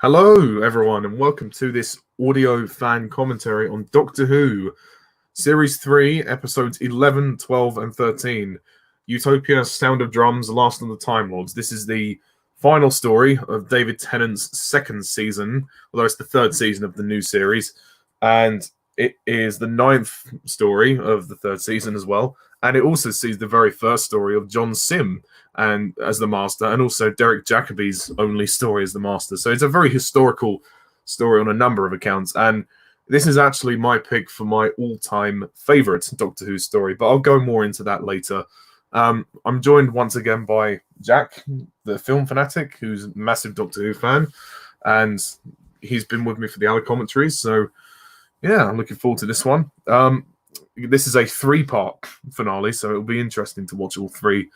Hello, everyone, and welcome to this audio fan commentary on Doctor Who, Series 3, Episodes 11, 12, and 13. Utopia, Sound of Drums, Last of the Time Lords. This is the final story of David Tennant's second season, although it's the third season of the new series, and it is the ninth story of the third season as well, and it also sees the very first story of John Sim and as the Master, and also Derek Jacobi's only story as the Master. So it's a very historical story on a number of accounts, and this is actually my pick for my all-time favourite Doctor Who story, but I'll go more into that later. I'm joined once again by Jack, the film fanatic, who's a massive Doctor Who fan, and he's been with me for the other commentaries, so yeah, I'm looking forward to this one. This is a three-part finale, so it'll be interesting to watch all three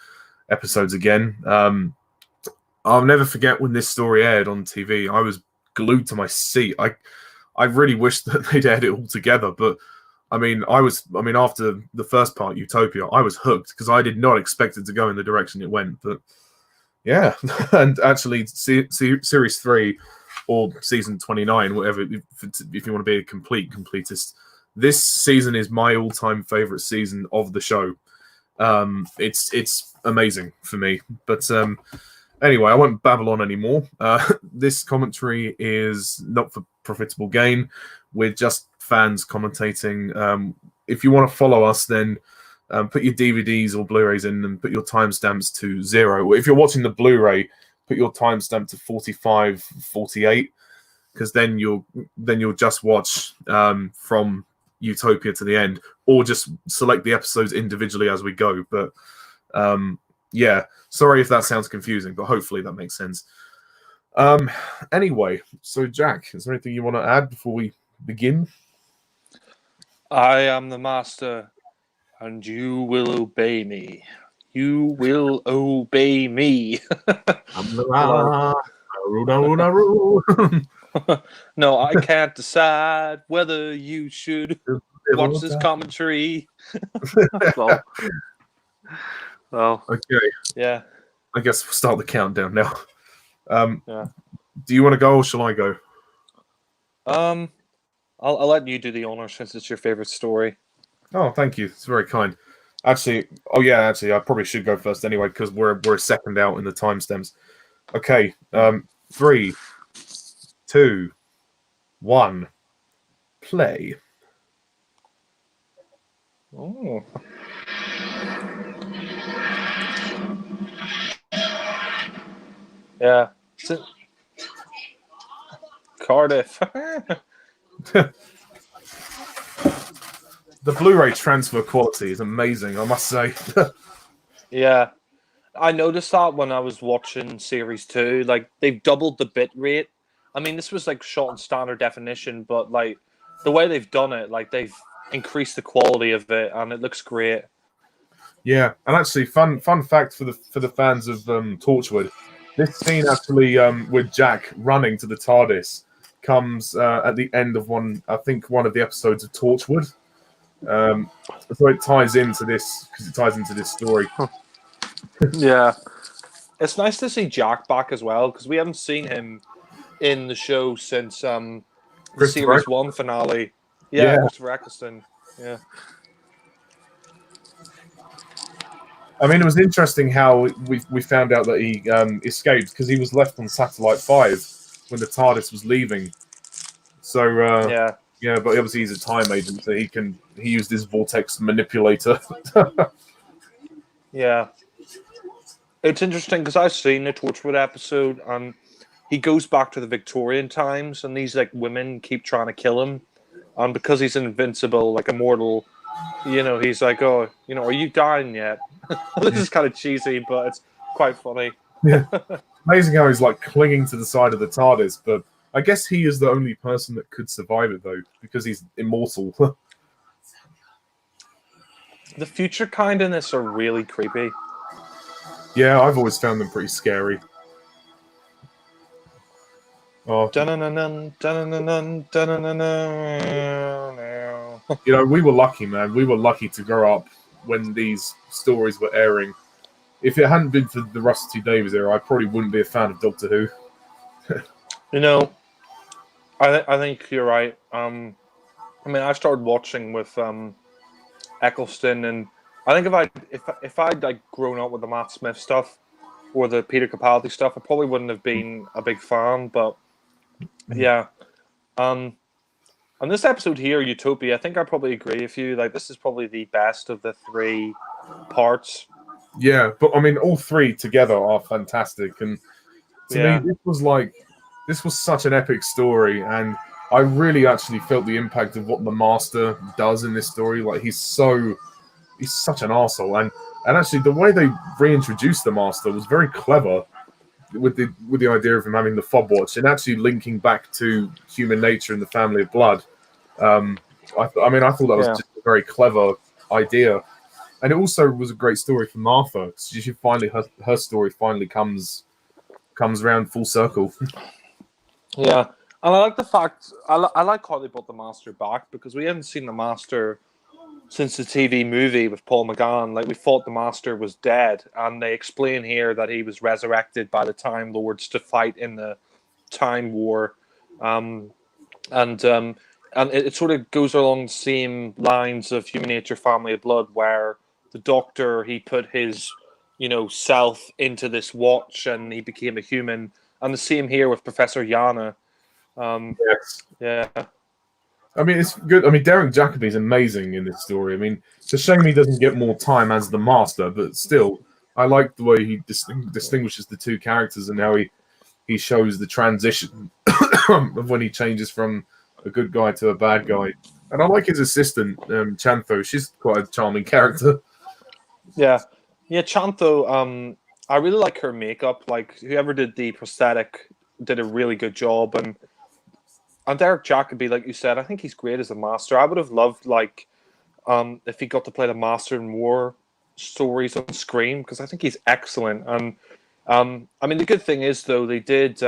episodes again. I'll never forget when this story aired on TV. I was glued to my seat. I really wish that they'd aired it all together, but after the first part, Utopia, I was hooked because I did not expect it to go in the direction it went. But yeah, and actually, Series 3 or Season 29, whatever, if you want to be a completist, this season is my all-time favorite season of the show. It's amazing for me. But anyway, I won't babble on anymore. This commentary is not for profitable gain. We're just fans commentating. If you want to follow us, then put your DVDs or Blu-rays in and put your timestamps to 0. If you're watching the Blu-ray, put your timestamp to 45, 48, because then you'll just watch from Utopia to the end, or just select the episodes individually as we go. But yeah, sorry if that sounds confusing, but hopefully that makes sense. Anyway, so Jack, is there anything you want to add before we begin? I am the Master, and you will obey me. You will obey me. I'm the No, I can't decide whether you should watch this commentary. well, okay. Yeah. I guess we'll start the countdown now. Yeah. Do you want to go or shall I go? I'll let you do the honor since it's your favorite story. Oh, thank you. It's very kind. Actually, I probably should go first anyway because we're a second out in the timestamps. Okay. 3, 2, 1, play. Oh. Yeah. Cardiff. The Blu-ray transfer quality is amazing, I must say. Yeah. I noticed that when I was watching Series 2. Like, they've doubled the bit rate. I mean, this was, like, shot in standard definition, but, like, the way they've done it, like, they've increased the quality of it, and it looks great. Yeah, and actually, fun fact for the fans of Torchwood, this scene actually with Jack running to the TARDIS comes at the end of one of the episodes of Torchwood. So it ties into this story. Yeah, it's nice to see Jack back as well because we haven't seen him in the show since the Series 1 finale. Yeah, Christopher Eccleston. Yeah. I mean, it was interesting how we found out that he escaped because he was left on Satellite 5 when the TARDIS was leaving. So yeah, but obviously he's a time agent, so he used his vortex manipulator. Yeah, it's interesting because I've seen the Torchwood episode, and he goes back to the Victorian times, and these like women keep trying to kill him, and because he's invincible, like immortal, he's like, oh, are you dying yet? This is kind of cheesy, but it's quite funny. Yeah, amazing how he's like clinging to the side of the TARDIS, but I guess he is the only person that could survive it though, because he's immortal. The future kind in this are really creepy. Yeah, I've always found them pretty scary. Oh. We were lucky, man. We were lucky to grow up when these stories were airing. If it hadn't been for the Russell T Davies era, I probably wouldn't be a fan of Doctor Who. I think you're right. I mean, I started watching with Eccleston, and I think if I'd like grown up with the Matt Smith stuff or the Peter Capaldi stuff, I probably wouldn't have been a big fan. But yeah, um, on this episode here, Utopia, I think I probably agree with you. Like, this is probably the best of the three parts. Yeah, but I mean, all three together are fantastic, and to me, Yeah, this was such an epic story, and I really actually felt the impact of what the Master does in this story. Like, he's such an arsehole, and actually the way they reintroduced the Master was very clever with the idea of him having the fob watch and actually linking back to human nature and the family of blood. I mean, I thought that was yeah, just a very clever idea, and it also was a great story for Martha. She finally her story finally comes around full circle. yeah. And I like the fact I like how they brought the Master back because we haven't seen the Master since the TV movie with Paul McGann. Like, we thought the Master was dead, and they explain here that he was resurrected by the Time Lords to fight in the Time War, um, and it sort of goes along the same lines of Human Nature, Family of Blood, where the Doctor, he put his self into this watch, and he became a human, and the same here with Professor Yana. Yes. Yeah. I mean, it's good. I mean, Derek Jacobi's amazing in this story. I mean, it's a shame he doesn't get more time as the Master, but still, I like the way he distinguishes the two characters and how he shows the transition of when he changes from a good guy to a bad guy. And I like his assistant, Chantho. She's quite a charming character. Yeah, yeah, Chanto. I really like her makeup. Like, whoever did the prosthetic did a really good job, and Derek Jacobi, like you said, I think he's great as a Master. I would have loved if he got to play the Master in more stories on screen because I think he's excellent. And I mean, the good thing is though they did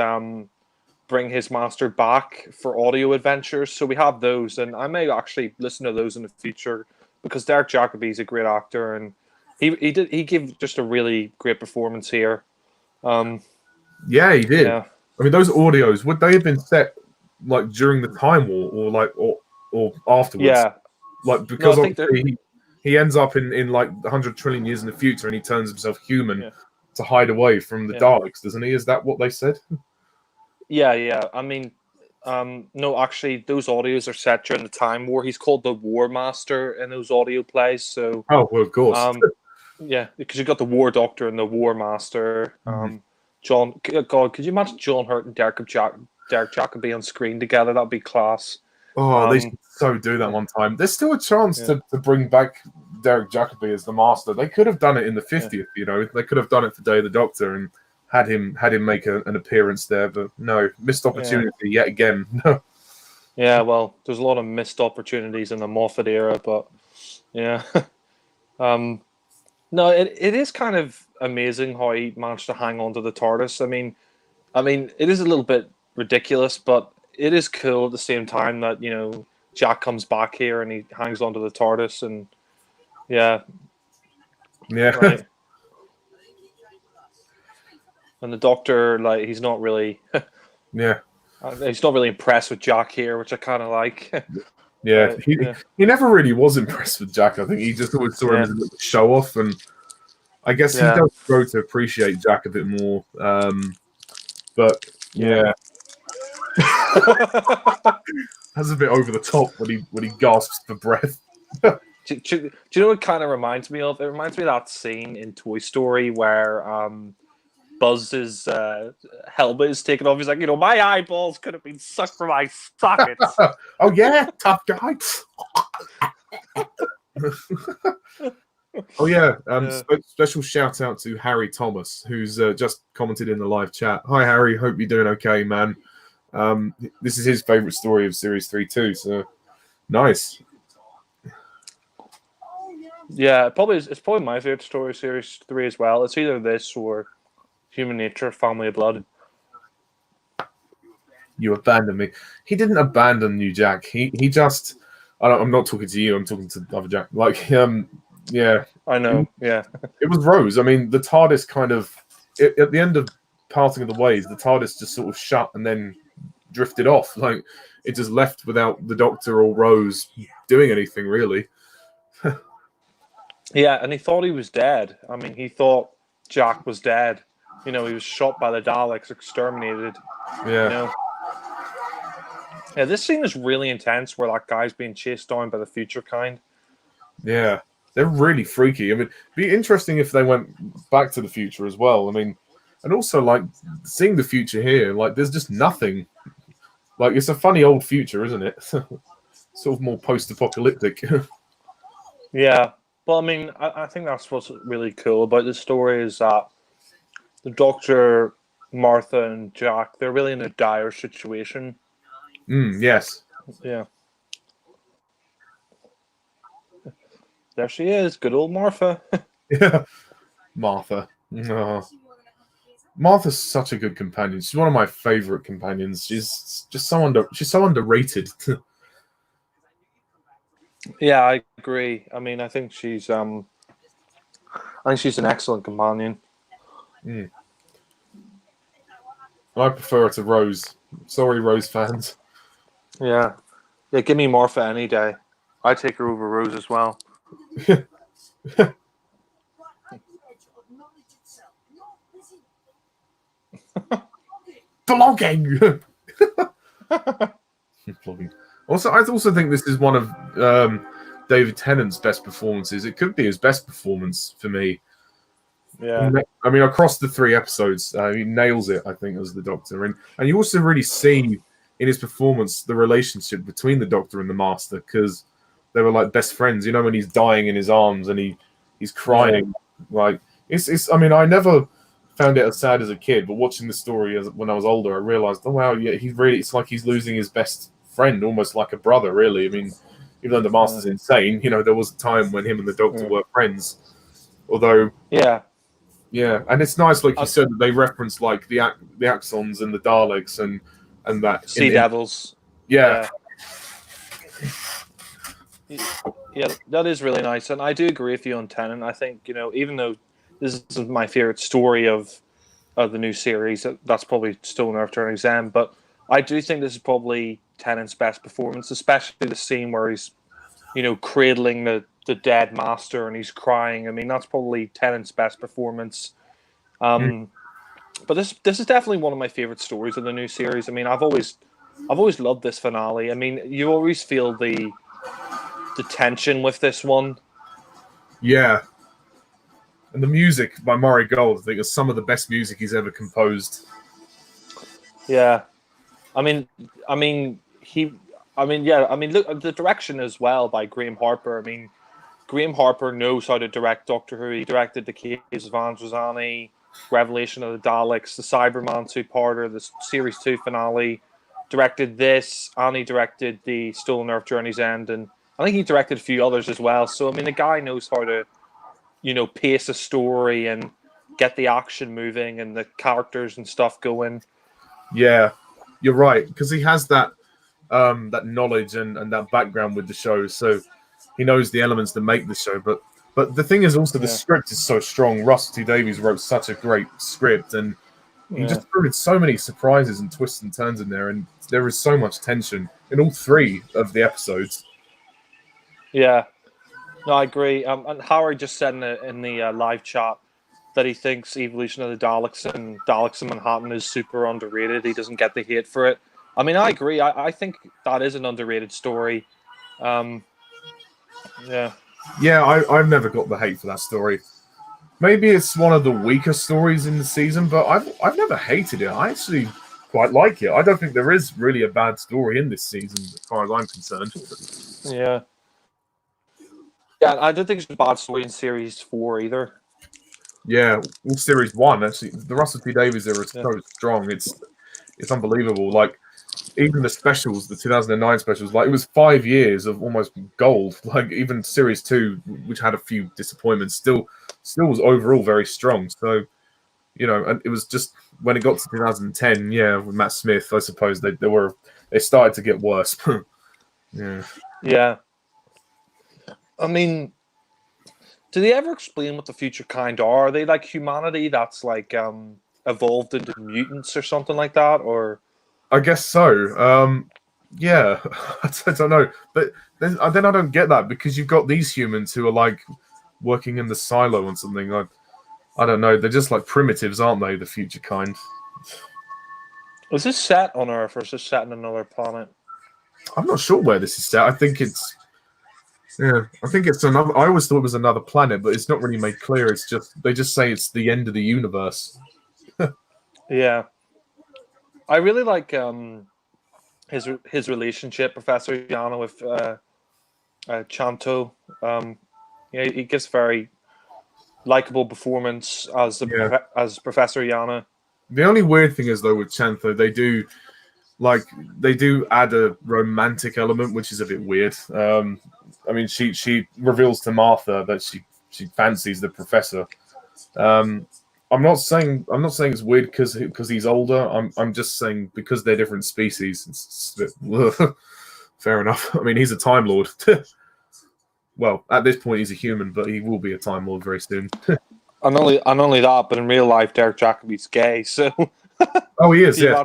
bring his Master back for audio adventures, so we have those, and I may actually listen to those in the future because Derek Jacobi is a great actor and. He gave just a really great performance here. Yeah, he did. Yeah. I mean, those audios, would they have been set like during the Time War or afterwards? Yeah. Like, because No, I think obviously he ends up in like 100 trillion years in the future and he turns himself human to hide away from the Daleks, doesn't he? Is that what they said? Yeah. I mean, no, actually, those audios are set during the Time War. He's called the War Master in those audio plays. So, oh, well, of course. yeah, because you've got the War Doctor and the War Master. John, God, could you imagine John Hurt and Derek Jacobi on screen together? That'd be class. Oh, they should so do that one time. There's still a chance to bring back Derek Jacobi as the Master. They could have done it in the 50th, They could have done it for Day of the Doctor and had him make an appearance there, but no, missed opportunity yet again. Yeah, well, there's a lot of missed opportunities in the Moffat era, but yeah. No, it is kind of amazing how he managed to hang on to the TARDIS. I mean, it is a little bit ridiculous, but it is cool at the same time that Jack comes back here and he hangs onto the TARDIS, and yeah. Right. And the Doctor, like, he's not really, he's not really impressed with Jack here, which I kind of like. Yeah, he never really was impressed with Jack. I think he just always saw him as a little show off, and I guess he does grow to appreciate Jack a bit more. But that's a bit over the top when he gasps for breath. Do you know what it kind of reminds me of? It reminds me of that scene in Toy Story where Buzz's helmet is taken off. He's like, my eyeballs could have been sucked from my sockets. Oh yeah, tough guy. Oh yeah, special shout out to Harry Thomas, who's just commented in the live chat. Hi Harry, hope you're doing okay, man. This is his favorite story of Series 3 too, so nice. Yeah, it's probably my favorite story of Series 3 as well. It's either this or Human Nature, Family of Blood. You abandoned me. He didn't abandon you, Jack. He just. I'm not talking to you. I'm talking to the other Jack. Like, yeah. I know. Yeah. It was Rose. I mean, the TARDIS kind of at the end of Parting of the Ways, the TARDIS just sort of shut and then drifted off. Like it just left without the Doctor or Rose doing anything really. Yeah, and he thought he was dead. I mean, he thought Jack was dead. He was shot by the Daleks, exterminated. Yeah. Yeah, this scene is really intense where that guy's being chased down by the future kind. Yeah. They're really freaky. I mean, it'd be interesting if they went back to the future as well. I mean, and also like seeing the future here, like there's just nothing. Like it's a funny old future, isn't it? Sort of more post-apocalyptic. Yeah. Well, I mean, I think that's what's really cool about the story is that the Doctor, Martha, and Jack, they're really in a dire situation. Yes. Yeah. There she is, good old Martha. Yeah. Martha. Oh. Martha's such a good companion. She's one of my favorite companions. She's just she's so underrated. Yeah, I agree. I mean, I think she's an excellent companion. I prefer her to Rose. Sorry, Rose fans. Yeah. Yeah, give me Martha any day. I'd take her over Rose as well. Vlogging. Vlogging. Also, I also think this is one of David Tennant's best performances. It could be his best performance for me. Yeah. I mean, across the 3 episodes, he nails it, I think, as the Doctor. And you also really see in his performance the relationship between the Doctor and the Master, because they were like best friends. You know, when he's dying in his arms and he's crying, like it's. I mean, I never found it as sad as a kid, but watching the story when I was older, I realized, oh wow, yeah, it's like he's losing his best friend, almost like a brother, really. I mean, even though the Master's insane, there was a time when him and the Doctor were friends. Although, yeah, and it's nice, like you said, that they reference like the Axons and the Daleks and that Sea Devils. Yeah. Yeah, that is really nice, and I do agree with you on Tennant. I think even though this isn't my favorite story of the new series, that's probably still an Earth-Turning Exam, but I do think this is probably Tennant's best performance, especially the scene where he's cradling the dead Master and he's crying. I mean, that's probably Tennant's best performance. But this is definitely one of my favorite stories of the new series. I mean, I've always loved this finale. I mean, you always feel the tension with this one. Yeah. And the music by Murray Gold, I think, is some of the best music he's ever composed. Yeah. I mean, look, the direction as well by Graham Harper. I mean, Graham Harper knows how to direct Doctor Who. He directed The Caves of Androzani, Revelation of the Daleks, the Cyberman 2-parter, the Series 2 finale, directed this, and he directed the Stolen Earth Journey's End, and I think he directed a few others as well. So, I mean, the guy knows how to, pace a story and get the action moving and the characters and stuff going. Yeah, you're right, because he has that knowledge and that background with the show, so he knows the elements that make the show. But the thing is also the script is so strong. Russell T Davies wrote such a great script, and he just threw so many surprises and twists and turns in there, and there is so much tension in all 3 of the episodes. Yeah, no, I agree. And Howard just said in the live chat that he thinks Evolution of the Daleks and Daleks in Manhattan is super underrated. He doesn't get the hate for it. I mean, I agree. I think that is an underrated story. Yeah. Yeah, I've never got the hate for that story. Maybe it's one of the weaker stories in the season, but I've never hated it. I actually quite like it. I don't think there is really a bad story in this season, as far as I'm concerned. Yeah. Yeah, I don't think it's a bad story in Series 4 either. Yeah, well, Series 1, actually, the Russell T Davies era is so strong. It's unbelievable. Like, even the specials, the 2009 specials, like, it was 5 years of almost gold. Like, even Series 2, which had a few disappointments, still was overall very strong. So, and it was just when it got to 2010, with Matt Smith, I suppose they started to get worse. Yeah. Yeah. I mean, do they ever explain what the future kind are? Are they like humanity that's like evolved into mutants or something like that, or? I guess so. Yeah, I don't know, but then I don't get that because you've got these humans who are like working in the silo or something. I don't know. They're just like primitives, aren't they? The future kind. Is this set on Earth or is this set in another planet? I'm not sure where this is set. I think it's another. I always thought it was another planet, but it's not really made clear. It's just they just say it's the end of the universe. Yeah, I really like his relationship, Professor Yana with Chanto. Yeah, he gives very likable performance as as Professor Yana. The only weird thing is though with Chantho, they do add a romantic element, which is a bit weird. I mean, she reveals to Martha that she fancies the professor. I'm not saying it's weird because he's older. I'm just saying because they're different species. It's a bit, fair enough. I mean, he's a Time Lord. Well, at this point, he's a human, but he will be a Time Lord very soon. And only that, but in real life, Derek Jacobi's gay. So, oh, he is. Yeah,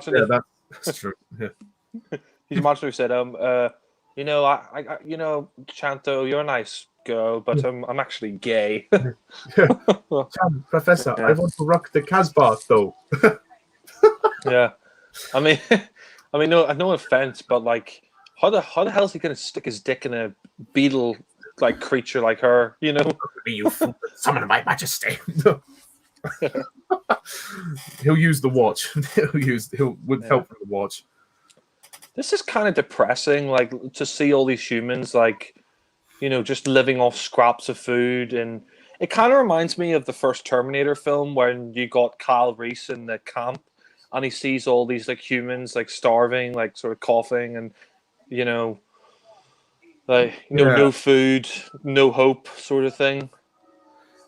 that's true. Yeah. He's much said, you know, I Chanto, you're a nice girl, but I'm actually gay. Professor, I want to rock the Casbah, though. Yeah, I mean, no offense, but like, how the hell is he gonna stick his dick in a beetle like creature like her? You know, you summon my majesty. He'll use the watch. He'll help from the watch. This is kind of depressing, like to see all these humans, like, you know, just living off scraps of food, and it kind of reminds me of the first Terminator film when you got Kyle Reese in the camp, and he sees all these like humans like starving, like sort of coughing, and you know, like no food, no hope, sort of thing.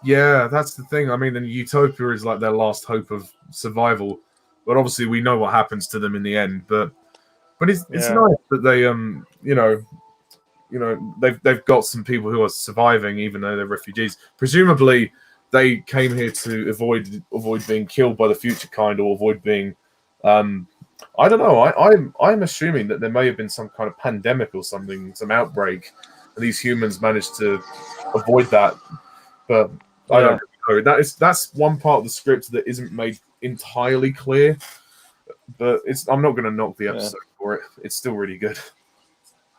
Yeah, that's the thing. I mean, and Utopia is like their last hope of survival, but obviously we know what happens to them in the end. But it's nice that they they've got some people who are surviving even though they're refugees. Presumably, they came here to avoid being killed by the future kind or avoid being. I don't know. I'm assuming that there may have been some kind of pandemic or something, some outbreak, and these humans managed to avoid that. But I don't know. That's one part of the script that isn't made entirely clear. But I'm not going to knock the episode for it. It's still really good.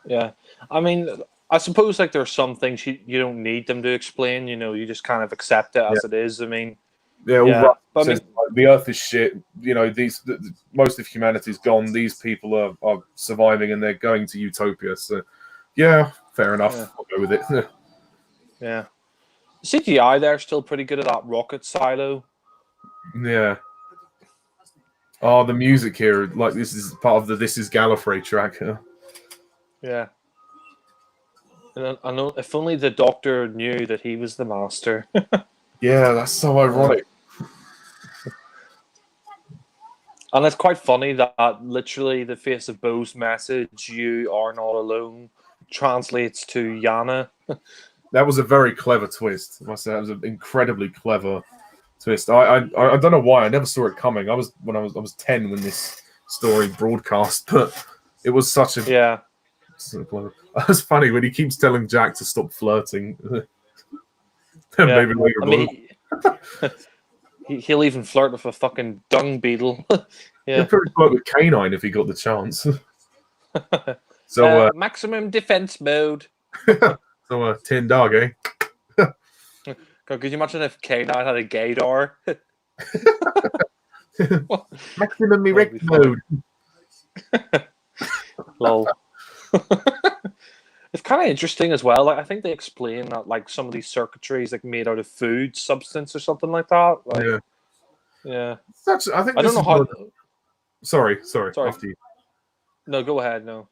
Yeah, I mean, I suppose like there are some things you don't need them to explain. You know, you just kind of accept it as it is. I mean, but I mean, the Earth is shit. You know, most of humanity's gone. These people are surviving, and they're going to Utopia. So, yeah, fair enough. Yeah. I'll go with it. Yeah, CGI they're still pretty good at that rocket silo. Yeah. Oh, the music here, like this is part of the "This Is Gallifrey" track. Yeah. And I know if only the Doctor knew that he was the master. Yeah, that's so ironic. And it's quite funny that literally the face of Bo's message, "You are not alone," translates to Yana. That was a very clever twist. I must say, that was an incredibly clever twist. I don't know why I never saw it coming. I was 10 when this story broadcast, but it was such a so clever. It's funny when he keeps telling Jack to stop flirting. Maybe later on. He'll even flirt with a fucking dung beetle. He'll probably flirt with Canine if he got the chance. So maximum defense mode. So 10 dog, eh? God, could you imagine if Canine had a gaydar? Maximum erect mode. Lol. It's kind of interesting as well. Like I think they explain that like some of these circuitries like made out of food substance or something like that. Like, yeah. I don't know how. Sorry. After you. No, go ahead. No.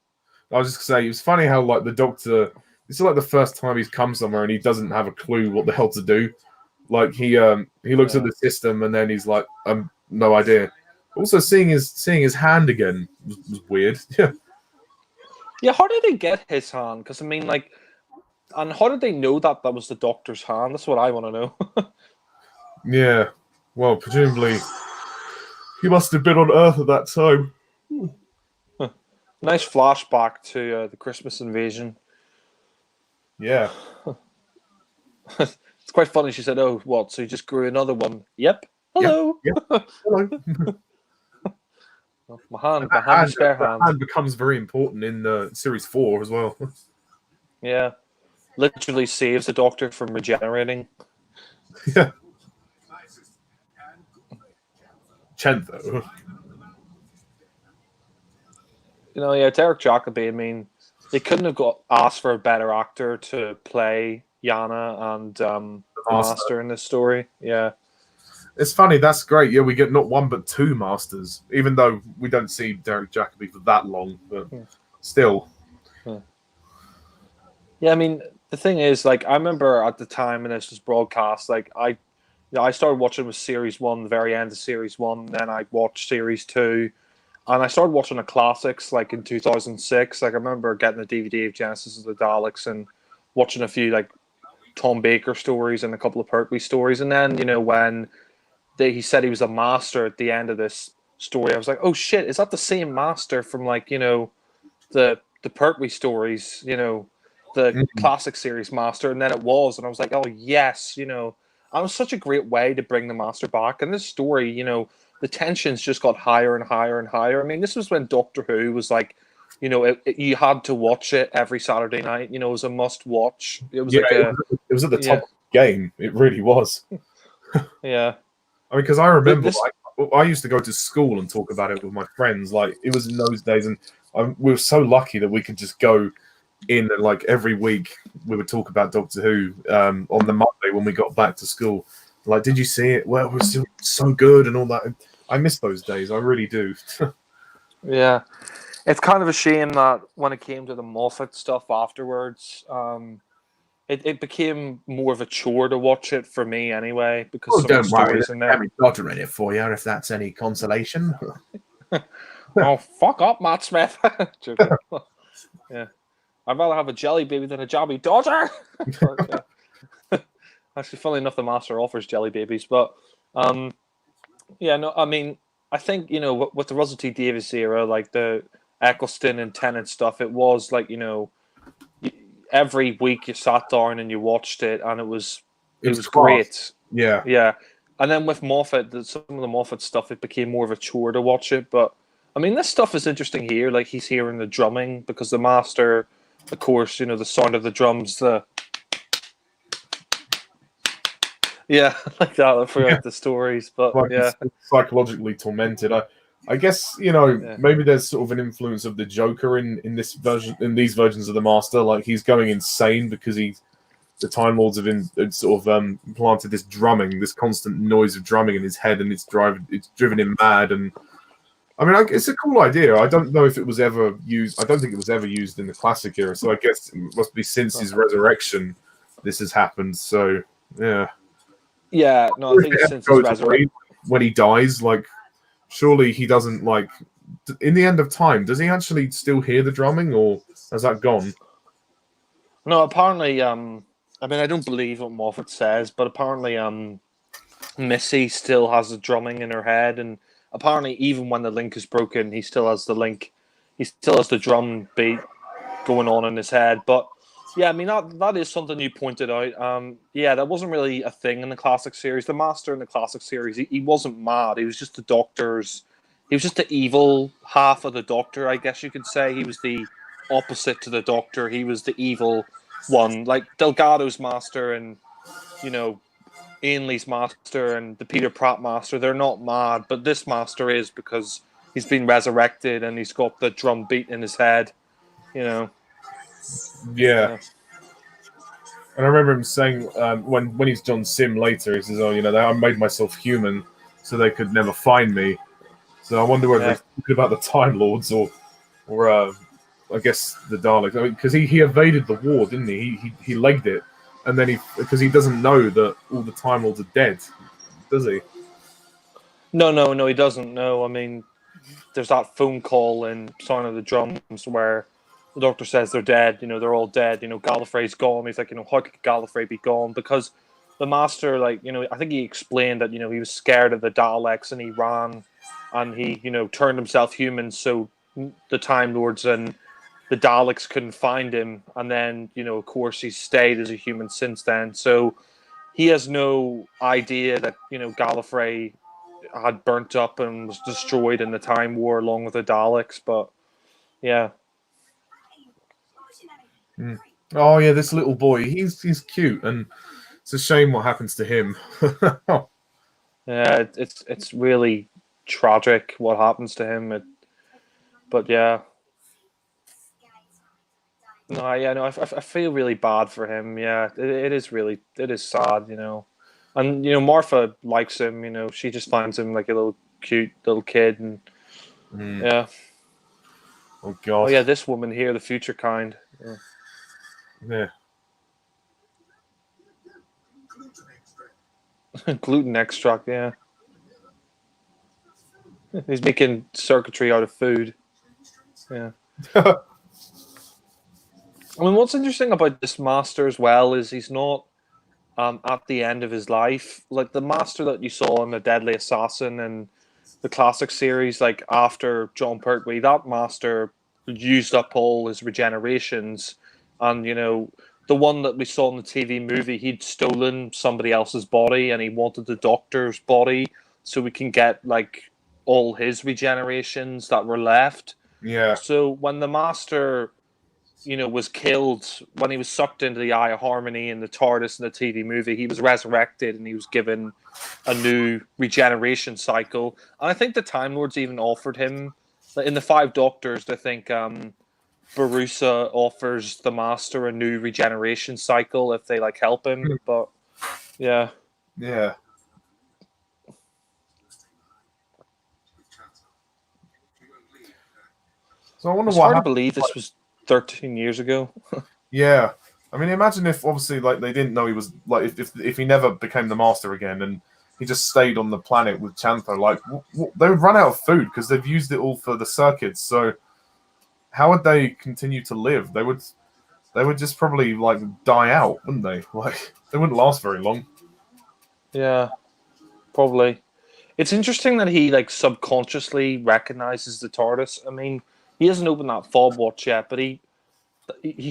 I was just gonna say it was funny how like the Doctor. This is like the first time he's come somewhere and he doesn't have a clue what the hell to do. Like he looks at the system and then he's like, no idea. Also, seeing his hand again was weird. Yeah. Yeah, how did they get his hand? Because I mean, like, and how did they know that was the Doctor's hand? That's what I want to know. Yeah. Well, presumably he must have been on Earth at that time. Nice flashback to the Christmas invasion. Yeah. It's quite funny. She said, "Oh, what? So you just grew another one?" Yep. Yeah. Hello. Yeah. Hello. My handy spare That hand. hand becomes very important in series 4 as well. Yeah. Literally saves the Doctor from regenerating. Yeah. Chentho. Yeah, Derek Jacobi. I mean, they couldn't have got asked for a better actor to play Yana and the Master in this story. Yeah. It's funny, that's great. Yeah, we get not one but two Masters, even though we don't see Derek Jacobi for that long, but still. Yeah, I mean, the thing is, like, I remember at the time when this was broadcast, like, I started watching with Series 1, the very end of Series 1, then I watched Series 2, and I started watching the classics, like, in 2006. Like, I remember getting the DVD of Genesis of the Daleks and watching a few, like, Tom Baker stories and a couple of Pertwee stories, and then, when he said he was a master at the end of this story, I was like, oh shit, is that the same master from, like, the Pertwee stories, the classic series master, and then it was, and I was like, oh yes, that was such a great way to bring the master back. And this story, the tensions just got higher and higher and higher. I mean, this was when Doctor Who was like, you had to watch it every Saturday night. It was a must watch. It was it was at the top of the game. It really was. Yeah. I mean, because I remember, I used to go to school and talk about it with my friends. Like, it was in those days, and we were so lucky that we could just go in and, like, every week we would talk about Doctor Who on the Monday when we got back to school. Like, did you see it? Well, it was still so good and all that. I miss those days. I really do. Yeah. It's kind of a shame that when it came to the Moffat stuff afterwards, it became more of a chore to watch it for me anyway, because some of the stories in there. Doctor in it for you, if that's any consolation. Oh, fuck up, Matt Smith. Yeah. I'd rather have a jelly baby than a jobby daughter. But, yeah. Actually, funnily enough, the Master offers jelly babies, but yeah, no, I mean, I think with the Russell T Davies era, like the Eccleston and Tennant stuff, it was like every week you sat down and you watched it, and it was great. Yeah, yeah. And then with Moffat, some of the Moffat stuff, it became more of a chore to watch it. But I mean, this stuff is interesting here. Like, he's hearing the drumming because the Master, of course, the sound of the drums, like that throughout the stories. But like, yeah, psychologically tormented. I guess maybe there's sort of an influence of the Joker in this version, in these versions of the Master. Like, he's going insane because the Time Lords have sort of planted this drumming, this constant noise of drumming in his head, and it's driven him mad. And I mean, it's a cool idea. I don't know if it was ever used. I don't think it was ever used in the classic era. So I guess it must be since his resurrection this has happened. So yeah. Yeah, no, I think it's since his resurrection. When he dies, like, surely he doesn't, like, in the end of time, does he actually still hear the drumming, or has that gone? No, apparently, I mean, I don't believe what Moffat says, but apparently, Missy still has the drumming in her head, and apparently, even when the link is broken, he still has the link. He still has the drum beat going on in his head. But yeah, I mean, that is something you pointed out. Yeah, that wasn't really a thing in the classic series. The Master in the classic series, he wasn't mad. He was just the Doctor's. He was just the evil half of the Doctor, I guess you could say. He was the opposite to the Doctor. He was the evil one, like Delgado's Master and Ainley's Master and the Peter Pratt Master. They're not mad, but this Master is, because he's been resurrected and he's got the drum beat in his head. Yeah. And I remember him saying when he's John Sim later, he says, "Oh, I made myself human, so they could never find me." So I wonder whether he's thinking about the Time Lords or I guess the Daleks. I mean, because he evaded the war, didn't he? He legged it, and then because he doesn't know that all the Time Lords are dead, does he? No, he doesn't. No, I mean, there's that phone call in Sound of the Drums where the Doctor says they're dead. They're all dead. Gallifrey's gone. He's like, how could Gallifrey be gone? Because the Master, like, I think he explained that he was scared of the Daleks and he ran, and he turned himself human so the Time Lords and the Daleks couldn't find him, and then of course he's stayed as a human since then. So he has no idea that Gallifrey had burnt up and was destroyed in the Time War along with the Daleks. But yeah. Oh yeah, this little boy. He's cute, and it's a shame what happens to him. Yeah, it's really tragic what happens to him. But yeah. No, yeah, no, I feel really bad for him. Yeah, it is sad, and Martha likes him. She just finds him like a little cute little kid, and yeah. Oh God. Oh yeah, this woman here, the future kind. Yeah. Gluten extract, yeah. He's making circuitry out of food. Yeah. I mean, what's interesting about this master as well is he's not at the end of his life. Like the master that you saw in The Deadly Assassin and the classic series, like after John Pertwee, that master used up all his regenerations. And, the one that we saw in the TV movie, he'd stolen somebody else's body and he wanted the Doctor's body so we can get, like, all his regenerations that were left. Yeah. So when the master was killed, when he was sucked into the Eye of Harmony in the TARDIS in the TV movie, he was resurrected and he was given a new regeneration cycle. And I think the Time Lords even offered him, in the Five Doctors, I think Barusa offers the Master a new regeneration cycle if they help him. But yeah. Yeah. So I wonder it's what hard to believe this was 13 years ago. Yeah, I mean, imagine if obviously they didn't know he was if he never became the Master again and he just stayed on the planet with Chantho, they would run out of food because they've used it all for the circuits. So how would they continue to live? They would just probably die out, wouldn't they? They wouldn't last very long. Yeah, probably. It's interesting that he subconsciously recognizes the TARDIS. I mean, he hasn't opened that fob watch yet, but he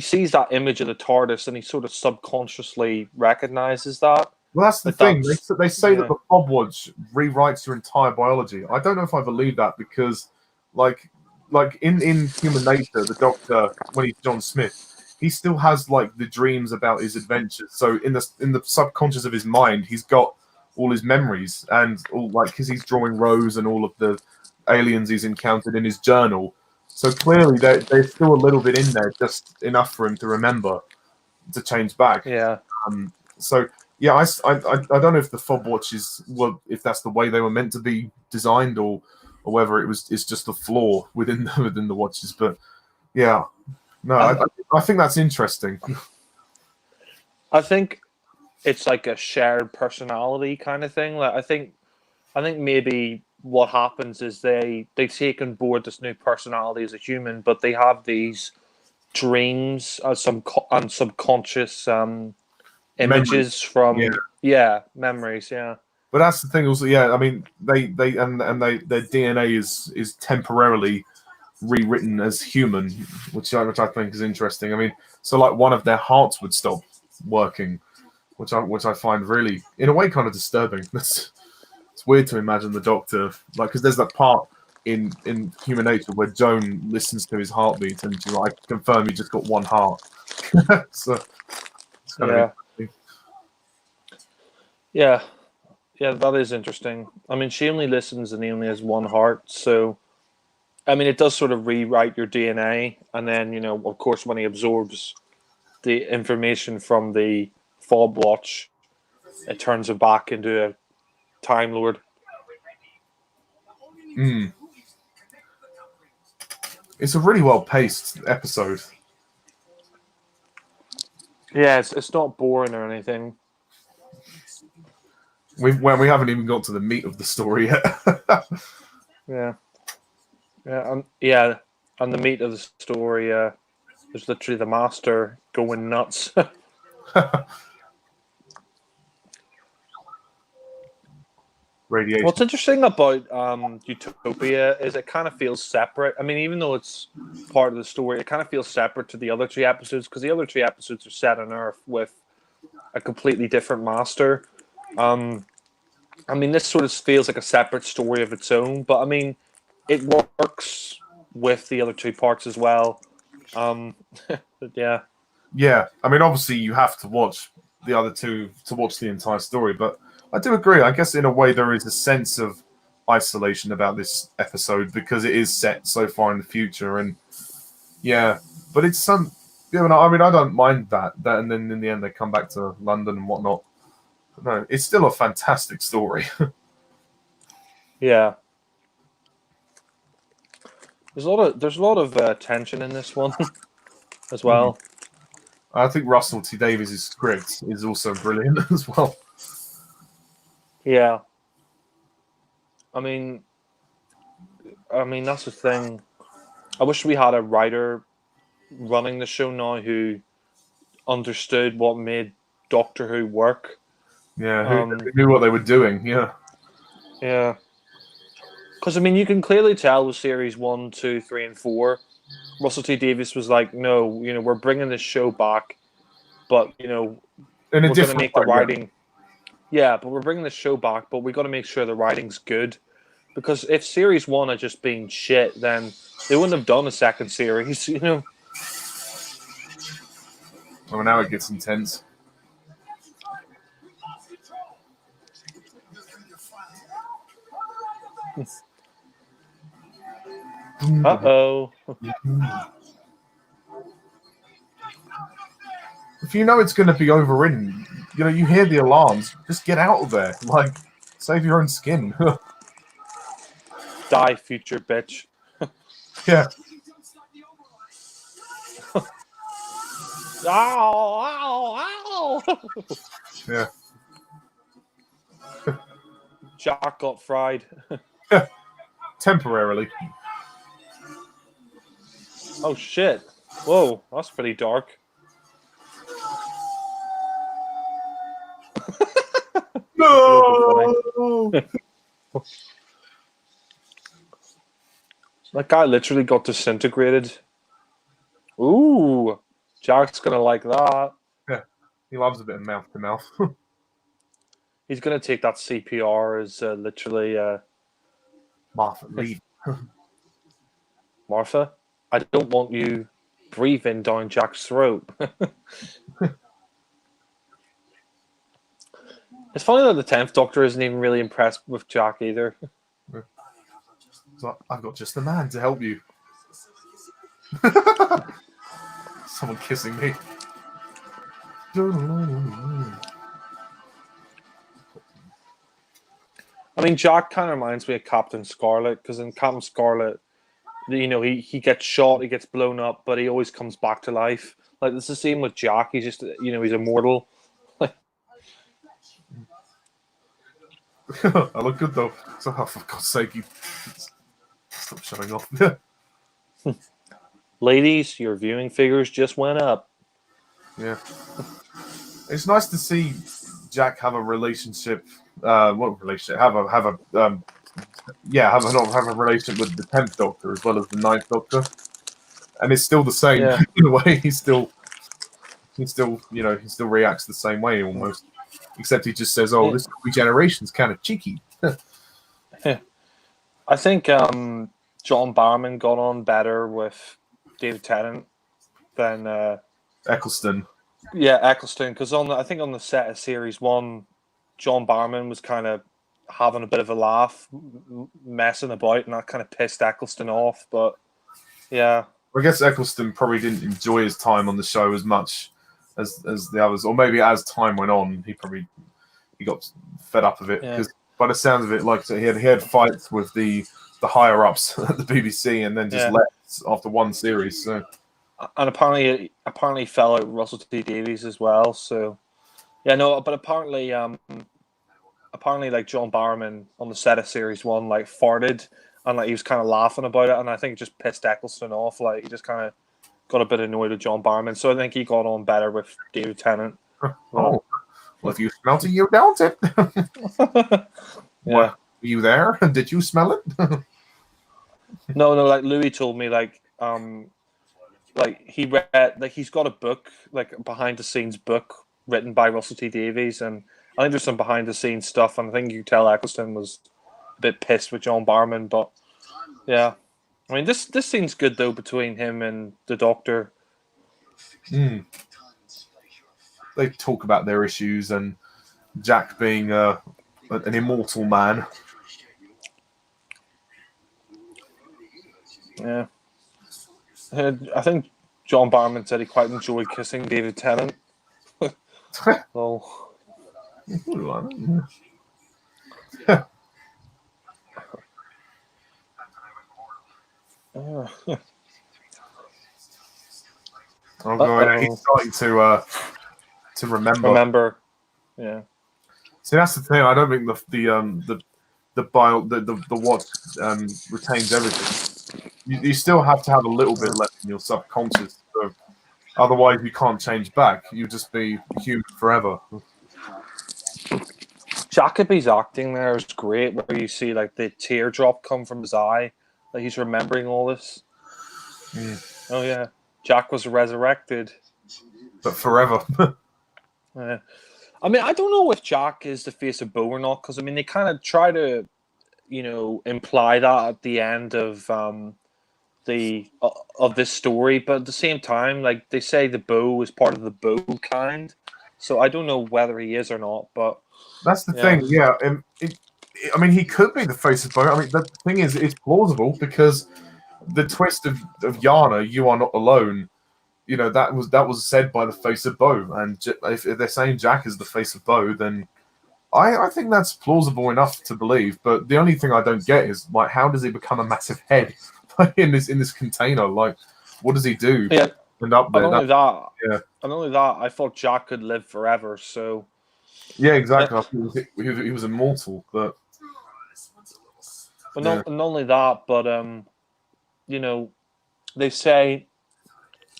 sees that image of the TARDIS and he sort of subconsciously recognizes that. Well, that's the thing. They say that the fob watch rewrites your entire biology. I don't know if I believe that because, in human nature, the Doctor, when he's John Smith, he still has the dreams about his adventures. So in the subconscious of his mind, he's got all his memories and all because he's drawing Rose and all of the aliens he's encountered in his journal. So clearly there's still a little bit in there, just enough for him to remember to change back. Yeah. So yeah, I don't know if the fob watches if that's the way they were meant to be designed or whether it's just a flaw within the watches. But yeah, no, I think that's interesting. I think it's like a shared personality kind of thing. I think maybe what happens is they take on board this new personality as a human, but they have these dreams and subconscious images from memories. Yeah. But that's the thing also. Yeah, I mean their DNA is temporarily rewritten as human, which I think is interesting. I mean, so one of their hearts would stop working, which I find really, in a way, kind of disturbing. It's weird to imagine the Doctor because there's that part in Human Nature where Joan listens to his heartbeat and she's like, I confirm you just got one heart. So it's kind of interesting. Yeah, that is interesting. I mean, she only listens and he only has one heart, so I mean, it does sort of rewrite your DNA, and then of course, when he absorbs the information from the fob watch, it turns him back into a Time Lord. It's a really well paced episode. Yeah, it's not boring or anything. We haven't even got to the meat of the story yet. And the meat of the story is literally the Master going nuts. radiation. What's interesting about Utopia is it kind of feels separate. I mean, even though it's part of the story, it kind of feels separate to the other 3 episodes because the other 3 episodes are set on Earth with a completely different master. I mean, this sort of feels like a separate story of its own, but I mean, it works with the other 2 parts as well. But yeah. Yeah, I mean, obviously you have to watch the other 2 to watch the entire story, but I do agree. I guess in a way there is a sense of isolation about this episode because it is set so far in the future, and yeah, but it's some. Yeah, I mean, I don't mind that, and then in the end they come back to London and whatnot. But no, it's still a fantastic story. Yeah. There's a lot of tension in this one as well. I think Russell T Davies' script is also brilliant as well. Yeah. I mean that's the thing. I wish we had a writer running the show now who understood what made Doctor Who work. Yeah, who knew what they were doing? Yeah. Yeah. Because I mean, you can clearly tell with series 1, 2, 3, and 4, Russell T Davies was like, "No, we're bringing this show back, but in a we're going to different make the way, writing." Yeah, but we're bringing the show back, but we got to make sure the writing's good. Because if series 1 had just been shit, then they wouldn't have done a second series, Well, now it gets intense. Uh-oh. If you know it's going to be overridden, you hear the alarms, just get out of there. Like, save your own skin. Die, future bitch. Yeah. Ow, ow, ow! Yeah. Jack got fried. Temporarily. Oh, shit. Whoa, that's pretty dark. No! That guy literally got disintegrated. Ooh, Jack's gonna like that. Yeah, he loves a bit of mouth to mouth. He's gonna take that CPR as literally Martha, leave. Martha. I don't want you breathing down Jack's throat. It's funny that the 10th Doctor isn't even really impressed with Jack either. So I've got just the man to help you. Someone kissing me. I mean, Jack kind of reminds me of Captain Scarlet, because in Captain Scarlet, he gets shot, he gets blown up, but he always comes back to life. Like, it's the same with Jack. He's just, he's immortal. I look good though. So, oh, for God's sake, you stop showing off. Ladies, your viewing figures just went up. Yeah, it's nice to see Jack have a relationship. What relationship? Have a relationship with the 10th Doctor as well as the 9th Doctor, and it's still the same in a way. He still reacts the same way almost. Except he just says, "Oh, this regeneration's kind of cheeky." I think John Barrowman got on better with David Tennant than Eccleston. Yeah, Eccleston. Because I think on the set of Series 1, John Barrowman was kind of having a bit of a laugh, messing about, and that kind of pissed Eccleston off. But yeah, I guess Eccleston probably didn't enjoy his time on the show as much as the others, or maybe as time went on, he got fed up of it because by the sounds of it, like he had fights with the higher ups at the BBC, and then just left after one series. So, and apparently fell out with Russell T Davies as well. So but apparently like John Barrowman on the set of Series 1 like farted and like he was kind of laughing about it, and I think it just pissed Eccleston off. Like he just kind of got a bit annoyed with John Barrowman, so I think he got on better with David Tennant. Well, if you smelt it, you don't it. What, were you there? Did you smell it? No, like Louis told me, like he read, like he's got a book, like a behind the scenes book written by Russell T Davies, and I think there's some behind the scenes stuff, and I think you can tell Eccleston was a bit pissed with John Barrowman, but yeah, I mean this scene's good though between him and the Doctor. They talk about their issues and Jack being an immortal man. Yeah, I think John Barrowman said he quite enjoyed kissing David Tennant. Oh. Oh god, he's starting to remember. Yeah. See, that's the thing. I don't think the watch retains everything. You still have to have a little bit left in your subconscious. So otherwise, you can't change back. You'll just be human forever. Jacoby's acting there is great, where you see like the teardrop come from his eye, like he's remembering all this. Oh yeah, Jack was resurrected, but forever. Yeah. I mean, I don't know if Jack is the face of Bo or not, because I mean they kind of try to, imply that at the end of this story, but at the same time, like they say, the Bo is part of the Bo kind, so I don't know whether he is or not, but. That's the thing, yeah. I mean, he could be the face of Bo. I mean, the thing is, it's plausible because the twist of Yana, "You are not alone," that was said by the face of Bo. And if they're saying Jack is the face of Bo, then I think that's plausible enough to believe. But the only thing I don't get is, like, how does he become a massive head in this container? Like, what does he do? Yeah. And up there. And only that, I thought Jack could live forever, so. Yeah, exactly. I thought he was immortal, but not only that, but they say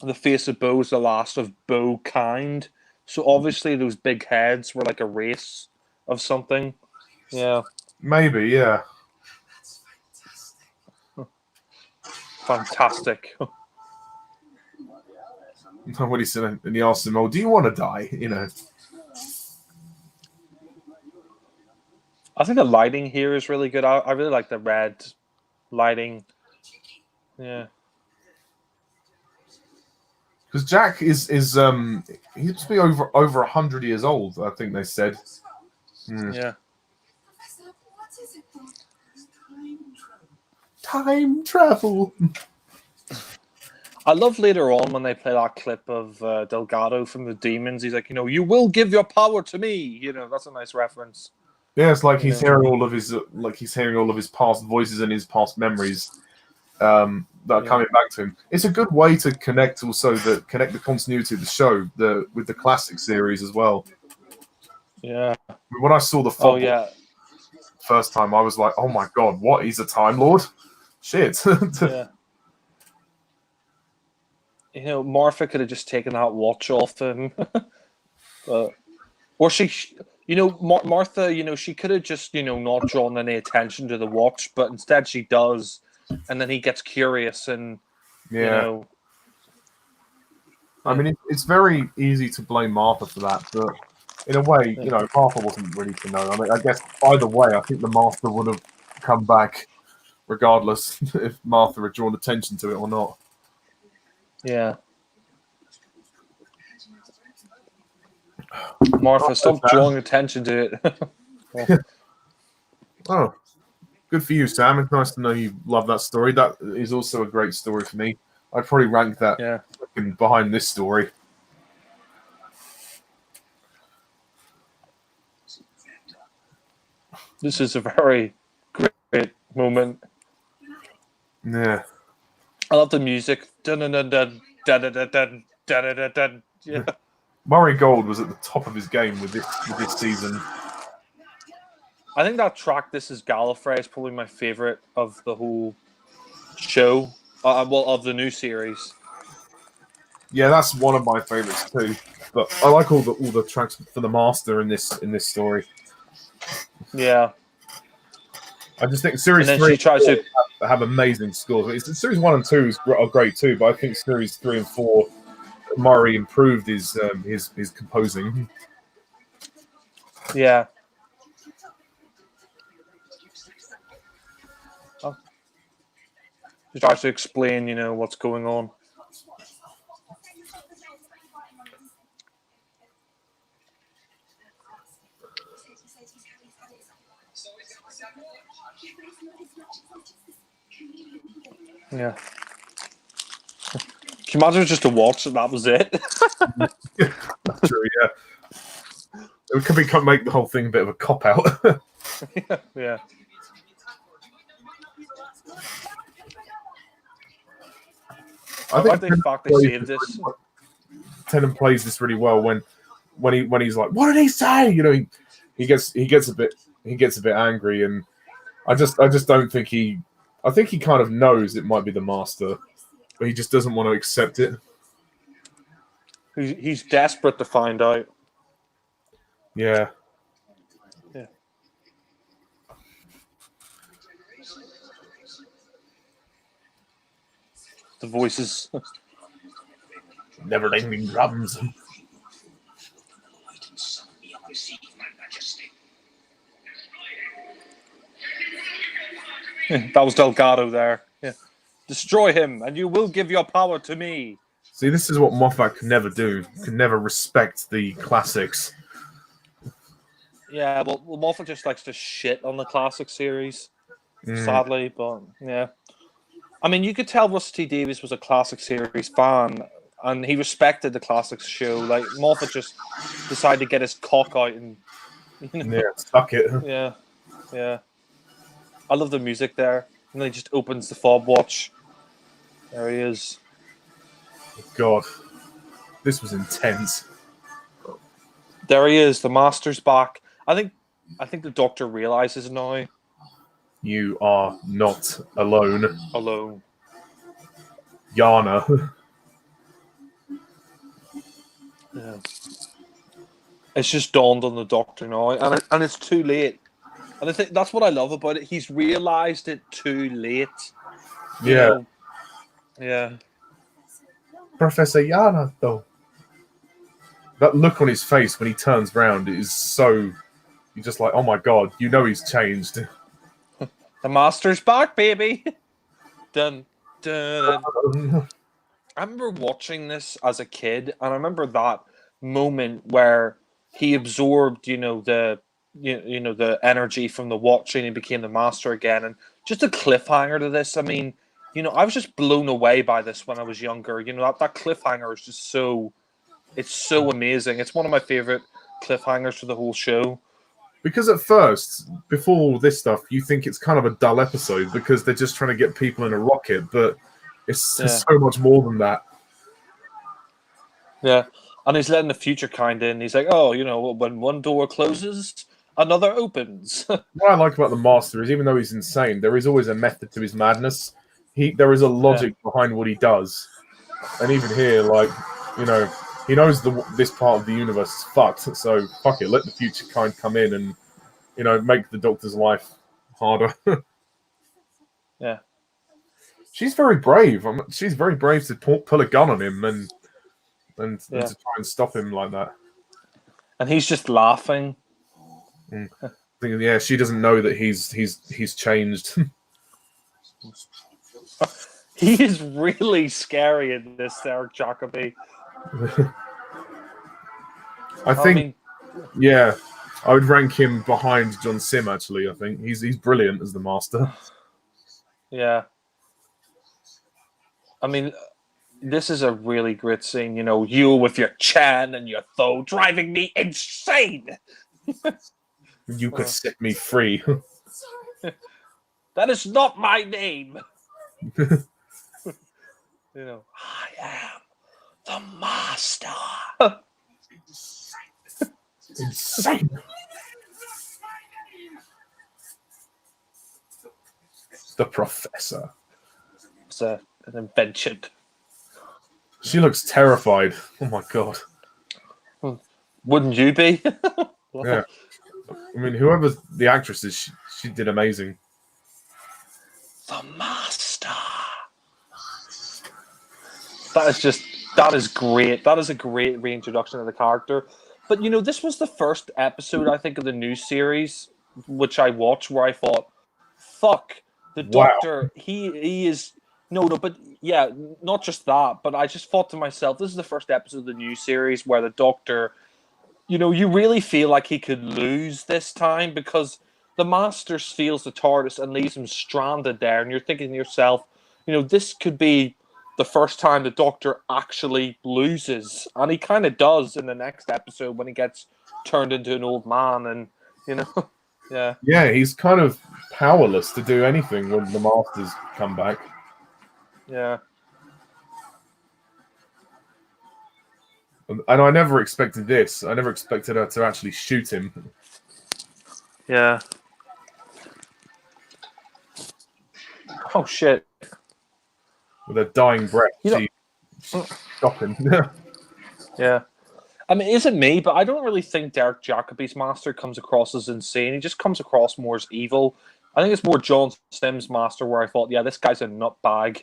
the face of Bo is the last of Bo kind. So obviously those big heads were like a race of something. Yeah. Maybe, yeah. Fantastic. What he said, and he asked him, "Oh, do you want to die?" I think the lighting here is really good. I really like the red lighting. Yeah. Because Jack is he must be over 100 years old, I think they said. Yeah. Time travel. I love later on when they play that clip of Delgado from the Demons. He's like, you will give your power to me. That's a nice reference. Yeah, it's like he's hearing all of his past voices and his past memories that are coming back to him. It's a good way to connect the continuity of the show with the classic series as well. Yeah. When I saw the first time, I was like, "Oh my god, what? He's a Time Lord? Shit!" Yeah. Martha could have just taken that watch off him, or she. Martha, she could have just, not drawn any attention to the watch, but instead she does, and then he gets curious and, I mean, it's very easy to blame Martha for that, but in a way, Martha wasn't ready to know. I mean, I guess either way, I think the Master would have come back regardless if Martha had drawn attention to it or not. Yeah. Martha, stop drawing attention to it. Oh, good for you, Sam. It's nice to know you love that story. That is also a great story for me. I'd probably rank that behind this story. This is a very great moment. Yeah. I love the music. Dun, dun, dun, dun, dun, dun, dun, dun, dun, dun, dun. Yeah. Murray Gold was at the top of his game with this season. I think that track, "This Is Gallifrey," is probably my favorite of the whole show. Of the new series. Yeah, that's one of my favorites too. But I like all the tracks for the Master in this story. Yeah. I just think And series then 3 she tries to. have amazing scores. Series 1 and 2 are great too, but I think series 3 and 4, Murray improved his composing. Yeah. Oh. She tries to explain, what's going on. Yeah. Can you imagine just a watch and that was it? That's true, yeah. It could make the whole thing a bit of a cop out. Yeah. I think they saved this. Tennant plays this really well when he's like, "What did he say?" He gets a bit angry, and I just don't think he. I think he kind of knows it might be the Master, but he just doesn't want to accept it. He's desperate to find out. Yeah. Yeah. The voices. Never ending drums. That was Delgado there. Yeah. Destroy him, and you will give your power to me. See, this is what Moffat could never do. Could never respect the classics. Yeah, well, Moffat just likes to shit on the classic series, sadly. But yeah, I mean, you could tell Russell T Davies was a classic series fan, and he respected the classics show. Like Moffat just decided to get his cock out and Yeah, suck it. yeah. I love the music there, and then he just opens the fob watch. There he is. God, this was intense. There he is. The Master's back. I think the Doctor realizes now. You are not alone. Alone. Yana. Yeah. It's just dawned on the Doctor now, and it's too late. And I think that's what I love about it. He's realized it too late. Yeah. Yeah. Professor Yana, though. That look on his face when he turns round is so... You're just like, oh my god, he's changed. The Master's back, baby! Dun, dun, dun. I remember watching this as a kid, and I remember that moment where he absorbed, the energy from the watching and became the Master again, and just a cliffhanger to this. I mean, I was just blown away by this when I was younger. That cliffhanger is just it's so amazing. It's one of my favorite cliffhangers for the whole show. Because at first, before all this stuff, you think it's kind of a dull episode because they're just trying to get people in a rocket, but it's so much more than that. Yeah, and he's letting the future kind in. He's like, oh, when one door closes, another opens. What I like about the Master is, even though he's insane, there is always a method to his madness. There is a logic behind what he does. And even here, he knows this part of the universe is fucked, so fuck it, let the future kind come in and, make the Doctor's life harder. Yeah. She's very brave. She's very brave to pull a gun on him and to try and stop him like that. And he's just laughing. Yeah, she doesn't know that he's changed. He is really scary in this, Derek Jacobi. I would rank him behind John Sim. Actually, I think he's brilliant as the Master. Yeah, I mean, this is a really great scene. You with your Chan and your Tho driving me insane. You could set me free. That is not my name. I am the Master. Insane. The Professor. It's an invention. She looks terrified. Oh my god. Wouldn't you be? Yeah. I mean, whoever the actress is, she did amazing. The Master. That is great. That is a great reintroduction of the character. But this was the first episode, I think, of the new series which I watched where I thought, "Fuck, the Wow. Doctor. He is no, but yeah, not just that. But I just thought to myself, this is the first episode of the new series where the Doctor, you really feel like he could lose this time because the Master steals the TARDIS and leaves him stranded there, and you're thinking to yourself, this could be the first time the Doctor actually loses, and he kind of does in the next episode when he gets turned into an old man, and yeah, Yeah, he's kind of powerless to do anything when the Masters come back. yeah, And I never expected this. I never expected her to actually shoot him. yeah. Oh shit! With a dying breath, she stopped him. Yeah. I mean, is it me? But I don't really think Derek Jacobi's Master comes across as insane. He just comes across more as evil. I think it's more John Simm's Master where I thought, yeah, this guy's a nutbag,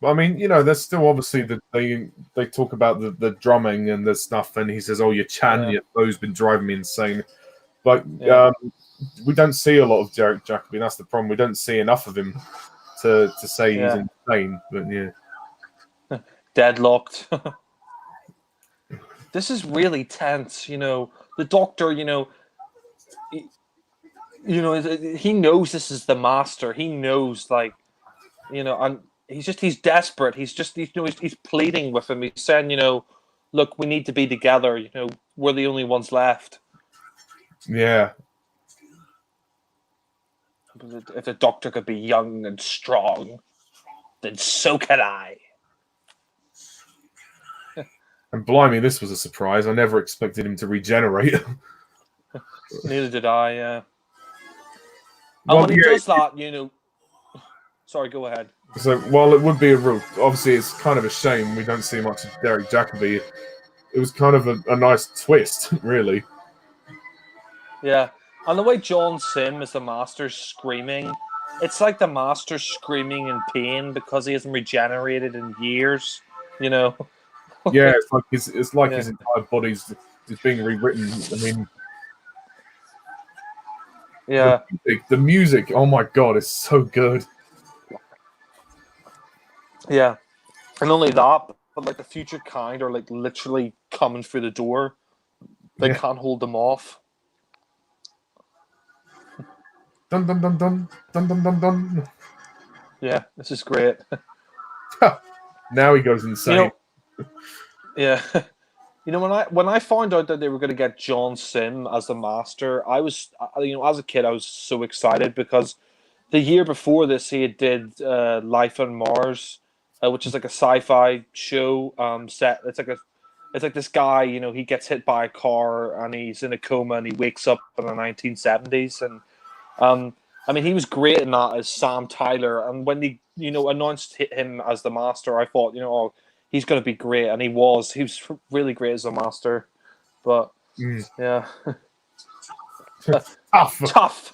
But I mean, there's still obviously they talk about the drumming and the stuff, and he says, "Oh, your Chan, your flow's been driving me insane." But we don't see a lot of Derek Jacobi. That's the problem. We don't see enough of him to say he's insane. But yeah, deadlocked. This is really tense. The Doctor. He knows this is the Master. He knows, and he's desperate. He's pleading with him. He's saying, look, we need to be together. We're the only ones left. Yeah. If the Doctor could be young and strong, then so can I. And blimey, this was a surprise. I never expected him to regenerate. Neither did I, yeah. Well, and when he does that, Sorry, go ahead. So, while it would be obviously it's kind of a shame we don't see much of Derek Jacobi, it was kind of a nice twist, really. Yeah. And the way John Sim as the Master screaming, it's like the Master screaming in pain because he hasn't regenerated in years, Yeah, it's like his entire body's being rewritten. I mean, yeah, the music, oh my god, it's so good. Yeah, and only that, but the future kind are literally coming through the door. They can't hold them off. Dun dun dun dun dun dun dun dun. Yeah, this is great. Now he goes insane. Yeah. When I found out that they were going to get John Sim as the Master, I was, as a kid, I was so excited because the year before this, he did Life on Mars, which is like a sci-fi show set. It's like this guy, he gets hit by a car and he's in a coma and he wakes up in the 1970s. And he was great in that as Sam Tyler. And when they, announced him as the Master, I thought, he's going to be great. And he was really great as a Master. But yeah. Tough.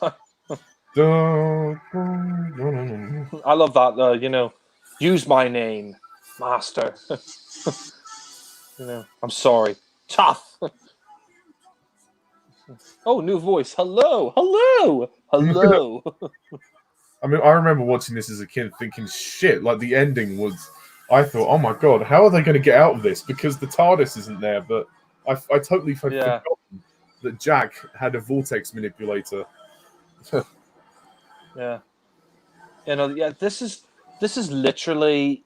I love that, use my name, Master. I'm sorry. Tough. Oh, new voice. Hello. I remember watching this as a kid thinking, shit, the ending was... I thought, oh my god, how are they going to get out of this? Because the TARDIS isn't there, but I totally forgotten that Jack had a vortex manipulator. Yeah. This is literally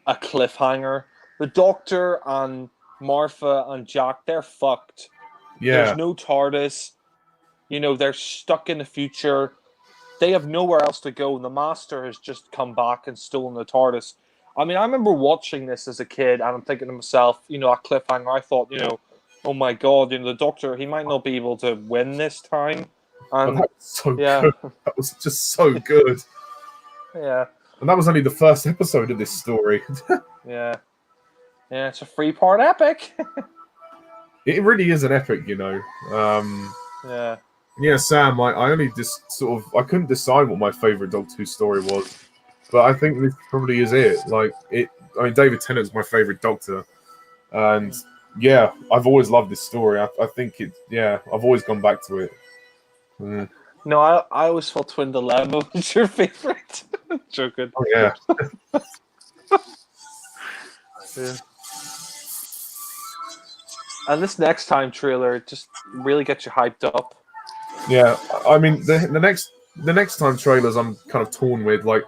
a cliffhanger. The Doctor and Martha and Jack, they're fucked. Yeah. There's no TARDIS. They're stuck in the future. They have nowhere else to go. And the Master has just come back and stolen the TARDIS. I remember watching this as a kid and I'm thinking to myself, a cliffhanger. I thought, oh my god, the Doctor, he might not be able to win this time. And that was so good. That was just so good. Yeah. And that was only the first episode of this story. Yeah. Yeah, it's a 3-part epic. It really is an epic, Yeah. Yeah, Sam. I only just sort of I couldn't decide what my favorite Doctor Who story was, but I think this probably is it. Like it. I mean, David Tennant's my favorite Doctor, and yeah, I've always loved this story. I think it. Yeah, I've always gone back to it. Mm. No, I always thought Twin Dilemma was your favorite. Joking. Oh yeah. Yeah. And this next time trailer just really gets you hyped up. Yeah, I mean the next time trailers I'm kind of torn with. Like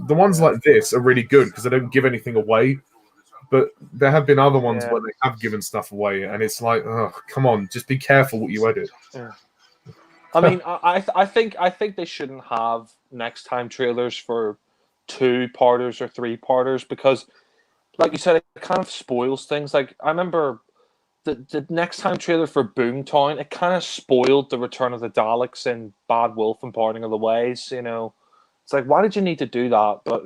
the ones like this are really good because they don't give anything away. But there have been other ones where they have given stuff away, and it's like, oh, come on, just be careful what you edit. Yeah. I mean, I think they shouldn't have next time trailers for 2-parters or 3-parters because, like you said, it kind of spoils things. Like I remember the next time trailer for Boomtown, it kind of spoiled the Return of the Daleks and Bad Wolf and Parting of the Ways. You know, it's like, why did you need to do that? But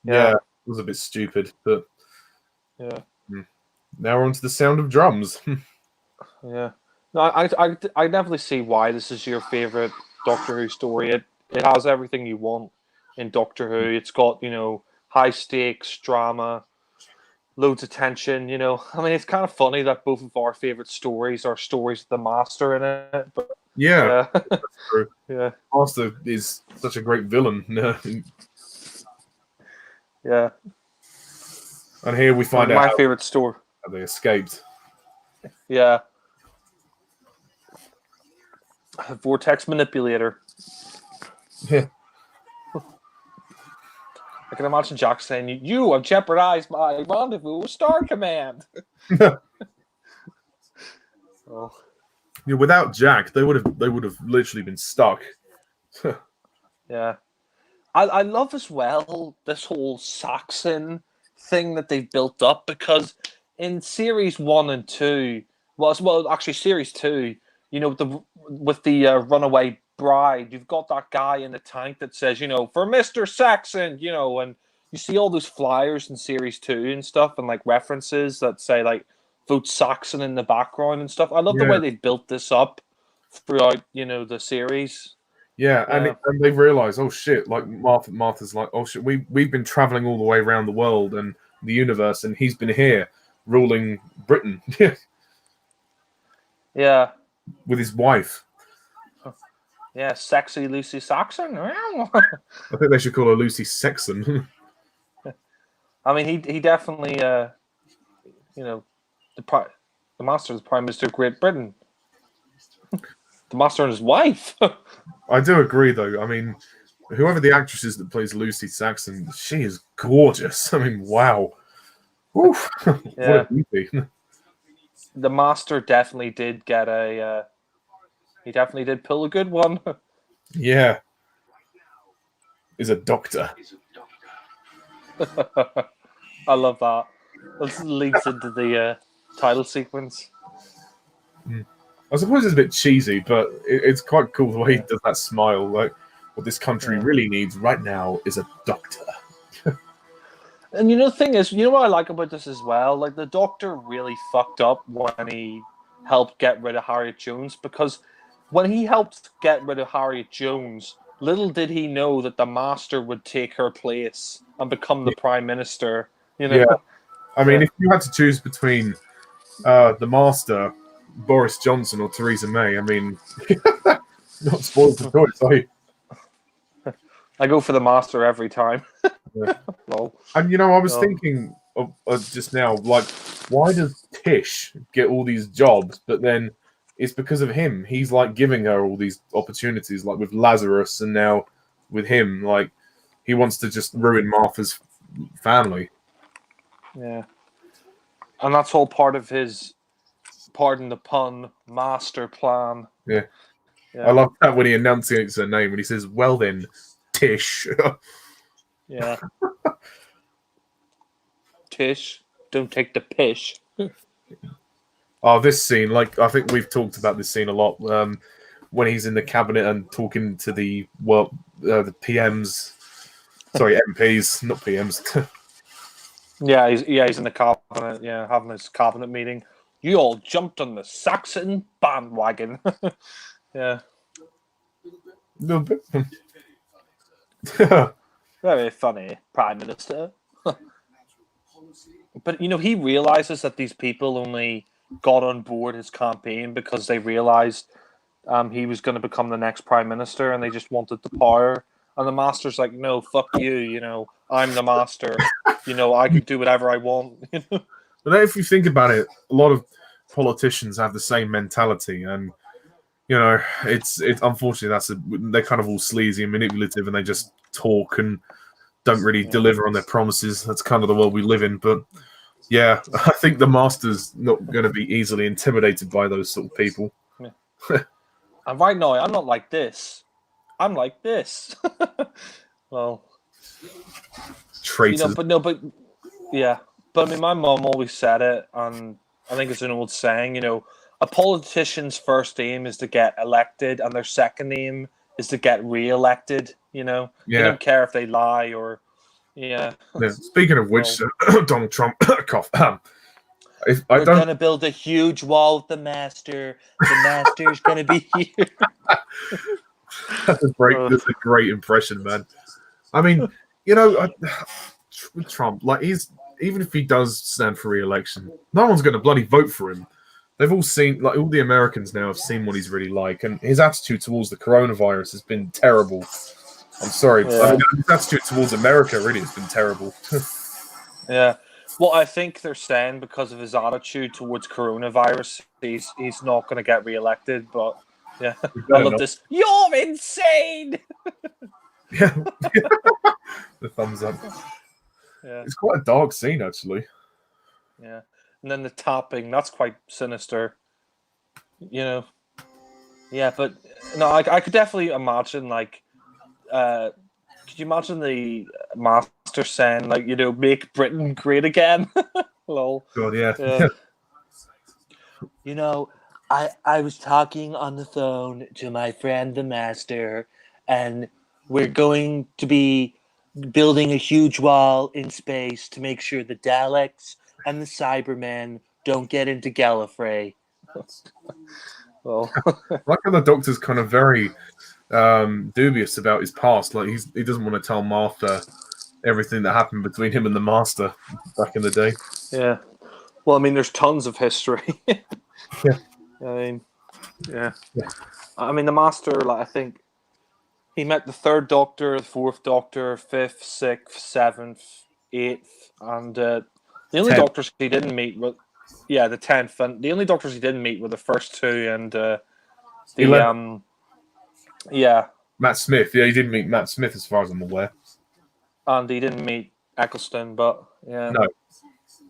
yeah, it was a bit stupid. But yeah, now we're on to the Sound of Drums. yeah. No, I definitely see why this is your favorite Doctor Who story. It has everything you want in Doctor Who. It's got, you know, high stakes drama, loads of tension. You know, I mean, it's kind of funny that both of our favorite stories are stories of the Master in it. But Yeah, yeah, that's true. yeah, Master is such a great villain. yeah. And here we find And out my favorite story. how they escaped. Yeah, Vortex Manipulator. Yeah. I can imagine Jack saying, "You have jeopardized my rendezvous with Star Command." Oh. Yeah, without Jack, they would have literally been stuck. Yeah. I love as well this whole Saxon thing that they've built up because in series 1 and 2, well actually series 2, you know, with the runaway bride, you've got that guy in the tank that says, you know, for Mr. Saxon, you know, and you see all those flyers in series 2 and stuff and like references that say like vote Saxon in the background and stuff. I love the way they've built this up throughout, you know, the series. Yeah, and they realize, oh shit! Like Martha's like, oh shit, we've been traveling all the way around the world and the universe, and he's been here ruling Britain, Yeah, with his wife. yeah, sexy Lucy Saxon. I think they should call her Lucy Sexton. I mean, he definitely, you know, the Master is the Prime Minister of Great Britain. The Master and his wife. I do agree, though. I mean, whoever the actress is that plays Lucy Saxon, she is gorgeous. I mean, wow. Oof. What a beauty. The Master definitely did get a. He definitely did pull a good one. Yeah. Is a doctor. I love that. That leads into the title sequence. I suppose it's a bit cheesy, but it's quite cool the way he does that smile. Like, what this country really needs right now is a doctor. And you know, the thing is, you know what I like about this as well? Like, the Doctor really fucked up when he helped get rid of Harriet Jones, because when he helped get rid of Harriet Jones, little did he know that the Master would take her place and become the Prime Minister. You know? Yeah. I mean, if you had to choose between the Master, Boris Johnson, or Theresa May, I mean, not spoiled for choice, are you? I go for the Master every time. Yeah. Lol. And you know, I was thinking of just now, like, why does Tish get all these jobs, but then it's because of him? He's like giving her all these opportunities, like with Lazarus, and now with him, like he wants to just ruin Martha's family. Yeah, and that's all part of his, pardon the pun, master plan. Yeah. I love that when he enunciates her name, when he says, "Well then, Tish." Yeah. Tish, don't take the pish. Oh, this scene, like, I think we've talked about this scene a lot. When he's in the cabinet and talking to the PMs, sorry, MPs, not PMs. Yeah, he's in the cabinet. Yeah, having his cabinet meeting. You all jumped on the Saxon bandwagon. Yeah. A little bit. Very funny, Prime Minister. But he realizes that these people only got on board his campaign because they realized he was going to become the next prime minister, and they just wanted the power. And the master's like, "No, fuck you. I'm the master. I can do whatever I want." But if you think about it, a lot of politicians have the same mentality, and it's unfortunately they're kind of all sleazy and manipulative, and they just talk and don't really deliver on their promises. That's kind of the world we live in. But yeah, I think the master's not going to be easily intimidated by those sort of people. And right now, I'm not like this. I'm like this. Well, traitors. But yeah. But I mean, my mom always said it, and I think it's an old saying. A politician's first aim is to get elected, and their second aim is to get re-elected. They don't care if they lie or. Yeah. Speaking of which, Donald Trump cough. We're gonna build a huge wall with the master. The master's gonna be here. That's a great impression, man. I mean, with Trump, even if he does stand for re-election, no one's going to bloody vote for him. They've all seen, all the Americans now have seen what he's really like, and his attitude towards the coronavirus has been terrible. I'm sorry, but his attitude towards America really has been terrible. Yeah. Well, I think they're saying because of his attitude towards coronavirus, he's not going to get re-elected. But yeah, I love this. You're insane. Yeah, the thumbs up. Yeah, it's quite a dark scene, actually. Yeah, and then the tapping—that's quite sinister. Yeah, but no, I could definitely imagine could you imagine the master saying make Britain great again? Lol. God, yeah. I was talking on the phone to my friend the master, and we're going to be building a huge wall in space to make sure the Daleks and the Cybermen don't get into Gallifrey. Well, like how the Doctor's kind of very dubious about his past. He doesn't want to tell Martha everything that happened between him and the Master back in the day. Yeah. Well, I mean, there's tons of history. Yeah. I mean, yeah. I mean, the Master, I think he met the Third Doctor, the Fourth Doctor, Fifth, Sixth, Seventh, Eighth, and the only 10th. Doctors he didn't meet were, the 10th, and the only Doctors he didn't meet were the first two, and Matt Smith. Yeah, he didn't meet Matt Smith as far as I'm aware. And he didn't meet Eccleston, but yeah. No.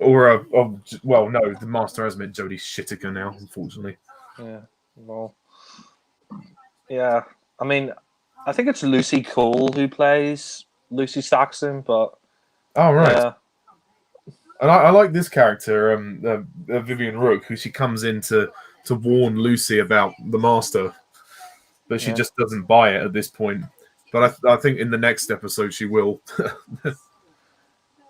Or, no, the Master has met Jodie Whittaker now, unfortunately. Yeah, well, yeah. I mean, I think it's Lucy Cole who plays Lucy Saxon, but... Oh, right. Yeah. And I like this character, Vivian Rook, who she comes in to warn Lucy about the Master, but she just doesn't buy it at this point. But I think in the next episode she will.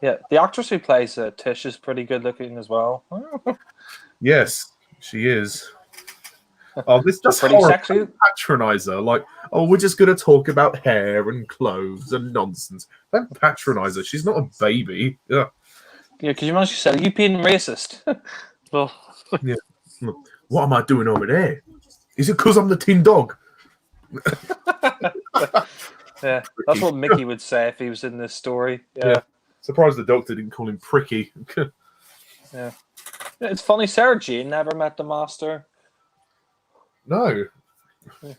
Yeah, the actress who plays Tish is pretty good looking as well. Yes, she is. Oh, this does pretty sexy. Patronize her. We're just going to talk about hair and clothes and nonsense. Don't patronize her. She's not a baby. Yeah. Yeah, because you managed to say, you being racist. Well, yeah. What am I doing over there? Is it because I'm the tin dog? Yeah, that's what Mickey would say if he was in this story. Yeah. Surprised the Doctor didn't call him pricky. Yeah. It's funny, Sarah Jane never met the Master. No. Yeah.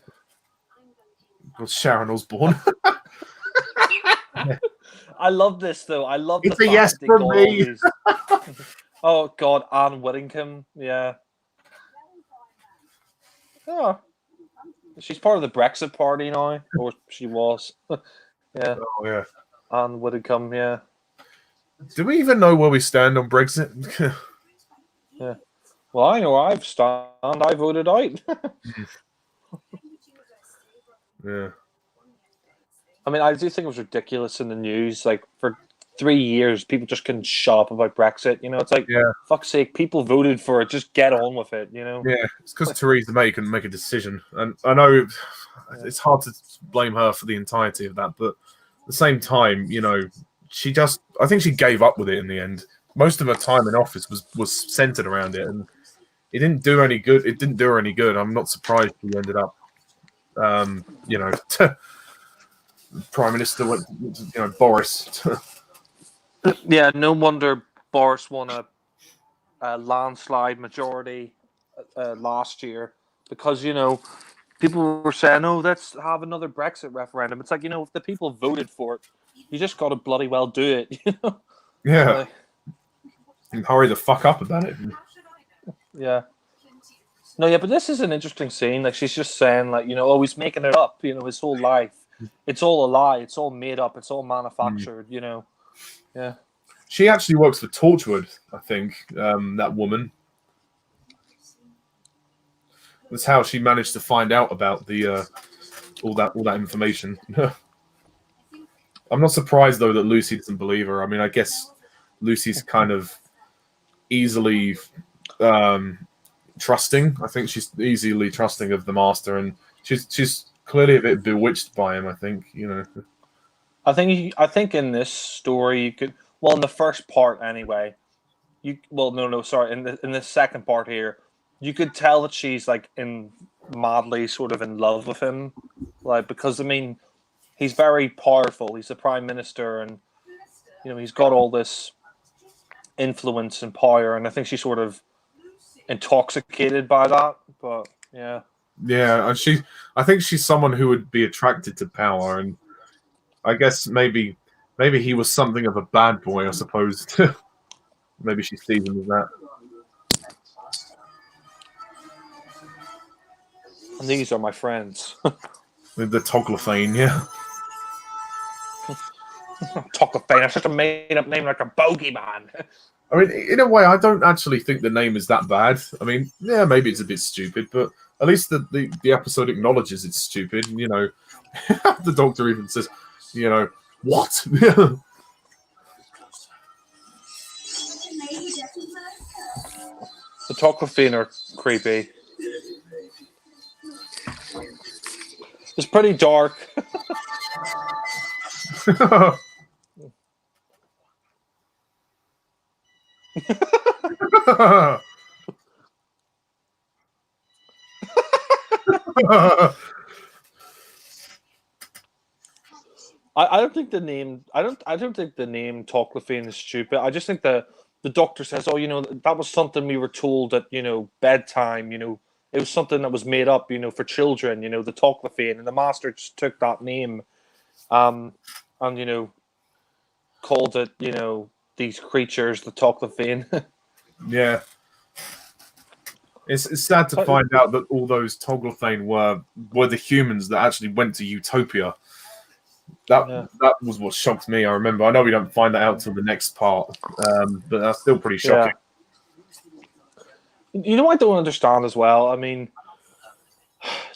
Was Sharon Osbourne. I love this though. I love it's the a fact yes that from me. Oh God, Anne Whittingham. Yeah. Yeah. She's part of the Brexit party now, or she was. Yeah. Oh yeah. Anne Whittingham. Yeah. Do we even know where we stand on Brexit? Yeah. Well, I know I voted out. Yeah. I mean, I do think it was ridiculous in the news, for 3 years, people just can shut up about Brexit. It's like, Yeah, fuck's sake, people voted for it. Just get on with it. yeah. It's because Theresa May can make a decision, and I know it's hard to blame her for the entirety of that, but at the same time, I think she gave up with it in the end. Most of her time in office was centered around it, and it didn't do any good. It didn't do her any good. I'm not surprised she ended up, Prime Minister, Boris. Yeah, no wonder Boris won a landslide majority last year because people were saying, "Oh, let's have another Brexit referendum." It's like, if the people voted for it, you just got to bloody well do it. Yeah, and hurry the fuck up about it. Yeah. No, yeah, but this is an interesting scene. Like, she's just saying, like, oh, he's making it up. His whole life, it's all a lie. It's all made up. It's all manufactured. Yeah. She actually works for Torchwood, I think. That woman. That's how she managed to find out about the all that information. I'm not surprised though that Lucy doesn't believe her. I mean, I guess Lucy's kind of easily trusting. I think she's easily trusting of the Master, and she's clearly a bit bewitched by him. I think. I think in this story you could. Well, in the first part anyway. Sorry. In the second part here, you could tell that she's like madly sort of in love with him, like, because I mean, he's very powerful. He's the prime minister, and he's got all this influence and power, and I think she's sort of intoxicated by that. But yeah, and I think she's someone who would be attracted to power, and I guess maybe he was something of a bad boy, I suppose. Maybe she sees him as that. And these are my friends. With the Toglophane, yeah. Toglophane, that's such a made-up name, like a bogeyman. I mean, in a way, I don't actually think the name is that bad. I mean, yeah, maybe it's a bit stupid, but at least the episode acknowledges it's stupid. The Doctor even says, what? The Toglophane are creepy. It's pretty dark. I don't think the name. I don't think the name Toglophane is stupid. I just think the Doctor says, "Oh, that was something we were told at bedtime. It was something that was made up, for children. The Toglophane, and the Master just took that name, and called it, these creatures the Toglophane." Yeah. It's sad to find out that all those Toglophane were the humans that actually went to Utopia. That was what shocked me. I remember. I know we don't find that out till the next part, but that's still pretty shocking. Yeah. I don't understand as well. I mean,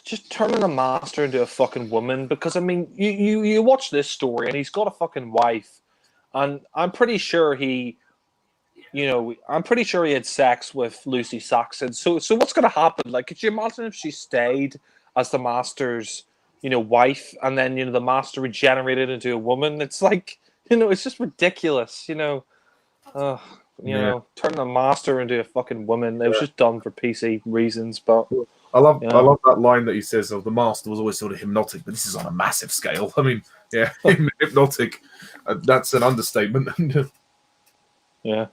just turning a Master into a fucking woman, because I mean, you watch this story and he's got a fucking wife, and I'm pretty sure he had sex with Lucy Saxon. So what's going to happen? Like, could you imagine if she stayed as the Master's, wife, and then, the Master regenerated into a woman? It's like, it's just ridiculous, turning a Master into a fucking woman. It was just done for PC reasons, but... I love that line that he says, "Oh, the Master was always sort of hypnotic, but this is on a massive scale." I mean, yeah, hypnotic. That's an understatement. Yeah.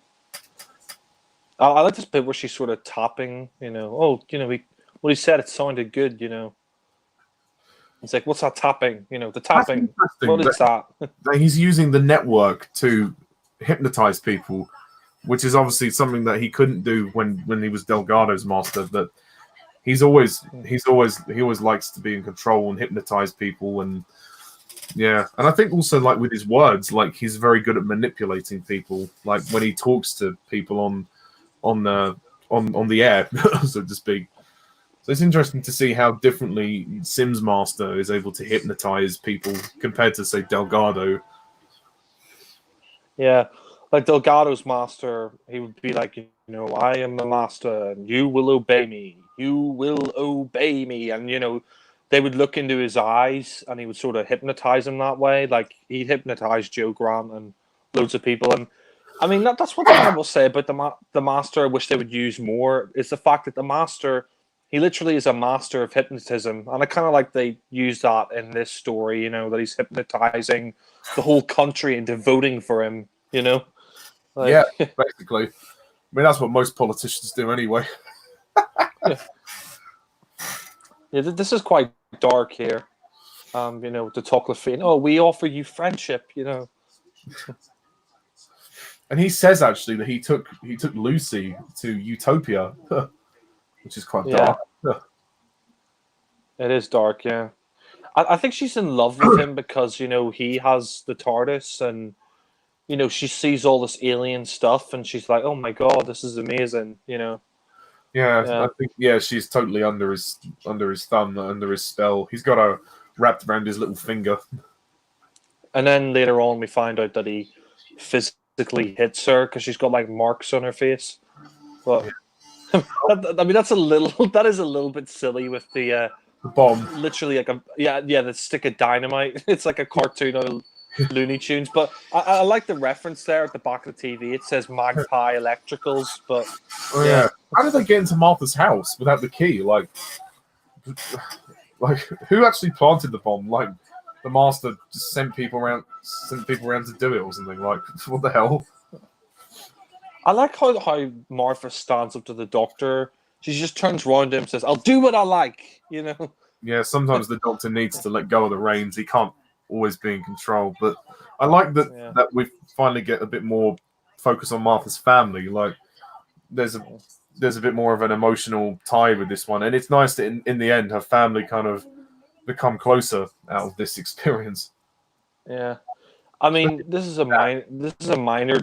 I like this bit where she's sort of tapping, what he said, it sounded good, It's like, what's that tapping? The tapping. What is that? He's using the network to hypnotize people, which is obviously something that he couldn't do when he was Delgado's Master. That he always likes to be in control and hypnotize people, and I think also, like, with his words, like, he's very good at manipulating people, like when he talks to people on the air, so to speak. So it's interesting to see how differently Sim's Master is able to hypnotize people compared to, say, Delgado. Yeah, like Delgado's master, he would be like, I am the master, and you will obey me. You will obey me, and they would look into his eyes, and he would sort of hypnotize them that way. Like he'd hypnotize Joe Grant and loads of people. And I mean, that's one thing I will say about the master. I wish they would use more is the fact that the master, he literally is a master of hypnotism, and I kind of like they use that in this story. That he's hypnotizing the whole country into voting for him. Like, Yeah, basically. I mean, that's what most politicians do anyway. yeah, this is quite dark here. The Toclafine. Oh, we offer you friendship. And he says actually that he took Lucy to Utopia, which is quite dark. It is dark. Yeah, I think she's in love with him because he has the TARDIS and. She sees all this alien stuff, and she's like, "Oh my god, this is amazing!" Yeah, I think she's totally under his thumb, under his spell. He's got her wrapped around his little finger. And then later on, we find out that he physically hits her because she's got like marks on her face. But I mean, that is a little bit silly with the bomb. Literally, like the stick of dynamite. It's like a cartoon of Looney Tunes, but I like the reference there at the back of the TV. It says Magpie Electricals, but how did they get into Martha's house without the key? Like who actually planted the bomb? Like the master just sent people around to do it or something. Like what the hell? I like how Martha stands up to the doctor. She just turns around to him and says, "I'll do what I like." Yeah, sometimes the doctor needs to let go of the reins. He can't always be in control, but I like that we finally get a bit more focus on Martha's family. Like there's a bit more of an emotional tie with this one, and it's nice that in the end her family kind of become closer out of this experience. Yeah, I mean this is a minor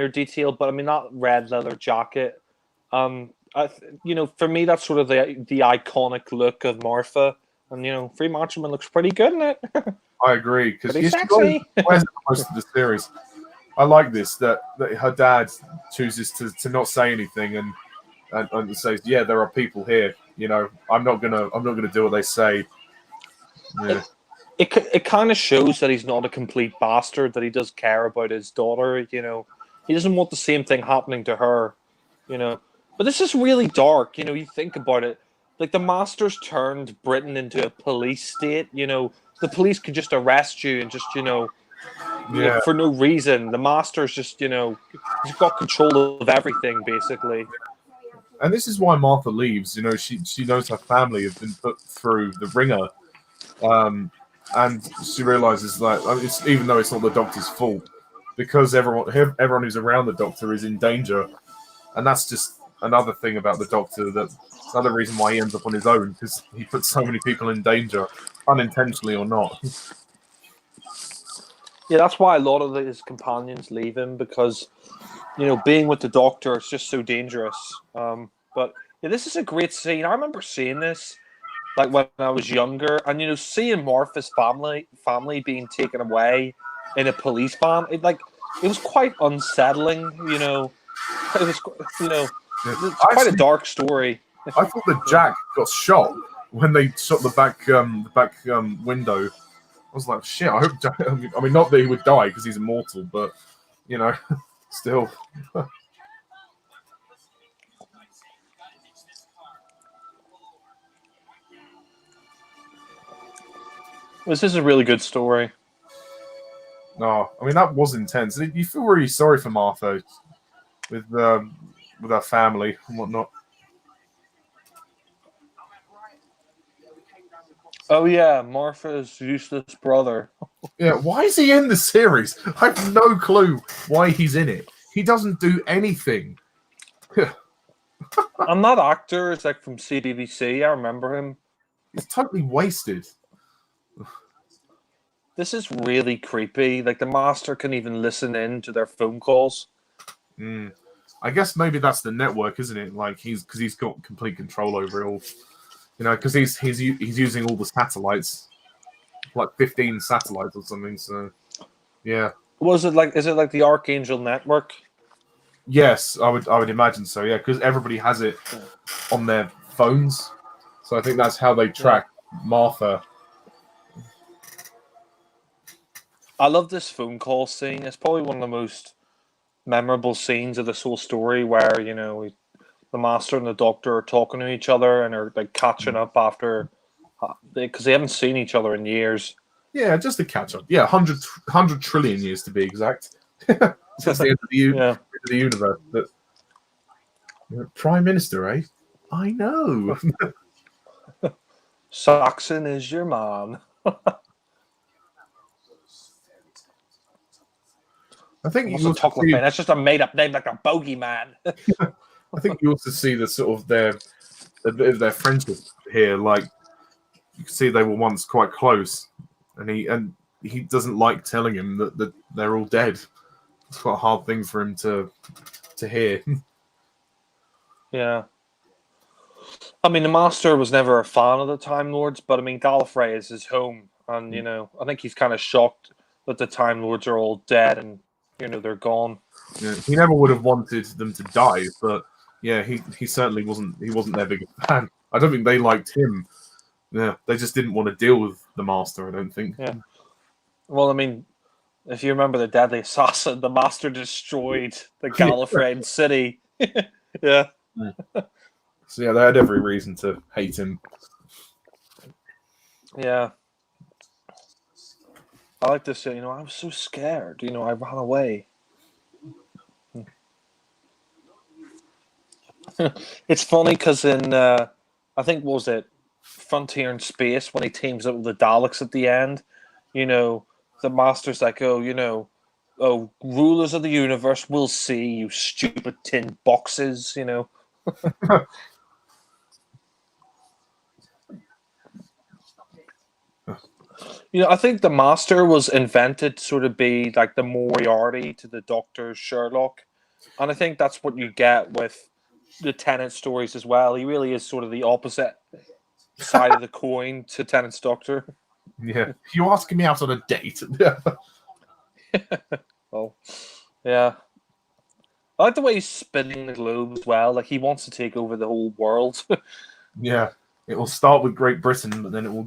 detail, but I mean that red leather jacket. For me that's sort of the iconic look of Martha. And Free Matchman looks pretty good in it. I agree because she wears it most of the series. I like this that her dad chooses to not say anything and says, "Yeah, there are people here. I'm not gonna do what they say." Yeah. It kind of shows that he's not a complete bastard. That he does care about his daughter. He doesn't want the same thing happening to her. But this is really dark. You think about it. Like the Masters turned Britain into a police state. The police could just arrest you and just for no reason. The Masters just he's got control of everything basically. And this is why Martha leaves. She knows her family have been put through the ringer, and she realizes that even though it's not the Doctor's fault, because everyone who's around the Doctor is in danger, and that's just another thing about the Doctor that. Another reason why he ends up on his own because he puts so many people in danger, unintentionally or not. Yeah, that's why a lot of his companions leave him because, being with the Doctor is just so dangerous. But this is a great scene. I remember seeing this like when I was younger, and seeing Martha's family being taken away in a police van. It was quite unsettling. It was it's quite a dark story. I thought that Jack got shot when they shot the back window. I was like, shit, I hope Jack... I mean, not that he would die because he's immortal, but, still. This is a really good story. No, I mean, that was intense. You feel really sorry for Martha with her family and whatnot. Oh yeah, Martha's useless brother. Yeah, why is he in the series? I have no clue why he's in it. He doesn't do anything. And that actor is from CBBC. I remember him. He's totally wasted. This is really creepy. Like the Master can even listen in to their phone calls. I guess maybe that's the network, isn't it? Like he's got complete control over it all. Because he's using all the satellites, like 15 satellites or something. So, yeah. Was it like? Is it like the Archangel Network? Yes, I would imagine so. Yeah, because everybody has it on their phones, so I think that's how they track Martha. I love this phone call scene. It's probably one of the most memorable scenes of this whole story, where the Master and the Doctor are talking to each other and are like catching up after because they haven't seen each other in years. Yeah, just to catch up. Yeah, 100 trillion years to be exact. Since the end of Yeah. the universe. But Prime Minister, eh? I know. Saxon is your man. I think What's you a also chocolate see, man? That's just a made up name like a bogeyman. I think you also see the sort of a bit of their friendship here. Like you can see they were once quite close, and he doesn't like telling him that they're all dead. It's quite a hard thing for him to hear. Yeah. I mean, the Master was never a fan of the Time Lords, but I mean, Gallifrey is his home, and I think he's kind of shocked that the Time Lords are all dead and they're gone. Yeah, he never would have wanted them to die, but yeah, he certainly wasn't. He wasn't their biggest fan. I don't think they liked him. Yeah, they just didn't want to deal with the Master. I don't think. Yeah. Well, I mean, if you remember the Deadly Assassin, the Master destroyed the Gallifreyan city. Yeah. So yeah, they had every reason to hate him. Yeah. I like to say, I was so scared. I ran away. It's funny because in, I think, what was it, Frontier in Space, when he teams up with the Daleks at the end, the Master's like, oh, rulers of the universe will see, you stupid tin boxes, I think the Master was invented to sort of be like the Moriarty to the Doctor's Sherlock. And I think that's what you get with the Tennant stories as well. He really is sort of the opposite side of the coin to Tennant's Doctor. Yeah, you asking me out on a date? Oh, yeah. I like the way he's spinning the globe as well. Like he wants to take over the whole world. Yeah, it will start with Great Britain, but then it will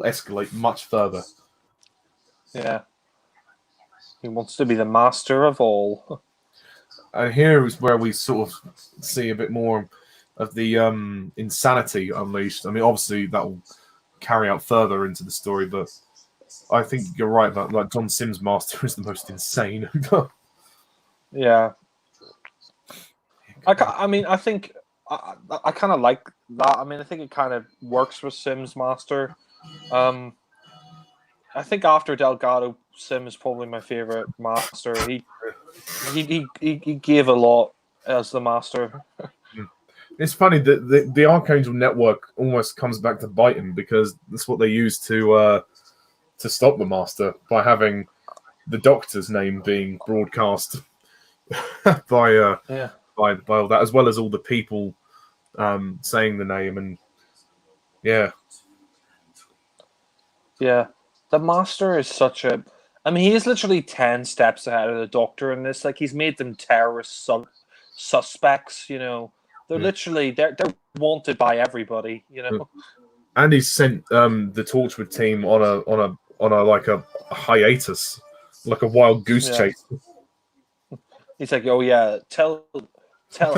escalate much further. Yeah. He wants to be the master of all. And here is where we sort of see a bit more of the insanity unleashed. I mean, obviously that will carry out further into the story, but I think you're right that like John Sims' Master is the most insane. Yeah. I mean, I think I kind of like that. I mean, I think it kind of works with Sims Master. I think after Delgado, Sim is probably my favorite Master. He gave a lot as the Master. It's funny that the Archangel Network almost comes back to bite him because that's what they use to stop the Master by having the Doctor's name being broadcast by all that, as well as all the people saying the name, and yeah. The Master is such a. I mean, he is literally 10 steps ahead of the Doctor in this. Like he's made them terrorist suspects. They're literally they're wanted by everybody. And he's sent the Torchwood team on a like a hiatus, like a wild goose chase. He's like, oh yeah, tell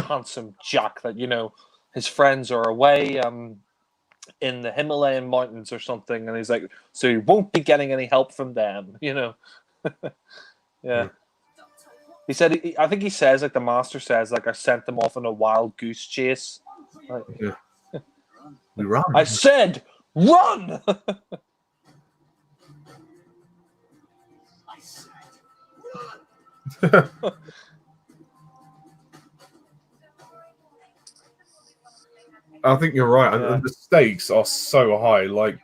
handsome Jack that his friends are away in the Himalayan mountains or something, and he's like, so he won't be getting any help from them. Yeah. He said, I think he says, like the Master says, like I sent them off on a wild goose chase. Like, We run. I said, run. I think you're right, Yeah. and the stakes are so high. Like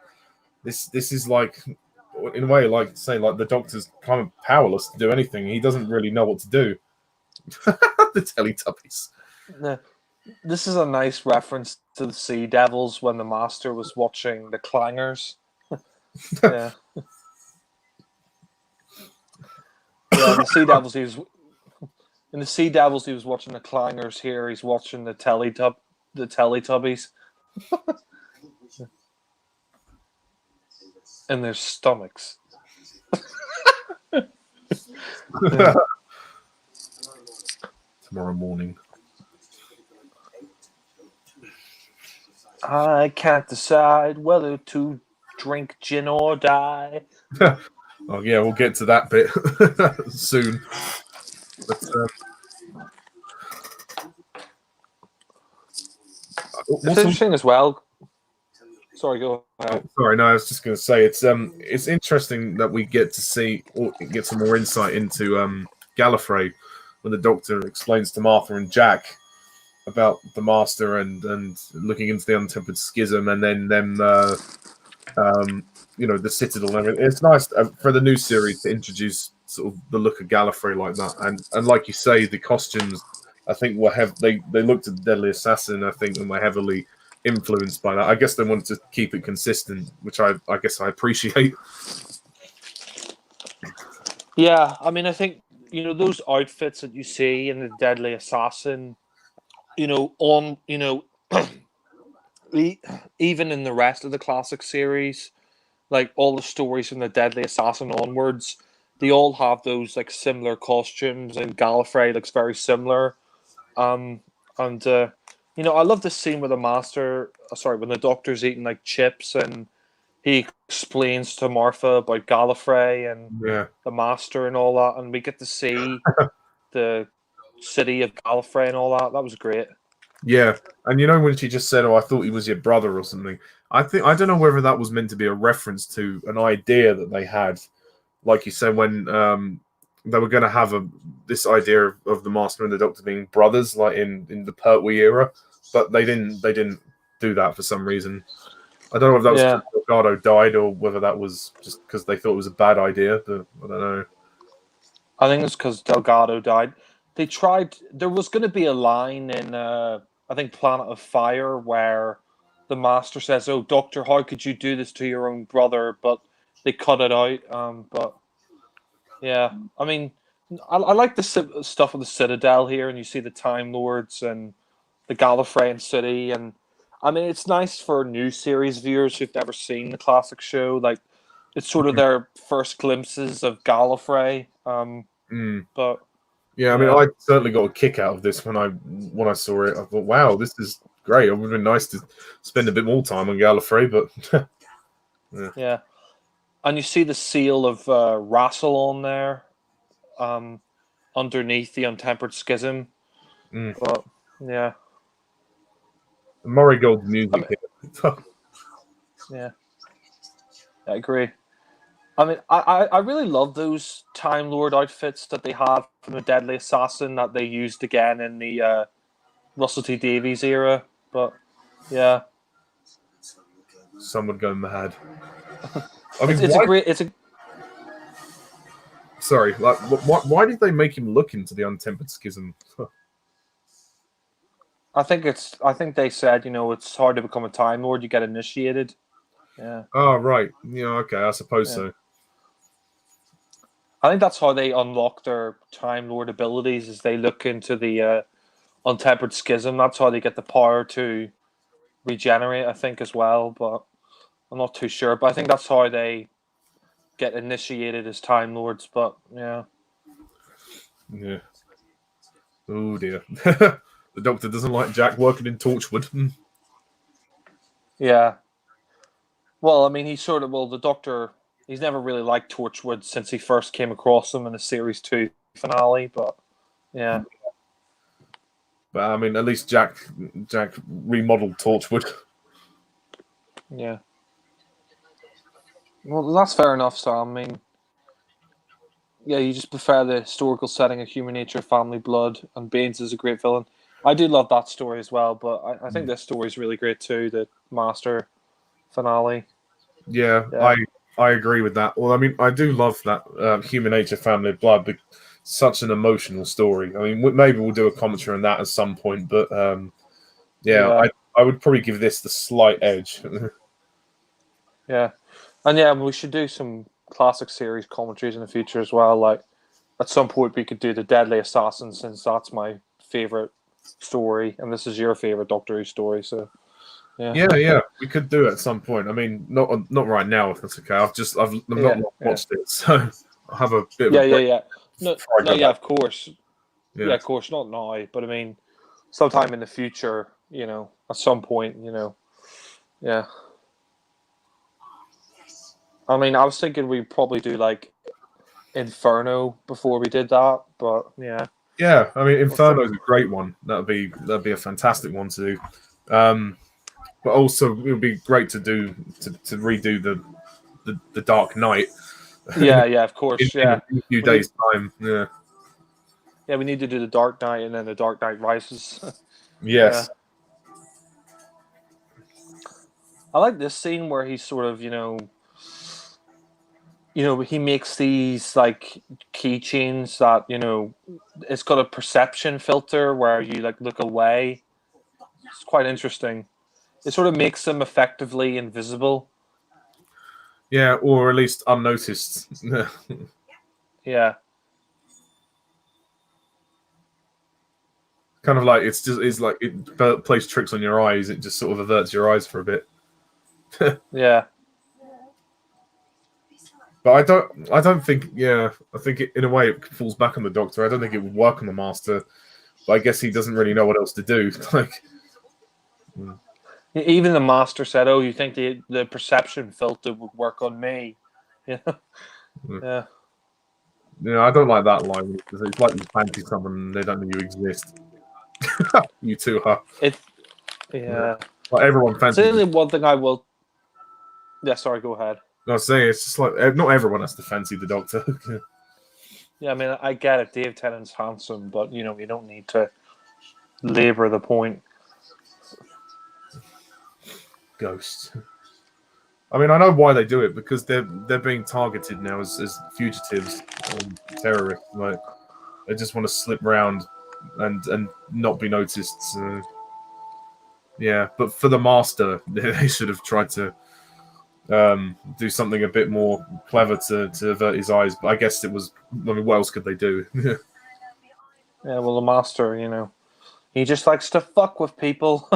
this is like, in a way, like say, like the Doctor's kind of powerless to do anything. He doesn't really know what to do. The Teletubbies. This is a nice reference to the Sea Devils when the Master was watching the Clangers. Yeah. Yeah, in the Sea Devils, he was watching the Clangers. Here, he's watching the Teletubbies in their stomachs. Tomorrow morning. I can't decide whether to drink gin or die. Oh yeah, we'll get to that bit soon. But, it's interesting as well. Sorry, go ahead. Sorry, no, I was just going to say it's interesting that we get to see or get some more insight into Gallifrey when the Doctor explains to Martha and Jack about the Master and looking into the untempered schism, and then them the Citadel and everything. It's nice for the new series to introduce sort of the look of Gallifrey like that, and like you say, the costumes I think they looked at the Deadly Assassin, I think, and were heavily influenced by that. I guess they wanted to keep it consistent, which I guess I appreciate. Yeah, I mean, I think those outfits that you see in the Deadly Assassin, even in the rest of the classic series, like all the stories from the Deadly Assassin onwards, they all have those like similar costumes, and Gallifrey looks very similar. I love the scene where when the Doctor's eating like chips and he explains to Martha about Gallifrey and the Master and all that, and we get to see the city of Gallifrey and all that. That was great. Yeah, and when she just said, "Oh, I thought he was your brother" or something. I don't know whether that was meant to be a reference to an idea that they had, like you said, when they were going to have this idea of the Master and the Doctor being brothers, like in the Pertwee era, but they didn't do that for some reason. I don't know if that was because Delgado died or whether that was just because they thought it was a bad idea, but I don't know. I think it's because Delgado died. They tried. There was going to be a line in, I think, Planet of Fire where the Master says, "Oh, Doctor, how could you do this to your own brother?" But they cut it out. But yeah, I mean, I like the stuff of the Citadel here, and you see the Time Lords and the Gallifreyan city, and I mean, it's nice for new series viewers who've never seen the classic show. Like, it's sort of their first glimpses of Gallifrey. But yeah, I mean, I certainly got a kick out of this when I saw it. I thought, wow, this is great. It would have been nice to spend a bit more time on Gallifrey, but yeah. And you see the seal of Rassilon there, underneath the Untempered Schism. But yeah, Murray Gold's music. Yeah, I agree. I mean, I really love those Time Lord outfits that they have from the Deadly Assassin that they used again in the Russell T Davies era. But yeah, some would go mad. I mean, Sorry, like, why did they make him look into the Untempered Schism? I think they said, it's hard to become a Time Lord. You get initiated. Yeah. Oh right. Yeah. Okay. I suppose so. I think that's how they unlock their Time Lord abilities. Is they look into the Untempered Schism. That's how they get the power to regenerate. I think as well, but I'm not too sure. But I think that's how they get initiated as Time Lords. But yeah. Yeah. Oh dear. The Doctor doesn't like Jack working in Torchwood. Yeah. Well, I mean, the Doctor, he's never really liked Torchwood since he first came across them in the Series 2 finale, but yeah. But I mean, at least Jack remodeled Torchwood. Yeah. Well, that's fair enough, Sam. I mean, yeah, you just prefer the historical setting of Human Nature, Family Blood, and Baines is a great villain. I do love that story as well, but I think this story is really great too, the Master finale. Yeah, I agree with that. Well, I mean, I do love that Human Nature, Family Blood, but such an emotional story. I mean, maybe we'll do a commentary on that at some point, but I would probably give this the slight edge. Yeah. And yeah, we should do some classic series commentaries in the future as well. Like, at some point we could do the Deadly Assassin, since that's my favorite story, and this is your favorite Doctor Who story. So Yeah, we could do it at some point. I mean, not right now if that's okay. I've not watched it, so I'll have a bit of a break. yeah. No, before I go yeah, back. of course. Yeah, of course, not now, but I mean, sometime in the future, at some point, yeah. I mean, I was thinking we'd probably do like Inferno before we did that, but yeah. Yeah, I mean, Inferno is a great one. That'd be a fantastic one to do. But also, it would be great to redo the Dark Knight. Yeah, of course, in a few days' time. Yeah. Yeah, we need to do the Dark Knight and then the Dark Knight Rises. Yes. Yeah. I like this scene where he's sort of, he makes these like keychains that, it's got a perception filter where you like look away. It's quite interesting. It sort of makes them effectively invisible. Yeah, or at least unnoticed. Yeah. Kind of like it's like it plays tricks on your eyes. It just sort of averts your eyes for a bit. Yeah. But I don't think. Yeah, I think in a way it falls back on the Doctor. I don't think it would work on the Master. But I guess he doesn't really know what else to do. Like, even the Master said, "Oh, you think the perception filter would work on me?" Yeah. Yeah. I don't like that line because it's like you fancy someone and they don't know you exist. You too, huh? Yeah. Like everyone fancies. Certainly, one thing I will. Yeah, sorry. Go ahead. I was saying it's just like not everyone has to fancy the Doctor. Yeah, I mean, I get it. Dave Tennant's handsome, but you don't need to labor the point. Ghost. I mean, I know why they do it because they're being targeted now as fugitives and terrorists. Like they just want to slip around and not be noticed. So, yeah, but for the Master, they should have tried to do something a bit more clever to avert his eyes. But I guess it was. I mean, what else could they do? Yeah, well, the Master, he just likes to fuck with people.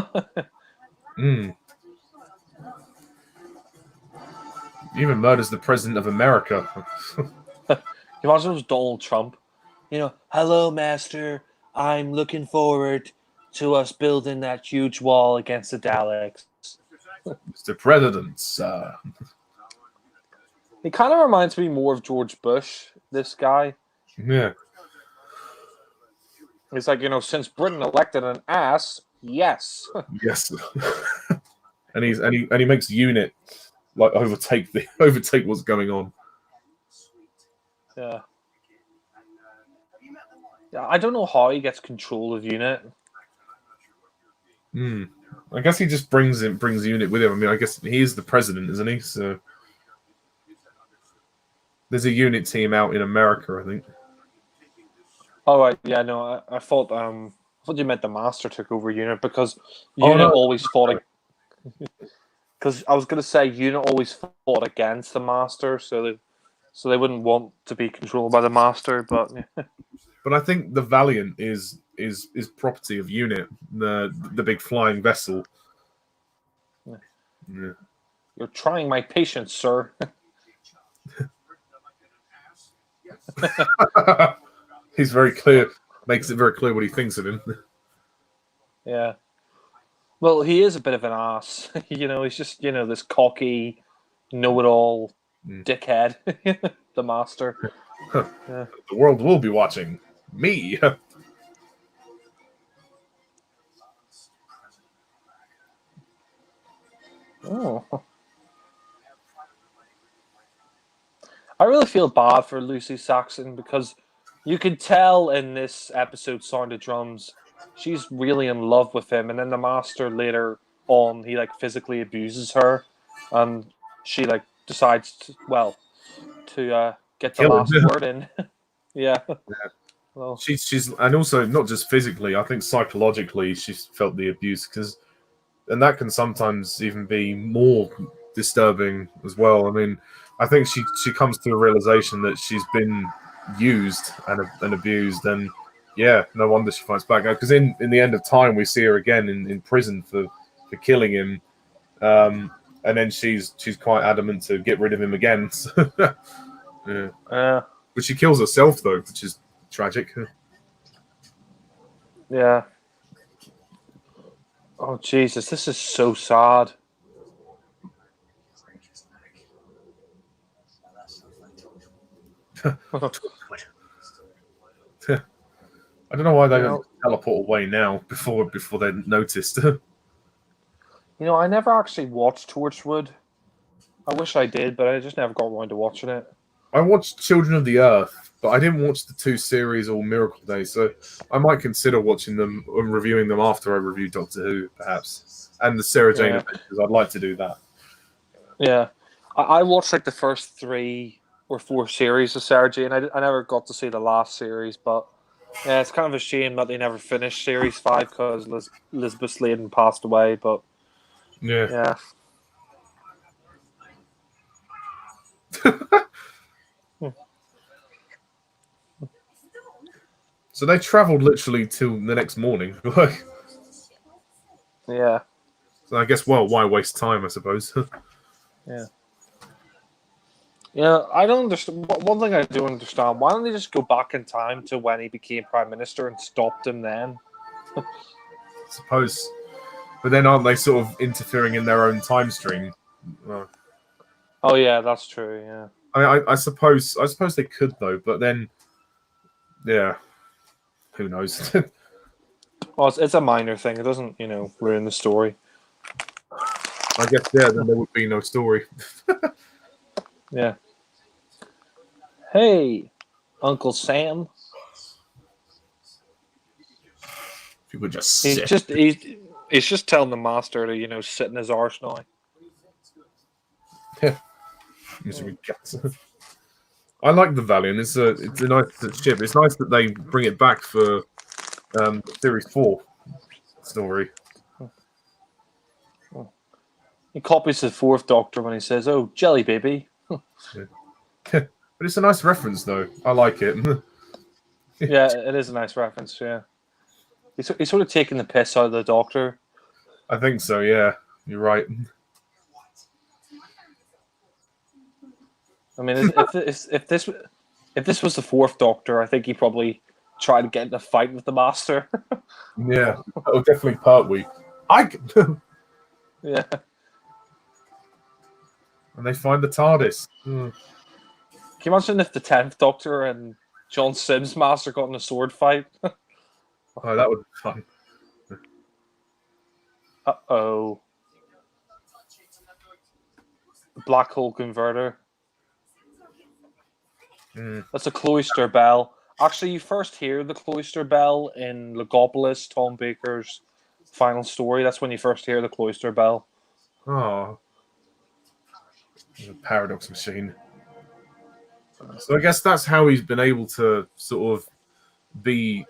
He even murders the president of America. You imagine it was Donald Trump. Hello, Master. I'm looking forward to us building that huge wall against the Daleks. Mr. President, sir. He kind of reminds me more of George Bush, this guy. Yeah. It's like, since Britain elected an ass, yes. Yes. and he makes UNIT like overtake what's going on. Yeah. Yeah, I don't know how he gets control of UNIT. I guess he just brings UNIT with him. I mean, I guess he is the president, isn't he? So there's a UNIT team out in America, I think. Oh right, yeah, no, I thought you meant the Master took over UNIT because UNIT always fought. Because I was going to say UNIT always fought against the Master, so they wouldn't want to be controlled by the Master. But but I think the Valiant is property of UNIT, the big flying vessel. Yeah. You're trying my patience, sir. He's very clear. Makes it very clear what he thinks of him. Yeah. Well, he is a bit of an ass. He's just, this cocky, know-it-all dickhead. The Master. Yeah. The world will be watching me. Oh. I really feel bad for Lucy Saxon because you could tell in this episode, Sound of Drums, she's really in love with him, and then the Master later on, he physically abuses her, and she decides to get the last word in. Yeah. Well, she's and also not just physically. I think psychologically she's felt the abuse and that can sometimes even be more disturbing as well. I mean, I think she comes to a realization that she's been used and abused, then yeah, no wonder she fights back. Because in the end of time, we see her again in prison for killing him, and then she's quite adamant to get rid of him again. So, yeah. But she kills herself though, which is tragic. Yeah. Oh Jesus, this is so sad. I don't know why they don't teleport away now before they noticed. I never actually watched Torchwood. I wish I did, but I just never got around to watching it. I watched Children of the Earth, but I didn't watch the 2 series or Miracle Day, so I might consider watching them and reviewing them after I review Doctor Who, perhaps. And the Sarah Jane Adventures. I'd like to do that. Yeah. I watched like the first 3 or 4 series of Sarah Jane. I never got to see the last series, but yeah, it's kind of a shame that they never finished Series 5 because Elizabeth Sladen passed away, but yeah. So they travelled literally till the next morning. Yeah. So I guess, why waste time, I suppose? Yeah. Yeah, I don't understand. One thing I do understand, why don't they just go back in time to when he became Prime Minister and stopped him then? I suppose. But then aren't they sort of interfering in their own time stream? Oh yeah, that's true, yeah. I suppose they could though, but then yeah. Who knows? Well, it's a minor thing. It doesn't, ruin the story. I guess, yeah, then there would be no story. Yeah. Hey, Uncle Sam. If you would just sit. He's just telling the master to, sit in his arse now. Yeah. Misery cats. I like the Valiant. It's a nice ship. It's nice that they bring it back for Series 4 story. He copies the 4th Doctor when he says, "Oh, jelly baby." Yeah. But it's a nice reference, though. I like it. Yeah, it is a nice reference. Yeah, he's sort of taking the piss out of the Doctor. I think so. Yeah, you're right. I mean, if this was the 4th Doctor, I think he probably tried to get in a fight with the Master. Yeah, oh, definitely Pertwee. Yeah. And they find the TARDIS. Can you imagine if the 10th Doctor and John Sims' Master got in a sword fight? Oh, that would be fun. Uh-oh. Black hole converter. That's a cloister bell. Actually, you first hear the cloister bell in Legopolis, Tom Baker's final story. That's when you first hear the cloister bell. Oh. The paradox machine. So I guess that's how he's been able to sort of be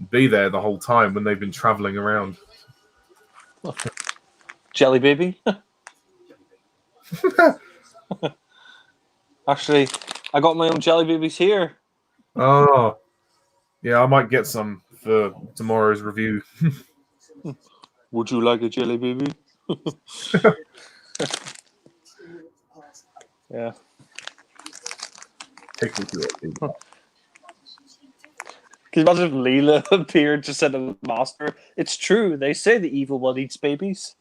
there the whole time when they've been traveling around. Jelly baby. Actually, I got my own jelly babies here. Oh, yeah, I might get some for tomorrow's review. Would you like a jelly baby? Yeah. Take me to it. Can you imagine if Leela appeared just said to the Master? It's true. They say the evil one eats babies.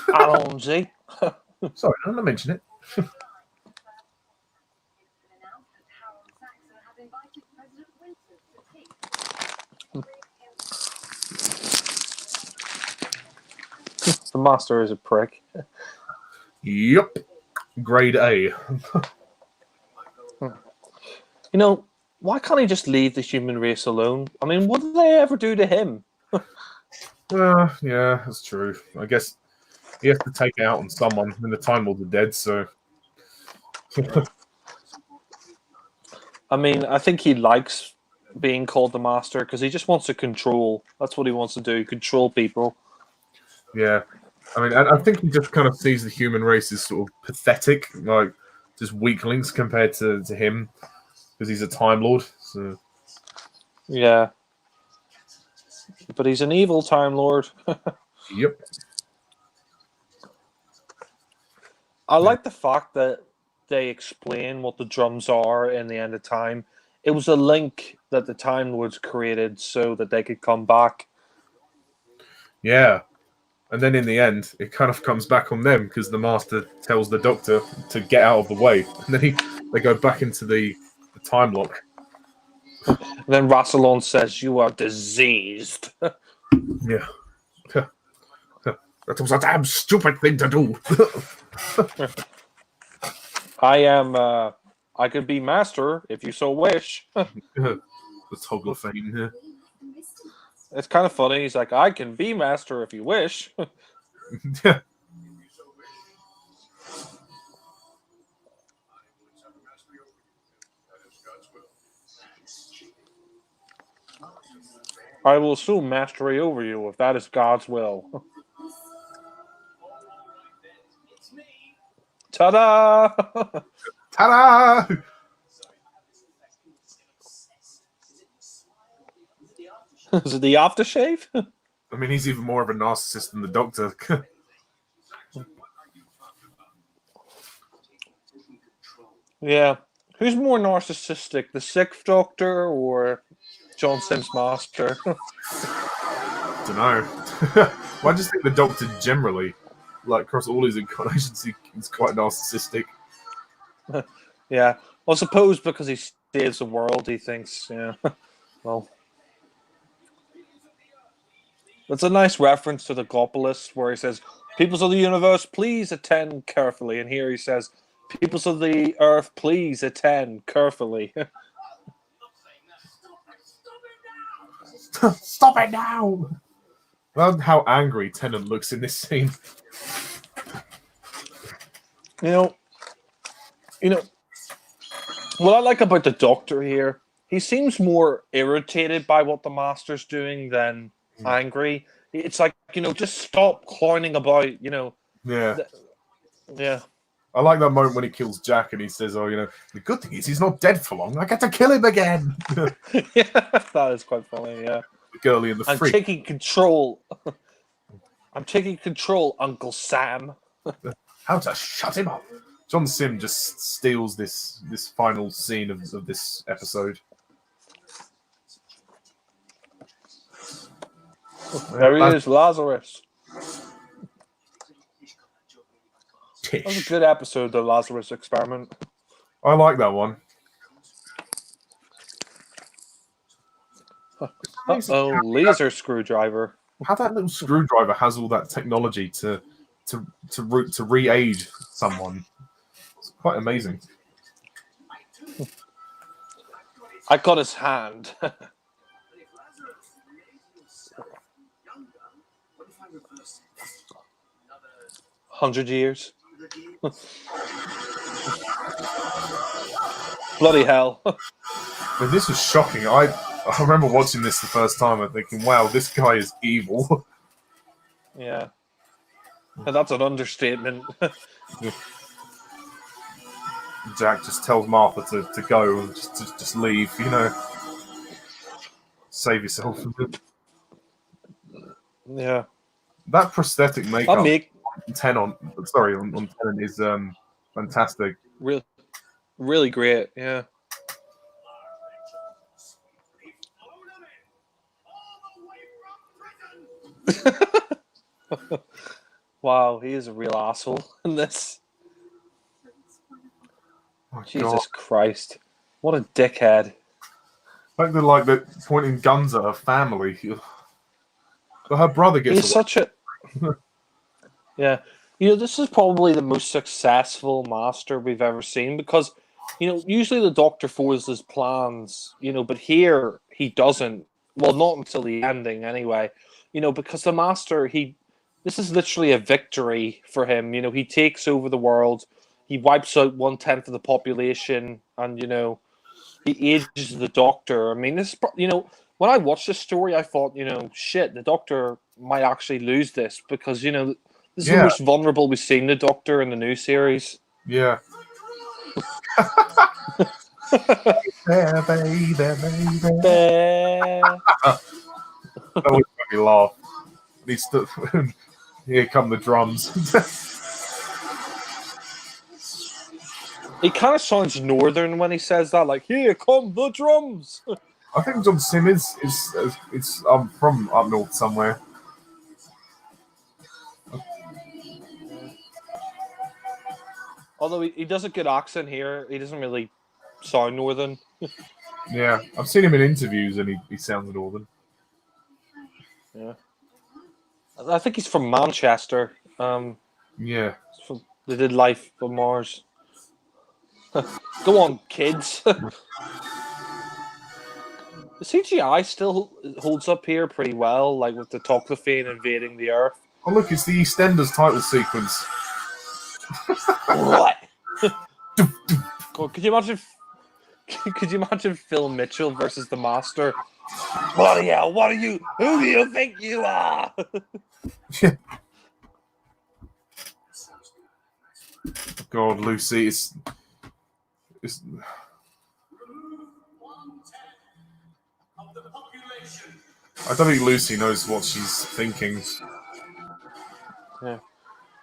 Allons-y. Sorry, I didn't mention it. The Master is a prick. Yep. Grade A. Why can't he just leave the human race alone? I mean, what did they ever do to him? Yeah, that's true. I guess he has to take it out on someone when the Time Lords are dead, so... I mean, I think he likes being called the Master because he just wants to control. That's what he wants to do, control people. Yeah. I mean, I think he just kind of sees the human race as sort of pathetic, like just weaklings compared to him, because he's a Time Lord. So Yeah. But he's an evil Time Lord. yep. I like the fact that they explain what the drums are in the end of time. It was a link that the Time Lords created so that they could come back. Yeah. And then in the end, it kind of comes back on them because the Master tells the Doctor to get out of the way, and then they go back into the time lock. And then Rassilon says, "You are diseased." Yeah. That was a damn stupid thing to do. I am. I could be master if you so wish. The Toggle of Fame here. It's kind of funny. He's like, "I can be master if you wish." Yeah. I will assume mastery over you if that is God's will. Ta-da! Ta-da! Is it the aftershave? I mean, he's even more of a narcissist than the Doctor. Yeah. Who's more narcissistic, the Sixth Doctor or John Sims Master? Don't know. Well, I just think the Doctor generally, like across all his incarnations, he's quite narcissistic. Yeah. Well, I suppose because he saves the world, he thinks, yeah. Well. That's a nice reference to the Gopolis where he says, "Peoples of the universe, please attend carefully." And here he says, "Peoples of the earth, please attend carefully." Stop it now! I love how angry Tennant looks in this scene. You know, what I like about the Doctor here, he seems more irritated by what the Master's doing than angry. It's like, just stop clowning about, Yeah. Yeah. I like that moment when he kills Jack and he says, "Oh, the good thing is he's not dead for long. I get to kill him again." Yeah, that is quite funny, yeah. The girlie and the I'm freak. taking control. I'm taking control, Uncle Sam. How to shut him up. John Sim just steals this final scene of this episode. There he is, Lazarus. That was a Tish. good episode, the Lazarus Experiment. I like that one. Uh-oh, laser screwdriver. How that little screwdriver has all that technology to re-age someone. It's quite amazing. I got his hand. 100 years. Bloody hell. But this was shocking. I remember watching this the first time and thinking, wow, this guy is evil. Yeah. And that's an understatement. Jack just tells Martha to go and just leave, Save yourself. Yeah. That prosthetic makeup on Tennant is fantastic. Really great, yeah. Wow, he is a real asshole in this. Oh, Jesus God. Christ. What a dickhead. Like they're pointing guns at her family. But her brother gets He's such a... Yeah. This is probably the most successful Master we've ever seen because, usually the Doctor follows his plans, but here he doesn't. Well, not until the ending anyway. Because the Master, this is literally a victory for him. He takes over the world. He wipes out 1/10 of the population and, he ages the Doctor. I mean, this, when I watched this story, I thought, shit, the Doctor might actually lose this because, this is the Yeah. most vulnerable we've seen the Doctor in the new series. Yeah. There, baby, baby. Bear. That always made me laugh. Here come the drums. He kind of sounds northern when he says that, like, here come the drums. I think John Simmons is from up north somewhere. Although he does a good accent here, he doesn't really sound northern. Yeah, I've seen him in interviews and he sounds northern. Yeah, I think he's from Manchester. Yeah. They did Life on Mars. Go on, kids. The CGI still holds up here pretty well, like with the Toclafane invading the Earth. Oh look, it's the EastEnders title sequence. What? God, could you imagine? Could you imagine Phil Mitchell versus the Master? Bloody hell! What are you? Who do you think you are? God, Lucy, it's. I don't think Lucy knows what she's thinking. Yeah,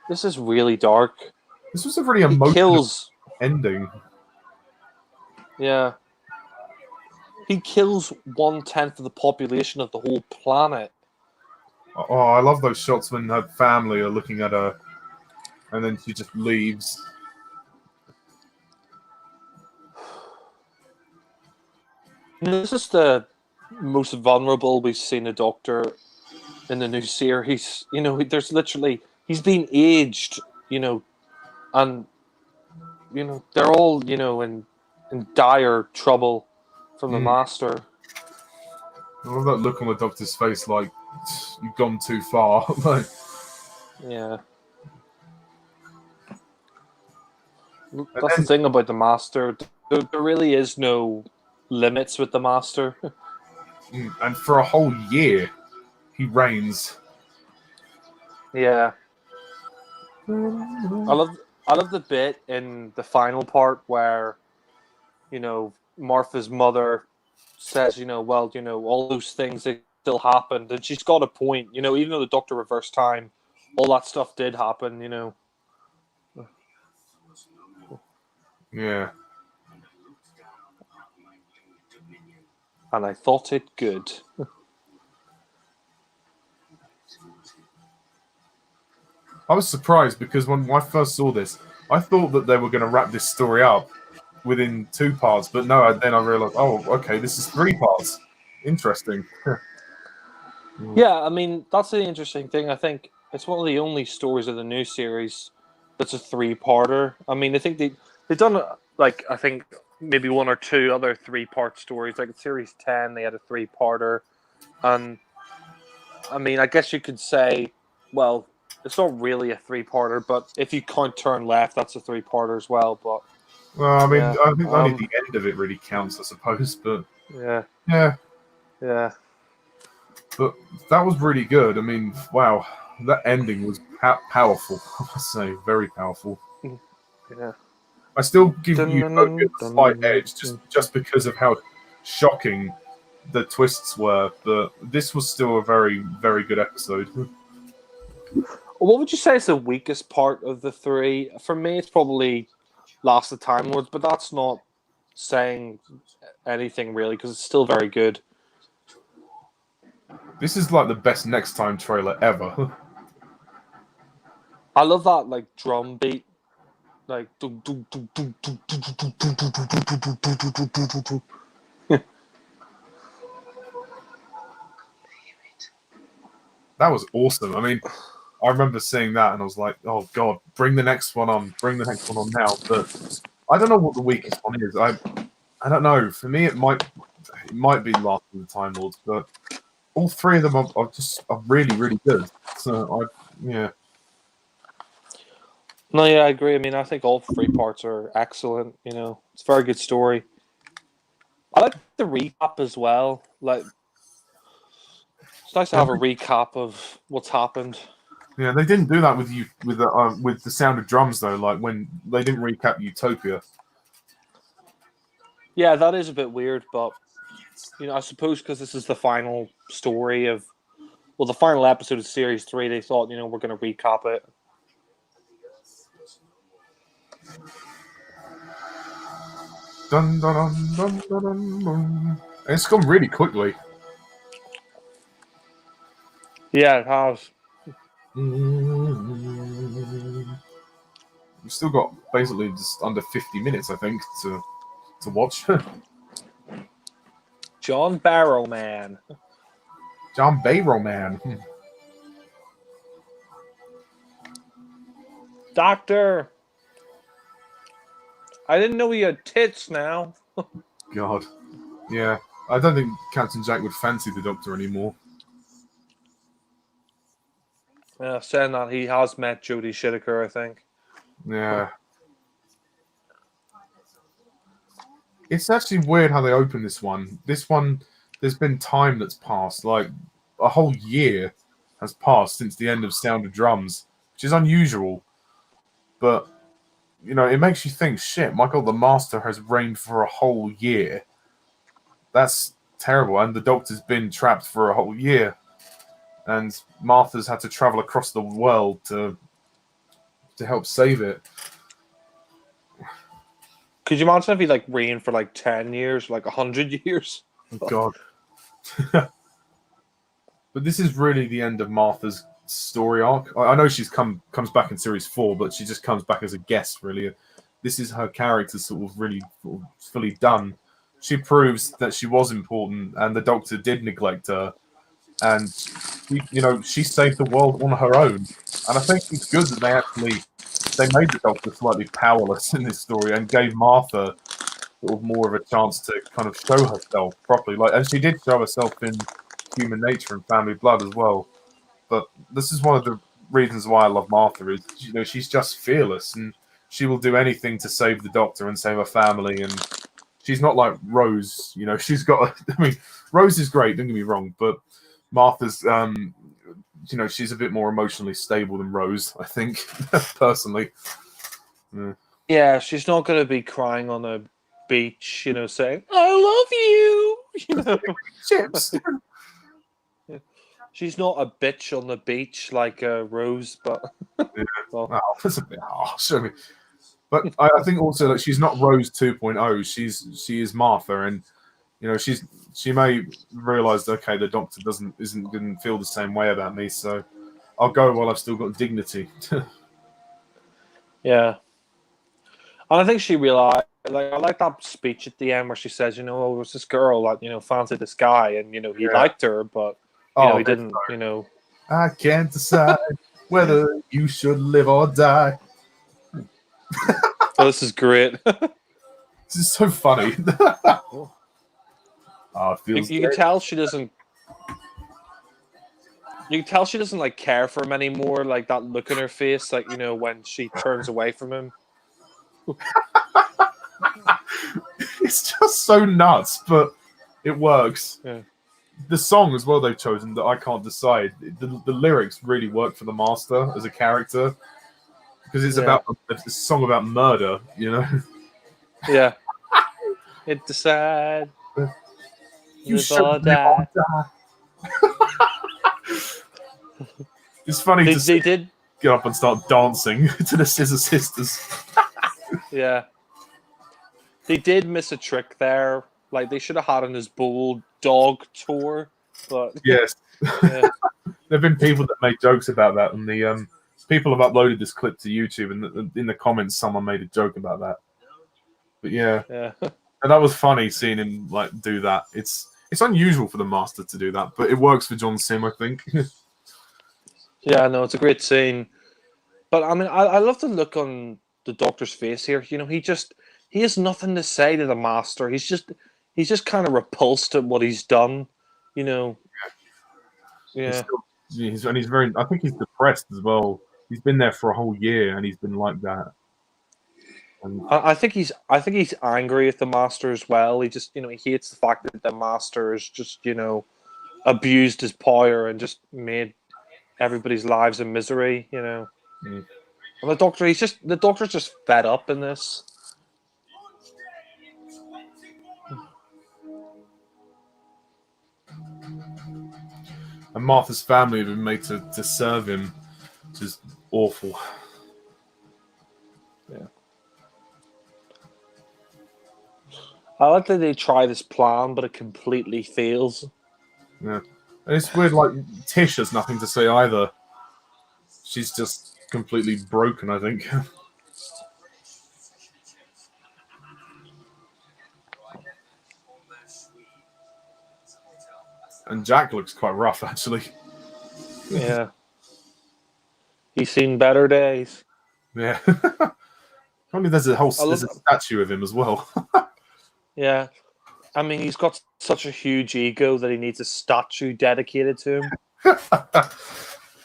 this is really dark. This was a really He emotional kills. ending. Yeah. He kills 1/10 of the population of the whole planet. Oh, I love those shots when her family are looking at her, and then she just leaves. This is the most vulnerable we've seen a Doctor in the new series. There's literally he's been aged. And they're all in dire trouble from the Master. I love that look on the Doctor's face, like you've gone too far. Like, Yeah. That's the thing about the Master. There really is no limits with the Master. and for a whole year, he reigns. Yeah. I love the bit in the final part where, Martha's mother says, all those things that still happened, and she's got a point. Even though the Doctor reversed time, all that stuff did happen. Yeah. And I thought it good. I was surprised because when I first saw this, I thought that they were going to wrap this story up within 2 parts, but no, then I realized, oh, okay, this is 3 parts. Interesting. Yeah, I mean, that's the interesting thing. I think it's one of the only stories of the new series that's a 3-parter. I mean, I think they've done, I think maybe 1 or 2 other 3-part stories. Like in Series 10, they had a 3-parter. And, I mean, I guess you could say, well, it's not really a 3-parter, but if you count Turn Left, that's a 3-parter as well. But Well, I mean, yeah. I think only the end of it really counts, I suppose, but... Yeah. Yeah. But that was really good. I mean, wow, that ending was powerful, I must say. Very powerful. Yeah. I still give Utopia a slight edge just because of how shocking the twists were, but this was still a very, very good episode. What would you say is the weakest part of the 3? For me, it's probably Last of the Time Lords, but that's not saying anything really because it's still very good. This is like the best Next Time trailer ever. I love that drum beat, that was awesome. I mean, I remember seeing that and I was like, oh god, bring the next one on now. But I don't know what the weakest one is. I don't know. For me, it might be Last of the Time Lords, but all 3 of them are really, really good. So yeah. No, yeah, I agree. I mean, I think all 3 parts are excellent. It's a very good story. I like the recap as well. It's nice to have a recap of what's happened. Yeah, they didn't do that with you with the Sound of Drums though. Like when they didn't recap Utopia. Yeah, that is a bit weird, but I suppose because this is the final story of, well, the final episode of Series 3, they thought, we're going to recap it. Dun, dun, dun, dun, dun, dun, dun. It's gone really quickly. Yeah, it has. We've still got basically just under 50 minutes, I think, to watch. John Barrowman. John Barrowman. Doctor! I didn't know he had tits now. God. Yeah. I don't think Captain Jack would fancy the Doctor anymore. Yeah, saying that, he has met Jodie Whittaker, I think. Yeah. It's actually weird how they open this one. This one, there's been time that's passed. Like, a whole year has passed since the end of Sound of Drums, which is unusual. But, it makes you think, shit, Michael the Master has reigned for a whole year. That's terrible. And the Doctor's been trapped for a whole year. And Martha's had to travel across the world to help save it. Could you imagine if he reigned for 10 years, 100 years? Oh, God. But this is really the end of Martha's story arc. I know she's comes back in series 4, but she just comes back as a guest, really. This is her character sort of really fully done. She proves that she was important and the Doctor did neglect her. And, she saved the world on her own. And I think it's good that they made the Doctor slightly powerless in this story and gave Martha sort of more of a chance to kind of show herself properly. And she did show herself in Human Nature and Family Blood as well. But this is one of the reasons why I love Martha is, she's just fearless and she will do anything to save the Doctor and save her family. And she's not like Rose, she's got, Rose is great, don't get me wrong, but Martha's, she's a bit more emotionally stable than Rose, I think, personally. Yeah, she's not going to be crying on a beach, saying, I love you! Chips! She's not a bitch on the beach like Rose, but... Yeah. Well, that's a bit harsh. But I think also that she's not Rose 2.0. She is Martha, and she may realise, okay, the Doctor didn't feel the same way about me, so I'll go while I've still got dignity. Yeah, and I think she realised. I like that speech at the end where she says, it was this girl that fancied this guy, and he liked her, but he didn't. So. I can't decide whether you should live or die. Oh, this is great. This is so funny. You can tell she doesn't. You can tell she doesn't care for him anymore. Like that look in her face, when she turns away from him. It's just so nuts, but it works. Yeah. The song as well they've chosen that I can't decide. The lyrics really work for the Master as a character because it's about a song about murder. Yeah. It decide. You should live or die. It's funny they did get up and start dancing to the Scissor Sisters. Yeah. They did miss a trick there. They should have had on his Bulldog tour, but yes. Yeah. There have been people that made jokes about that, and the people have uploaded this clip to YouTube, and in the comments, someone made a joke about that. But yeah, and that was funny seeing him do that. It's unusual for the Master to do that, but it works for John Sim, I think. Yeah, no, it's a great scene. But I love the look on the Doctor's face here. He has nothing to say to the Master. He's just kind of repulsed at what he's done. Yeah. He's very. I think he's depressed as well. He's been there for a whole year, and he's been like that. And I think he's angry at the Master as well. He just he hates the fact that the Master is just abused his power and just made everybody's lives a misery. Mm. And the doctor's just fed up in this. And Martha's family have been made to serve him, which is awful. Yeah. I like that they try this plan, but it completely fails. Yeah. And it's weird, like, Tish has nothing to say either. She's just completely broken, I think. And Jack looks quite rough, actually. Yeah. He's seen better days. Yeah. Only there's a statue of him as well. Yeah. I mean, he's got such a huge ego that he needs a statue dedicated to him.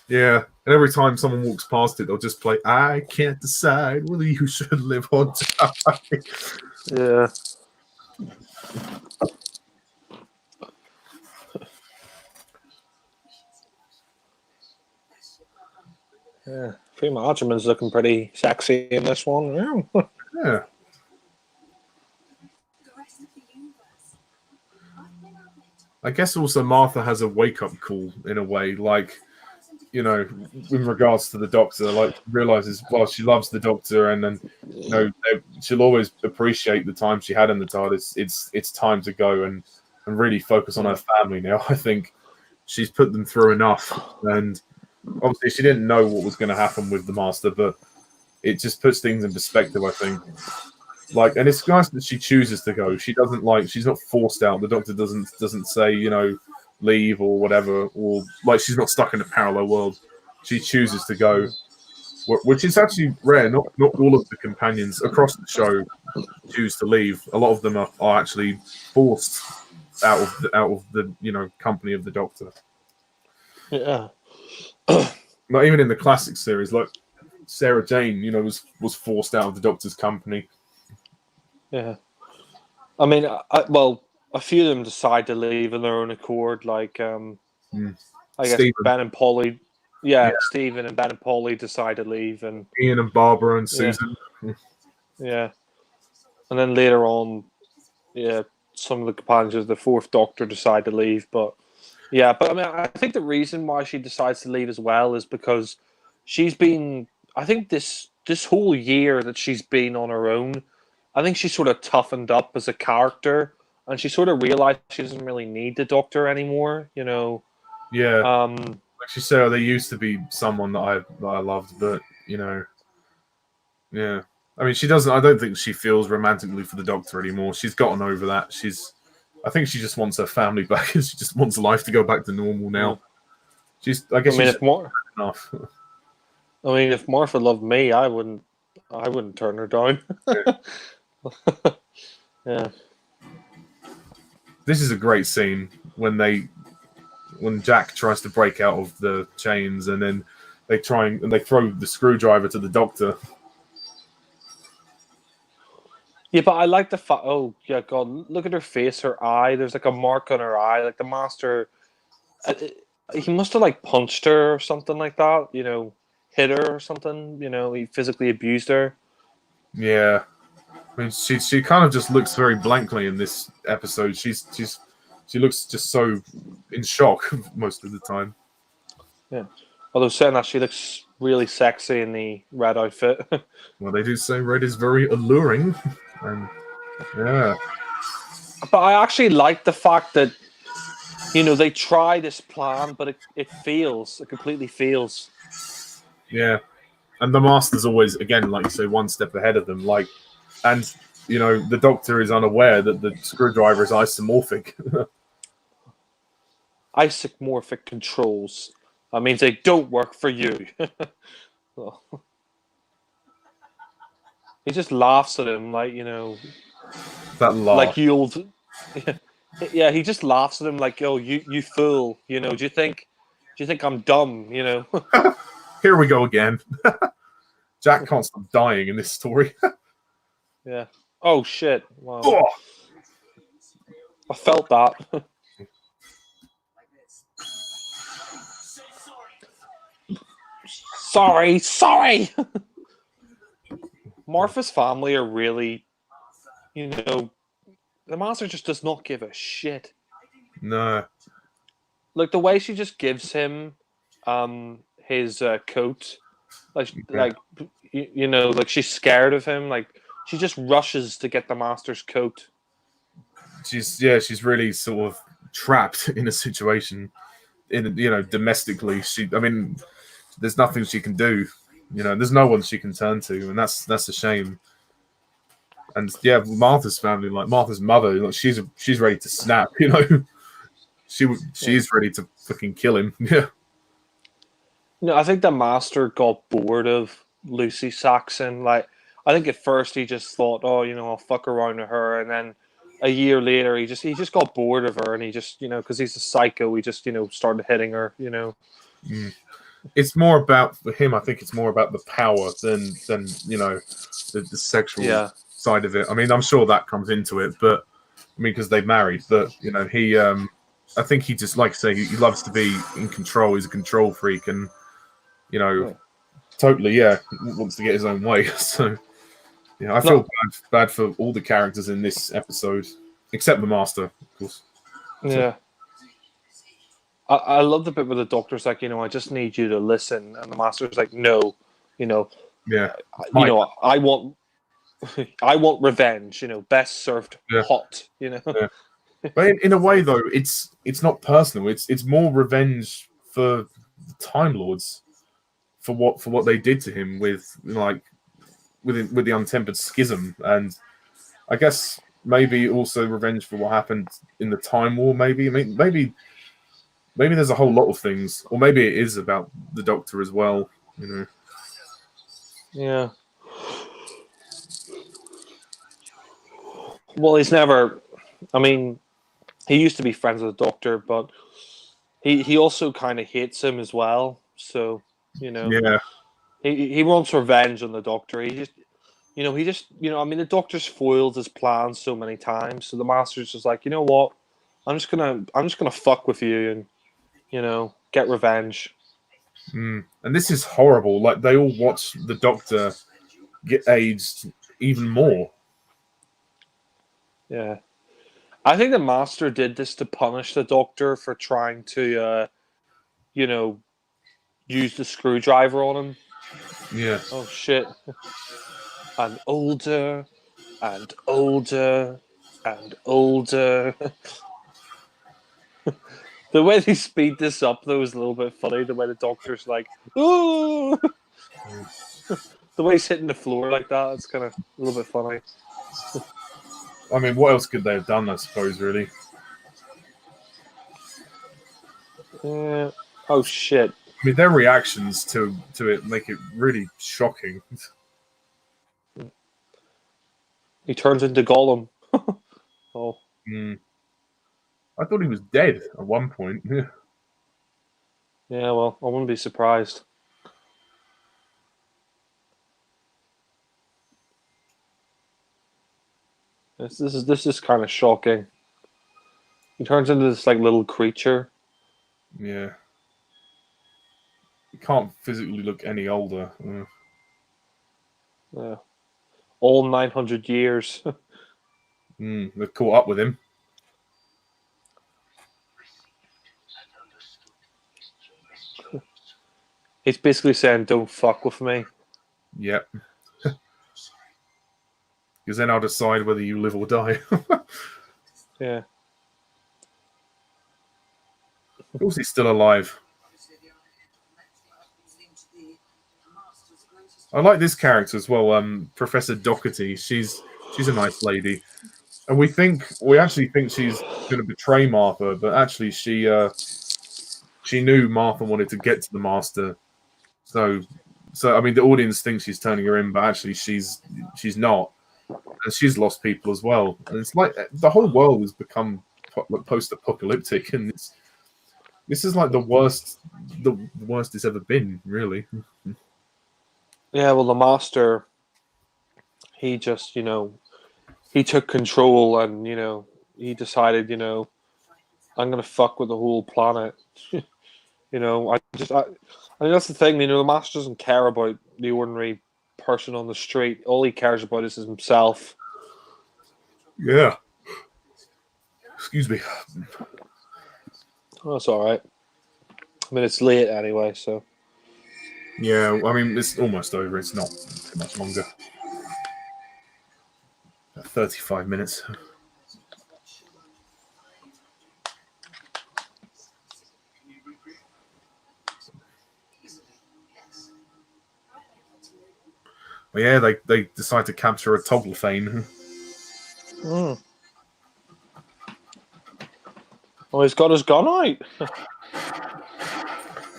Yeah. And every time someone walks past it, they'll just play, I can't decide whether you should live or die. Yeah. Yeah. Prima Archerman's looking pretty sexy in this one. Yeah. I guess also Martha has a wake-up call in a way, like, you know, in regards to the Doctor, like, realizes, well, she loves the Doctor, and then, you know, she'll always appreciate the time she had in the TARDIS. It's time to go and really focus on her family now. I think she's put them through enough, and obviously she didn't know what was going to happen with the Master, but it just puts things in perspective, I think. Like, and it's nice that she chooses to go. She's not forced out. The Doctor doesn't say, you know, leave or whatever, or like she's not stuck in a parallel world. She chooses to go, which is actually rare. Not all of the companions across the show choose to leave. A lot of them are actually forced out of the you know company of the Doctor. Yeah. Not even in the classic series, like Sarah Jane, you know, was forced out of the Doctor's company. Yeah. I mean, well, a few of them decide to leave on their own accord, like I guess Stephen. Ben and Polly. Yeah, Stephen and Ben and Polly decide to leave, and Ian and Barbara and Susan. Yeah. And then later on, some of the companions of the Fourth Doctor decide to leave, but I mean, I think the reason why she decides to leave as well is because she's been, I think this whole year that she's been on her own, I think she sort of toughened up as a character, and she sort of realized she doesn't really need the Doctor anymore, you know. Yeah. Like she said, they used to be someone that I loved, but you know, yeah. I mean, she doesn't. I don't think she feels romantically for the Doctor anymore. She's gotten over that. I think she just wants her family back. She just wants life to go back to normal now. I guess she's enough. I mean, if Martha loved me, I wouldn't turn her down. Yeah. This is a great scene when Jack tries to break out of the chains, and then they throw the screwdriver to the Doctor. Yeah, but I like the fact. Oh, yeah, God! Look at her face, her eye. There's like a mark on her eye. Like the Master, he must have like punched her or something like that. You know, hit her or something. You know, he physically abused her. Yeah, I mean, she kind of just looks very blankly in this episode. She looks just so in shock most of the time. Yeah, although saying that, she looks really sexy in the red outfit. Well, they do say red is very alluring. And yeah, but I actually like the fact that, you know, they try this plan, but it fails. It completely fails. Yeah, and the Master's always, again, like you say, one step ahead of them. Like, and you know, the Doctor is unaware that the screwdriver is isomorphic. Isomorphic controls. That means they don't work for you. Well, he just laughs at him, like, you know, that laugh. like you old. Yeah, he just laughs at him like, "Oh, you fool! You know, do you think I'm dumb? You know." Here we go again. Jack can't stop dying in this story. Yeah. Oh shit! Wow. Oh. I felt that. Sorry. Martha's family are really, the master just does not give a shit. No. Like the way she just gives him his coat, like like she's scared of him. Like she just rushes to get the master's coat. She's really sort of trapped in a situation. Domestically, there's nothing she can do. There's no one she can turn to, and that's a shame. And yeah, Martha's family, like Martha's mother, like she's ready to snap. She's ready to fucking kill him. Yeah. I think the master got bored of Lucy Saxon. Like, I think at first he just thought, oh, I'll fuck around with her, and then a year later he just got bored of her, and he just, because he's a psycho, he just, started hitting her. It's more about, for him, I think it's more about the power than the sexual side of it. I mean, I'm sure that comes into it, but because they married, but he I think he just, like I say, he loves to be in control. He's a control freak, and totally wants to get his own way. So I feel bad for all the characters in this episode, except the master, of course. Yeah. I love the bit where the doctor's like, I just need you to listen, and the master's like, no, yeah, I want revenge, best served hot, Yeah. But in a way, though, it's not personal. It's more revenge for the Time Lords for what they did to him with the Untempered Schism, and I guess maybe also revenge for what happened in the Time War. Maybe maybe there's a whole lot of things, or maybe it is about the Doctor as well. Yeah. Well, he's never. I mean, he used to be friends with the Doctor, but he also kind of hates him as well. So Yeah. He wants revenge on the Doctor. I mean, the Doctor's foiled his plans so many times. So the Master's just like, you know what? I'm just gonna fuck with you and get revenge. And this is horrible. Like, they all watch the Doctor get aged even more. Yeah. I think the Master did this to punish the Doctor for trying to, use the screwdriver on him. Yeah. Oh, shit. And older, and older, and older. The way they speed this up, though, is a little bit funny. The way the Doctor's like, ooh! The way he's hitting the floor like that, it's kind of a little bit funny. I mean, what else could they have done, I suppose, really? Oh, shit. I mean, their reactions to it make it really shocking. He turns into Gollum. Oh. I thought he was dead at one point. Yeah, well, I wouldn't be surprised. This is kind of shocking. He turns into this like little creature. Yeah. He can't physically look any older. Yeah. All 900 years. They've caught up with him. He's basically saying, "Don't fuck with me." Yep. Because then I'll decide whether you live or die. Yeah. Of course, he's still alive. I like this character as well, Professor Doherty. She's a nice lady, and we actually think she's going to betray Martha, but actually she knew Martha wanted to get to the Master, so I mean the audience thinks she's turning her in, but actually she's not, and she's lost people as well. And it's like the whole world has become post-apocalyptic, and this is like the worst it's ever been, really. Yeah, well, the Master, he just, he took control and, he decided, I'm going to fuck with the whole planet. I think that's the thing. The Master doesn't care about the ordinary person on the street. All he cares about is himself. Yeah. Excuse me. Oh, that's all right. I mean, it's late anyway, so. Yeah, I mean, it's almost over. It's not too much longer. 35 minutes. But yeah, they decide to capture a Toglafane. Mm. Oh, he's got his gun out.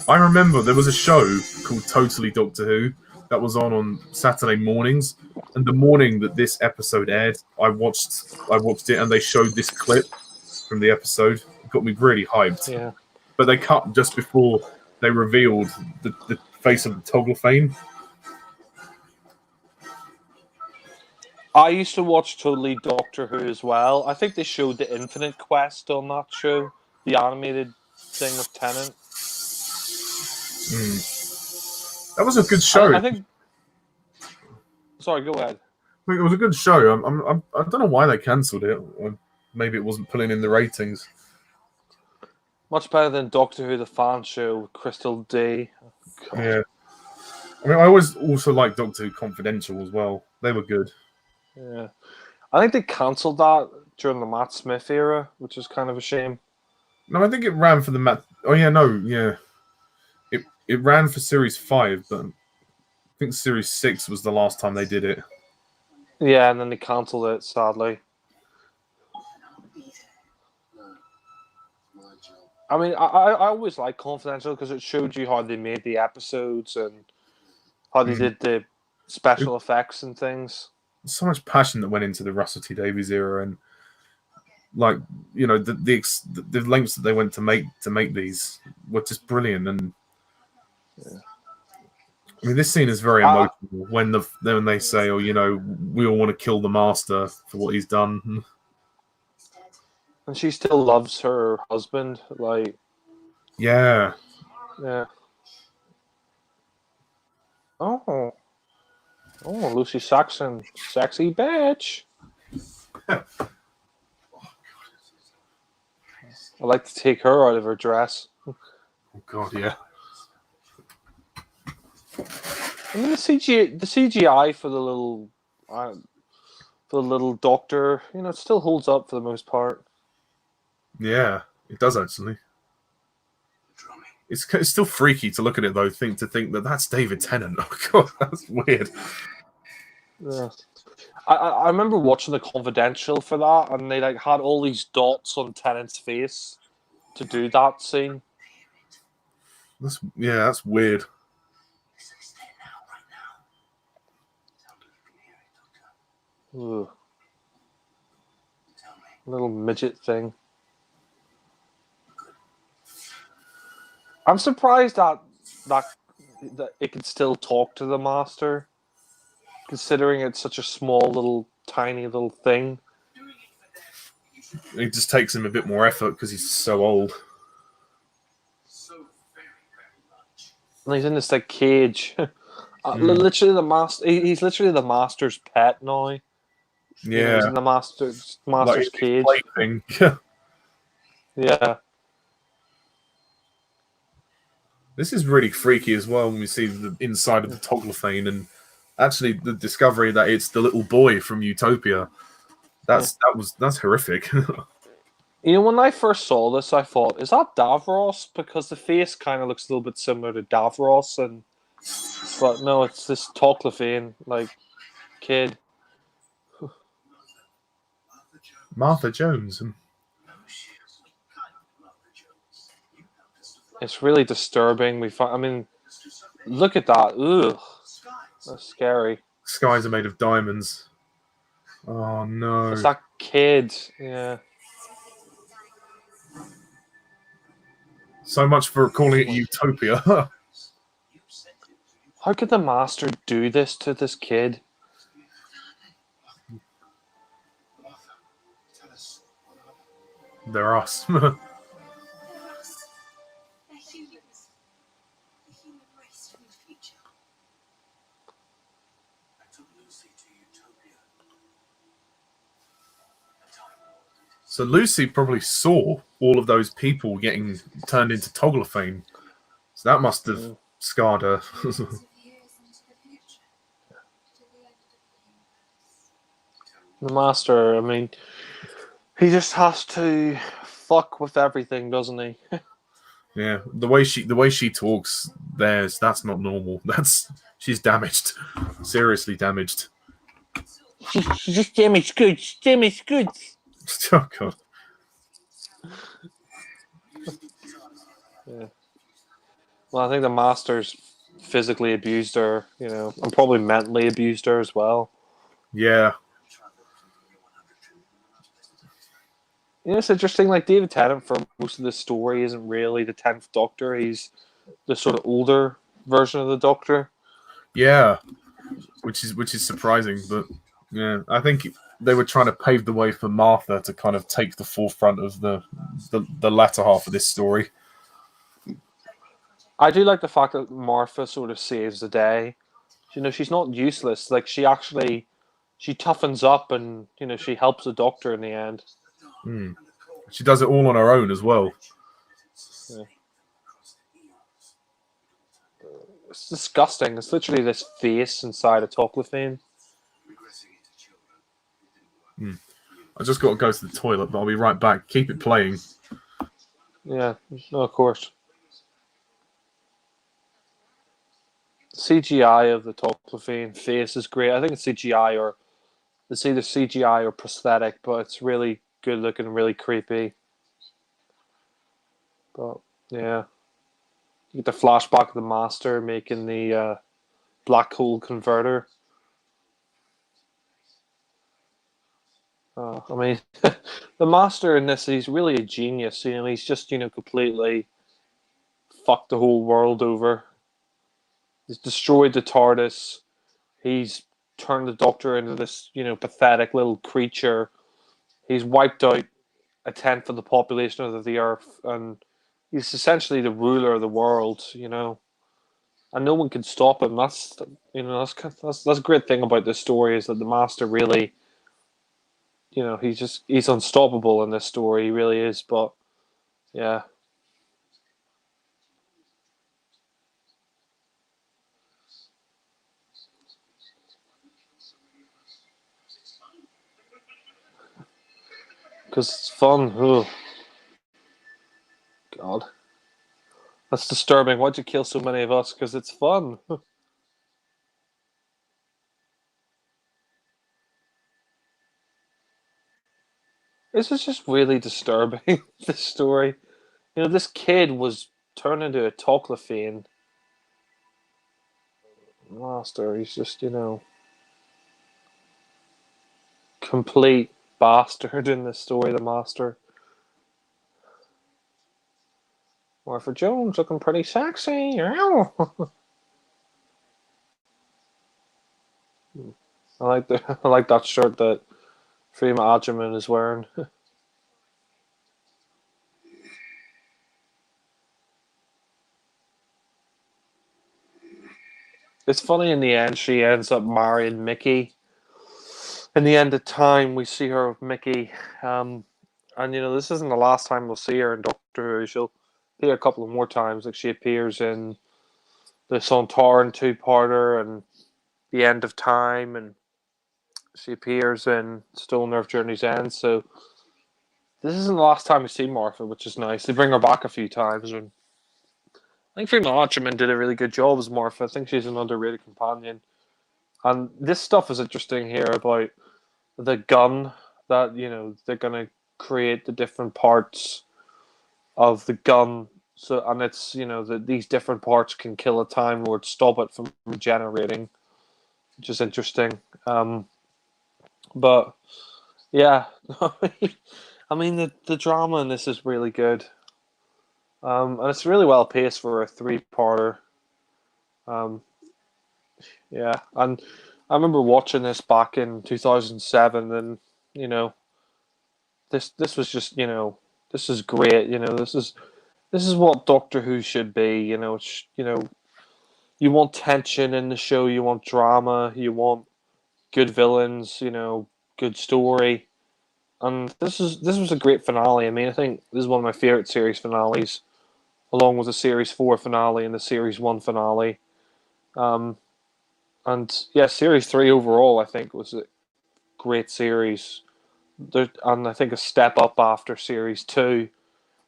I remember there was a show called Totally Doctor Who that was on Saturday mornings, and the morning that this episode aired, I watched it, and they showed this clip from the episode. It got me really hyped. Yeah. But they cut just before they revealed the face of the Toglafane. I used to watch Totally Doctor Who as well. I think they showed the Infinite Quest on that show, the animated thing with Tennant. That was a good show. I think. Sorry, go ahead. It was a good show. I don't know why they cancelled it. Or maybe it wasn't pulling in the ratings. Much better than Doctor Who, the fan show with Crystal D. Oh, yeah. I mean, I always also liked Doctor Who Confidential as well. They were good. Yeah. I think they cancelled that during the Matt Smith era, which is kind of a shame. No, I think it ran for the Matt. Oh yeah, no, yeah. It ran for Series 5, but I think Series 6 was the last time they did it. Yeah, and then they cancelled it, sadly. I mean, I always like Confidential because it showed you how they made the episodes and how they did the special effects and things. So much passion that went into the Russell T Davies era, and like the lengths that they went to make these were just brilliant. And I mean, this scene is very emotional when they say, "Oh, we all want to kill the Master for what he's done." And she still loves her husband, like. Yeah. Yeah. Oh, Lucy Saxon, sexy bitch. I like to take her out of her dress. Oh God, yeah. I mean, the CGI for the little doctor, it still holds up for the most part. Yeah, it does actually. It's still freaky to look at it though. To think that that's David Tennant. Oh God, that's weird. Yeah. I remember watching The Confidential for that, and they had all these dots on Tennant's face to do that scene. That's weird. Ugh. Little midget thing. I'm surprised that it can still talk to the Master, considering it's such a small, tiny little thing. It just takes him a bit more effort because he's so old. And he's in this cage. Literally the Master. He's literally the Master's pet now. Yeah, he's in the Master's cage. Yeah. This is really freaky as well when we see the inside of the Toglafane and actually the discovery that it's the little boy from Utopia. That's horrific. When I first saw this, I thought, is that Davros? Because the face kind of looks a little bit similar to Davros, but no, it's this Toglafane kid. Martha Jones. It's really disturbing. Look at that. Ugh. That's scary. Skies are made of diamonds. Oh no. It's that kid. Yeah. So much for calling it Utopia. How could the Master do this to this kid? They're us. So Lucy probably saw all of those people getting turned into Toglophane. So that must have scarred her. The Master, I mean, he just has to fuck with everything, doesn't he? Yeah, the way she talks, that's not normal. She's damaged, seriously damaged. She's just damaged goods. Damaged goods. Oh god. Yeah. Well, I think the Master's physically abused her, and probably mentally abused her as well. Yeah. It's interesting. Like David Tennant, for most of the story, isn't really the 10th Doctor. He's the sort of older version of the Doctor. Yeah, which is surprising, but yeah, I think they were trying to pave the way for Martha to kind of take the forefront of the latter half of this story. I do like the fact that Martha sort of saves the day. She's not useless. Like she toughens up, and she helps the Doctor in the end. She does it all on her own as well. Yeah. It's disgusting. It's literally this face inside a Toclophane. I just got to go to the toilet, but I'll be right back. Keep it playing. Yeah, no, of course. CGI of the Toclophane face is great. I think it's CGI or it's either CGI or prosthetic, but it's really good looking, really creepy. But yeah, you get the flashback of the Master making the black hole converter. I mean, the Master in this, he's really a genius. He's just completely fucked the whole world over. He's destroyed the TARDIS. He's turned the Doctor into this, pathetic little creature. He's wiped out a tenth of the population of the Earth, and he's essentially the ruler of the world, and no one can stop him. That's a great thing about this story is that the Master really, he's unstoppable in this story. He really is. But yeah. Because it's fun. Ugh. God. That's disturbing. Why'd you kill so many of us? Because it's fun. This is just really disturbing, this story. This kid was turned into a Toclophane. Master, he's just, complete bastard in this story, the Master. Martha Jones looking pretty sexy. I like that shirt that Freema Agyeman is wearing. It's funny in the end she ends up marrying Mickey. In the end of time we see her with Mickey. And this isn't the last time we'll see her in Doctor Who. She'll appear a couple of more times. Like she appears in the Sontaran two-parter and The End of Time, and she appears in Stolen Earth Journey's End. So this isn't the last time we see Martha, which is nice. They bring her back a few times, and I think Freema Agyeman did a really good job as Martha. I think she's an underrated companion. And this stuff is interesting here about the gun that, they're going to create the different parts of the gun. So, and it's, that these different parts can kill a Time Lord, stop it from regenerating, which is interesting. But yeah, I mean, the drama in this is really good. And it's really well paced for a three-parter. Yeah, and I remember watching this back in 2007, and this was just this is great. This is what Doctor Who should be. You want tension in the show, you want drama, you want good villains, good story. And this was a great finale. I mean, I think this is one of my favorite series finales, along with the series 4 finale and the series 1 finale. And yeah, series 3 overall, I think was a great series. And I think a step up after series 2,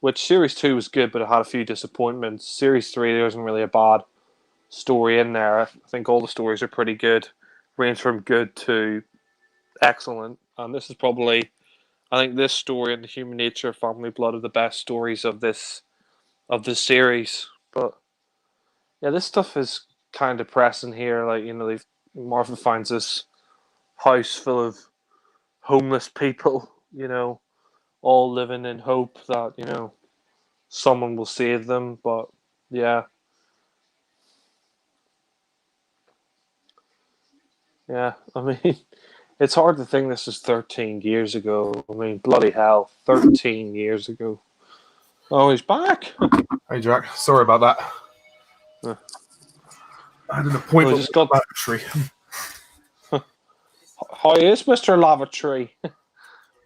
which series 2 was good, but it had a few disappointments. Series 3, there wasn't really a bad story in there. I think all the stories are pretty good, range from good to excellent. And this is probably, I think this story and the Human Nature Family Blood are the best stories of this series. But yeah, this stuff is kind of depressing here. Like, Martha finds this house full of homeless people, all living in hope that, someone will save them. But yeah, yeah, I mean, it's hard to think this is 13 years ago. I mean, bloody hell, 13 years ago. Oh, he's back. Hey, Jack. Sorry about that. Huh. I had an appointment with the lavatory. How is Mr. Lavatory?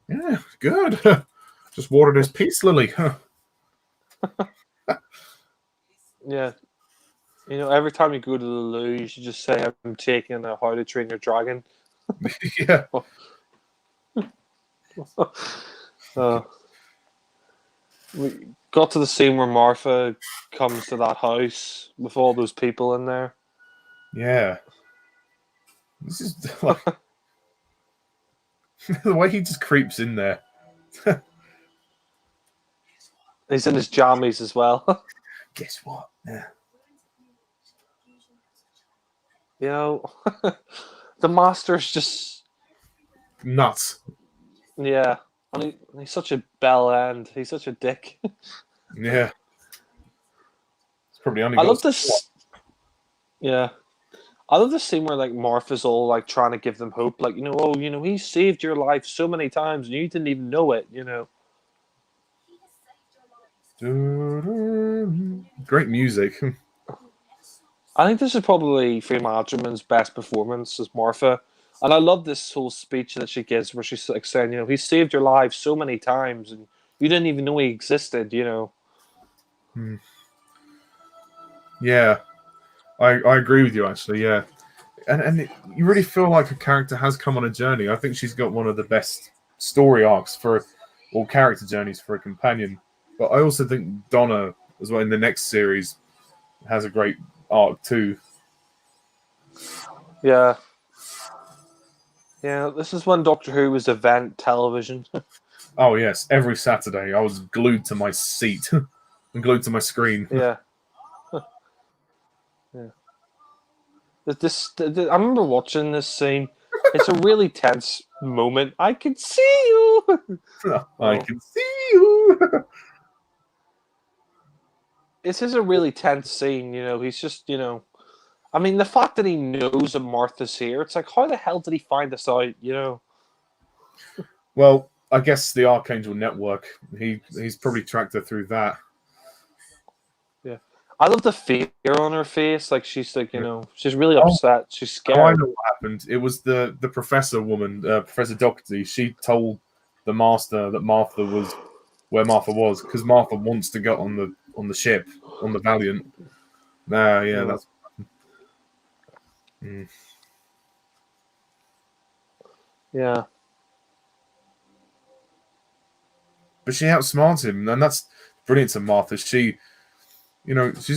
Yeah, good. Just watered his peace lily. Yeah. Every time you go to the loo, you should just say, I'm taking a How to Train Your Dragon. Yeah. We got to the scene where Martha comes to that house with all those people in there. Yeah. This is like the way he just creeps in there. He's in his jammies as well. Guess what? Yeah. The master's just Nuts. yeah. And he's such a bell end. He's such a dick. Yeah. It's probably only I got love this. Yeah. I love the scene where Martha's all trying to give them hope, he saved your life so many times and you didn't even know it, Great music. I think this is probably Freema Agyeman's best performance as Martha. And I love this whole speech that she gives where she's saying, he saved your life so many times and you didn't even know he existed, Yeah. I agree with you, actually, yeah. And you really feel like a character has come on a journey. I think she's got one of the best story arcs or character journeys for a companion. But I also think Donna, as well, in the next series, has a great arc too. Yeah. Yeah, this is when Doctor Who was event television. Oh, yes. Every Saturday, I was glued to my seat and glued to my screen. Yeah. Yeah. I remember watching this scene. It's a really tense moment. I can see you. I can see you. This is a really tense scene. He's just, I mean, the fact that he knows that Martha's here, it's like, how the hell did he find this out? Well, I guess the Archangel Network. He's probably tracked her through that. Yeah, I love the fear on her face. She's she's really upset. She's scared. Oh, I know what happened. It was the professor woman, Professor Doherty. She told the Master that Martha was where Martha was because Martha wants to get on the ship on the Valiant. Yeah, that's. Yeah. But she outsmarts him, and that's brilliant to Martha. She's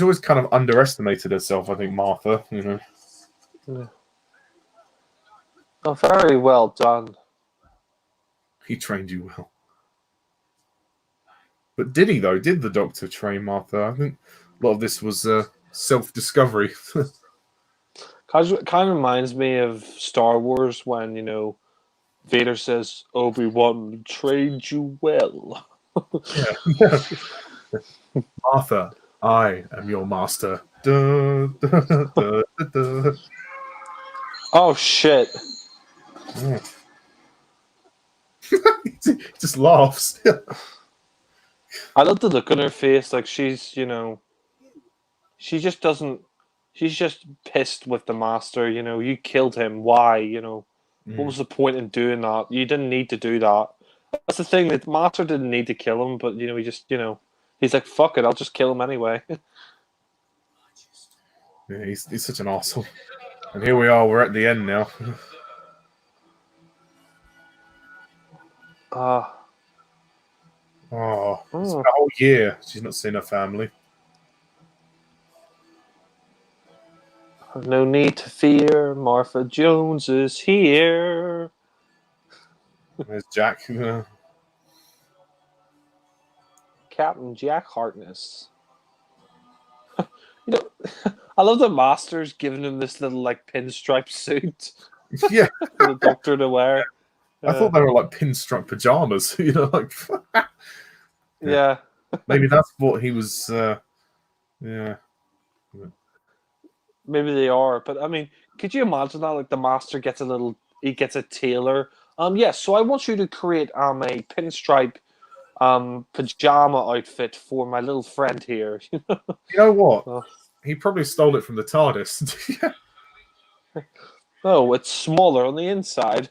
always kind of underestimated herself, I think, Martha, Yeah. Oh, very well done. He trained you well. But did he, though? Did the Doctor train Martha? I think a lot of this was self-discovery. Kind of reminds me of Star Wars when, Vader says, Obi-Wan trained you well. Yeah. Martha, I am your master. Da, da, da, da, da. Oh, shit. Yeah. He just laughs. I love the look on her face. She's, she just doesn't. She's just pissed with the master. You killed him. Why? What was the point in doing that? You didn't need to do that. That's the thing. That Master didn't need to kill him, but he just he's like, fuck it, I'll just kill him anyway. Yeah, he's such an arsehole. And here we are, we're at the end now. It's been a whole year she's not seen her family. No need to fear, Martha Jones is here. There's Jack. Captain Jack Harkness. I love the Master's giving him this little like pinstripe suit. Yeah. For the Doctor to wear. I thought they were like pinstripe pajamas, like. Yeah. Maybe that's what he was. Yeah. Maybe they are, but I mean, could you imagine that? Like the Master gets he gets a tailor. Yes. So I want you to create a pinstripe pajama outfit for my little friend here. You know what? He probably stole it from the TARDIS. Oh, it's smaller on the inside.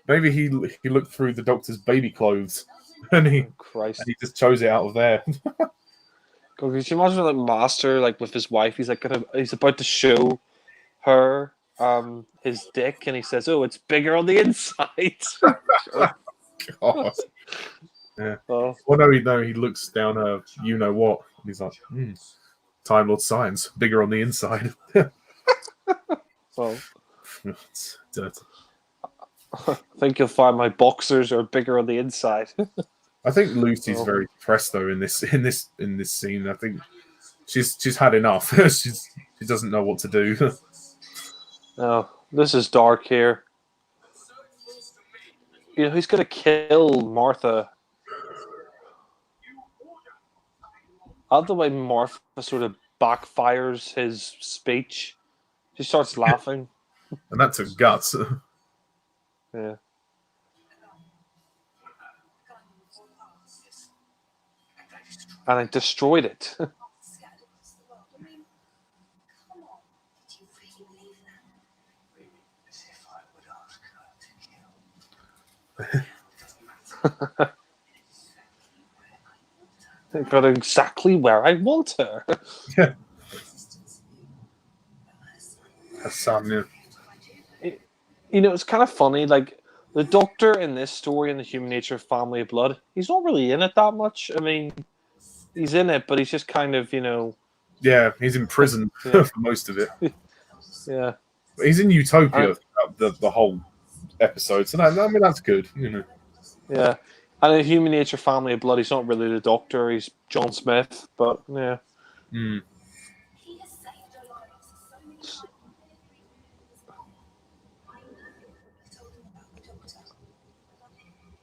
Maybe he looked through the Doctor's baby clothes and he just chose it out of there. Could you imagine that Master, like with his wife, he's about to show her his dick, and he says, "Oh, it's bigger on the inside." God. Yeah. Well, no, he looks down her. You know what? And he's like, Time Lord science, bigger on the inside. Well, it's dirty. I think you'll find my boxers are bigger on the inside. I think Lucy's very depressed though in this scene. I think she's had enough. She doesn't know what to do. Oh, this is dark here. He's gonna kill Martha. I love the way Martha sort of backfires his speech. She starts laughing. And that took guts. Yeah. And I destroyed it. I got exactly where I want her. Yeah. That's something. It's kind of funny. Like the Doctor in this story in the Human Nature Family of Blood, he's not really in it that much. I mean, he's in it, but he's just kind of, Yeah, he's in prison for most of it. Yeah. But he's in Utopia throughout the whole episode, so that's good. Yeah. And in Human Nature Family of Blood, he's not really the Doctor, he's John Smith, but yeah.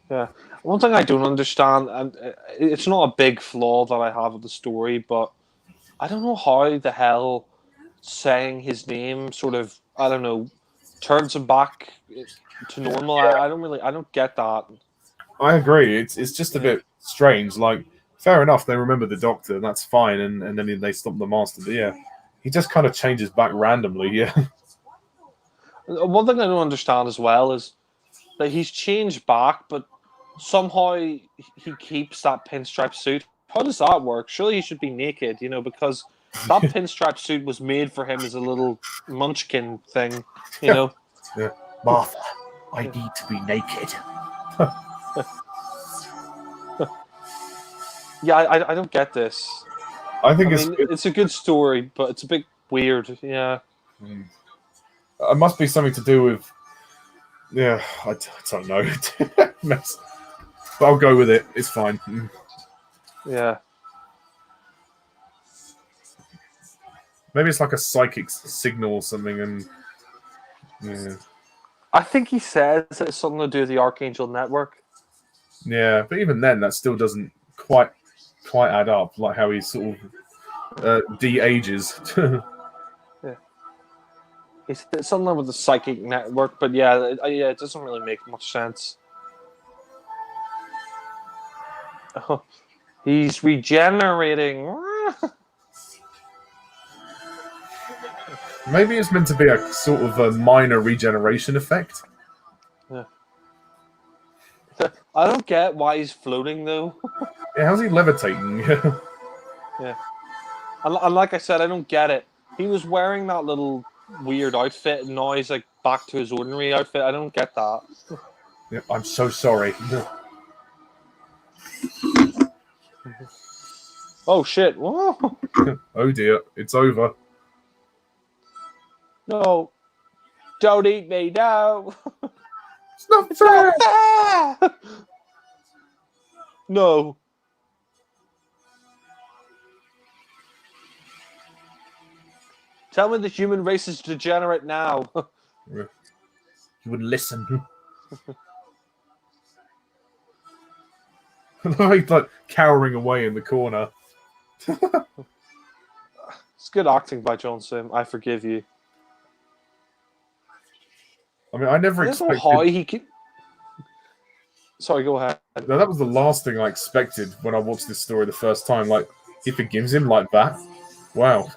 Yeah. One thing I don't understand, and it's not a big flaw that I have of the story, but I don't know how the hell saying his name sort of, I don't know, turns him back to normal. I don't get that. I agree. It's just a bit strange. Like, fair enough, they remember the Doctor, and that's fine, and then they stop the Master. But yeah, he just kind of changes back randomly. Yeah. One thing I don't understand as well is that he's changed back, but somehow he keeps that pinstripe suit. How does that work? Surely he should be naked, because that pinstripe suit was made for him as a little munchkin thing, Yeah. Martha, I need to be naked. Yeah, I don't get this. I think it's a good story, but it's a bit weird. Yeah. It must be something to do with. Yeah, I don't know. But I'll go with it. It's fine. Yeah. Maybe it's like a psychic signal or something, and yeah. I think he says it's something to do with the Archangel Network. Yeah, but even then, that still doesn't quite add up. Like how he sort of de-ages. Yeah. It's something with the psychic network, but yeah, it doesn't really make much sense. Oh, he's regenerating. Maybe it's meant to be a sort of a minor regeneration effect. Yeah. I don't get why he's floating though. Yeah, how's he levitating? Yeah, and like I said, I don't get it. He was wearing that little weird outfit, and now he's like back to his ordinary outfit. I don't get that. Yeah, I'm so sorry. Oh shit! Whoa. Oh dear, it's over. No, don't eat me, no. It's not fair. Ah! No. Tell me the human race is degenerate now. You wouldn't listen. He's like cowering away in the corner. It's good acting by John Sim. I forgive you. I mean, I never I don't know expected. how he can. Sorry, go ahead. No, that was the last thing I expected when I watched this story the first time. Like, he forgives him like that. Wow.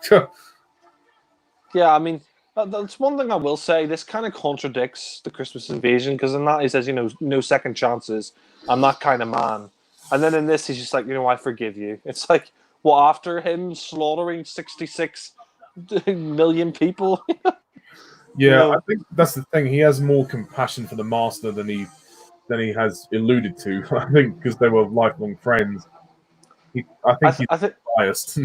Yeah, I mean, that's one thing I will say. This kind of contradicts the Christmas Invasion because in that he says, no second chances. I'm that kind of man. And then in this, he's just like, I forgive you. It's like, well, after him slaughtering 66 million people. Yeah, I think that's the thing. He has more compassion for the master than he has alluded to. I think because they were lifelong friends. I think he's biased.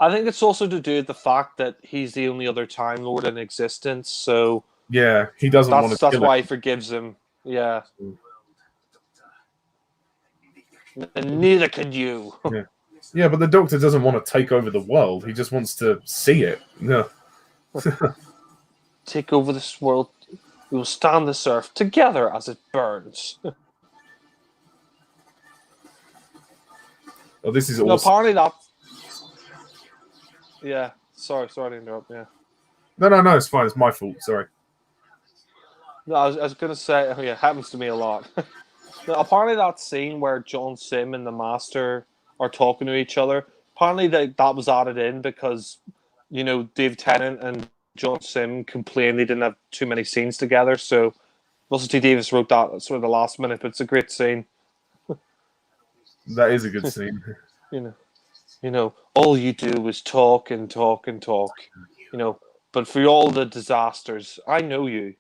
I think it's also to do with the fact that he's the only other Time Lord in existence. So yeah, he doesn't want to. That's why he forgives him. Yeah. And neither can you. Yeah, but the Doctor doesn't want to take over the world. He just wants to see it. No. Take over this world. We will stand this earth together as it burns. Oh, this is awesome. Apparently that. Yeah, sorry to interrupt. Yeah. No, it's fine. It's my fault. Sorry. No, I was going to say, it happens to me a lot. No, apparently that scene where John Sim and the Master are talking to each other, apparently that was added in because, Dave Tennant and John Sim complained they didn't have too many scenes together, so Russell T Davies wrote that sort of the last minute, but it's a great scene. That is a good scene. All you do is talk and talk and talk, but for all the disasters, I know you,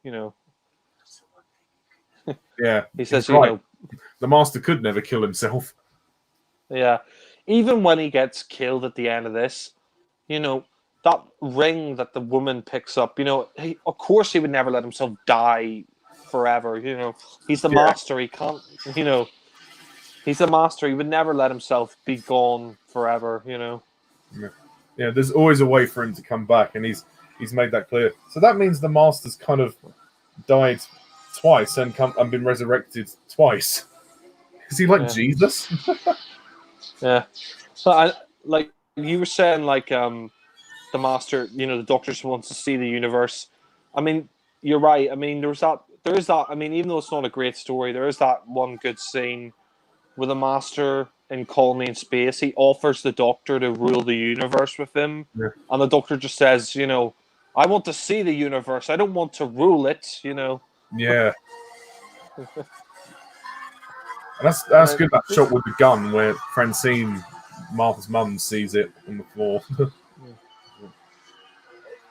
Yeah. He says, right. The Master could never kill himself. Yeah. Even when he gets killed at the end of this, that ring that the woman picks up, of course he would never let himself die forever, He's the Master, he can't, He's the Master, he would never let himself be gone forever, Yeah, there's always a way for him to come back, and he's made that clear. So that means the Master's kind of died twice and been resurrected twice. Is he like Jesus? Yeah. So like you were saying, like the Master, the Doctor just wants to see the universe. I mean, you're right. I mean, there is that. I mean, even though it's not a great story, there is that one good scene with the Master in Colony in Space. He offers the Doctor to rule the universe with him, and the Doctor just says, I want to see the universe. I don't want to rule it. Yeah. And that's good. That shot with the gun where Francine, Martha's mum, sees it on the floor.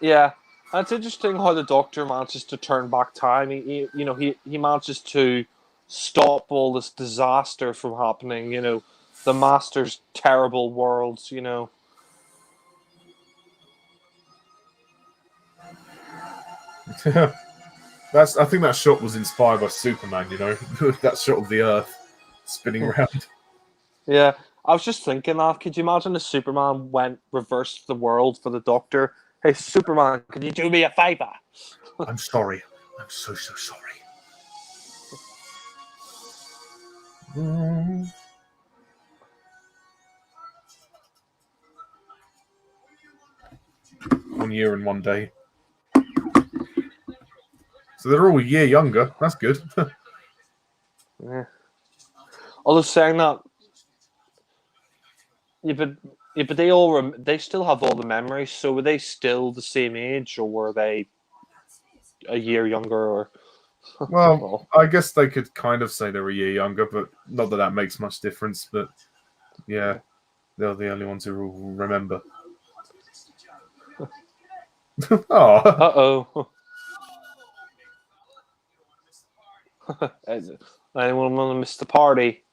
Yeah, and it's interesting how the Doctor manages to turn back time. He manages to stop all this disaster from happening. The Master's terrible worlds. I think that shot was inspired by Superman. That shot of the Earth spinning around. Yeah, I was just thinking that. Could you imagine if Superman reversed the world for the Doctor? Hey, Superman, could you do me a favor? I'm sorry. I'm so sorry. 1 year and 1 day. So they're all a year younger. That's good. Yeah. Although saying that, but they still have all the memories. So were they still the same age, or were they a year younger, or Well, I guess they could kind of say they're a year younger, but not that that makes much difference. But yeah, they're the only ones who will remember. Oh, Uh-oh. Anyone want to miss the party?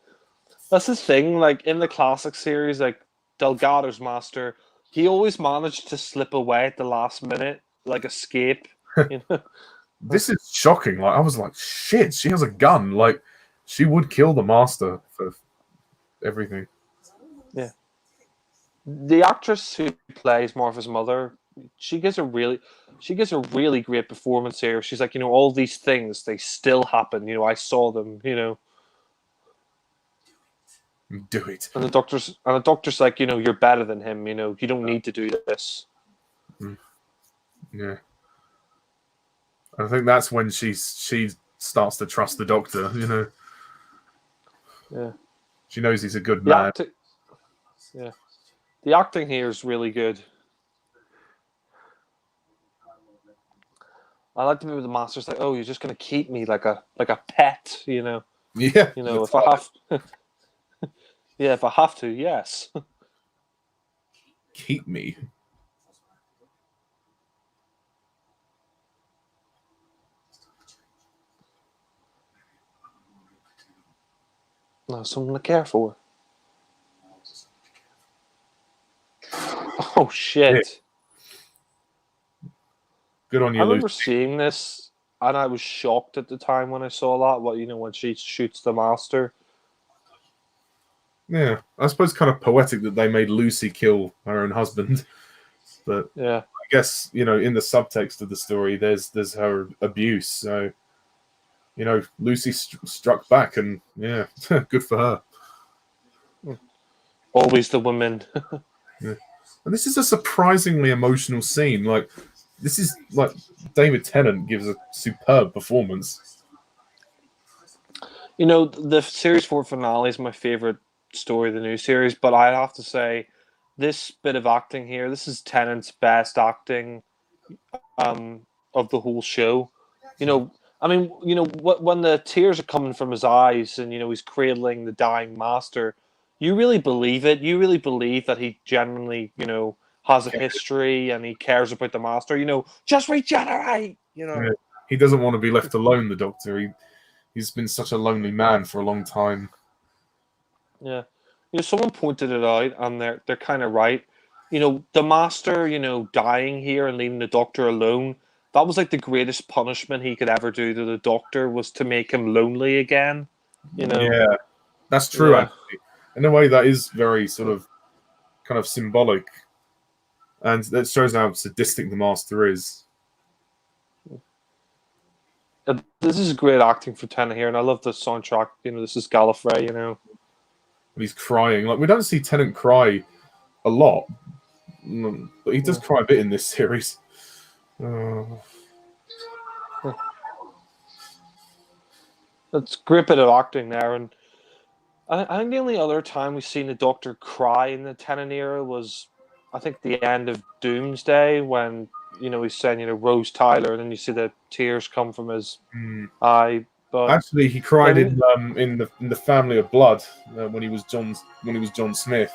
That's the thing, like, in the classic series, like, Delgado's master, he always managed to slip away at the last minute, like, escape, you know? this is shocking. Like, I was like, shit, she has a gun. Like, she would kill the master for everything. Yeah. The actress who plays Martha's mother, she gives a really great performance here. She's like, all these things, they still happen. I saw them. Do it. And the doctor's like, you're better than him. You don't need to do this. Yeah. I think that's when she starts to trust the doctor. Yeah. She knows he's a good man. Yeah. The acting here is really good. I like to be with the master's like, oh, you're just gonna keep me like a pet, Yeah. if I have yeah, if I have to, yes. Keep me. No, someone to care for. Oh shit. Good on you, I remember Lucy. seeing this and I was shocked at the time when I saw that, when she shoots the master. Yeah, I suppose kind of poetic that they made Lucy kill her own husband. But Yeah. I guess, in the subtext of the story, there's her abuse. So, Lucy struck back, and yeah, good for her. Always the women. Yeah. And this is a surprisingly emotional scene. Like, this is like David Tennant gives a superb performance. The series 4 finale is my favorite story of the new series, but I have to say, this bit of acting here, this is Tennant's best acting of the whole show. When the tears are coming from his eyes and he's cradling the dying master, you really believe it. You really believe that he genuinely has a history and he cares about the master. Just regenerate. Yeah. He doesn't want to be left alone. The Doctor. He's been such a lonely man for a long time. Yeah. Someone pointed it out, and they're kind of right. The master, dying here and leaving the Doctor alone, that was like the greatest punishment he could ever do to the Doctor, was to make him lonely again. Yeah, that's true, Yeah. actually. In a way, that is very sort of kind of symbolic. And that shows how sadistic the master is. This is great acting for Tennant here, and I love the soundtrack. This is Gallifrey, And he's crying. Like, we don't see Tennant cry a lot, but he does cry a bit in this series. That's a great bit of acting there, and I think the only other time we've seen the Doctor cry in the Tennant era was, I think, the end of Doomsday, when he's saying Rose Tyler, and then you see the tears come from his eye. But actually, he cried in the Family of Blood when he was John Smith.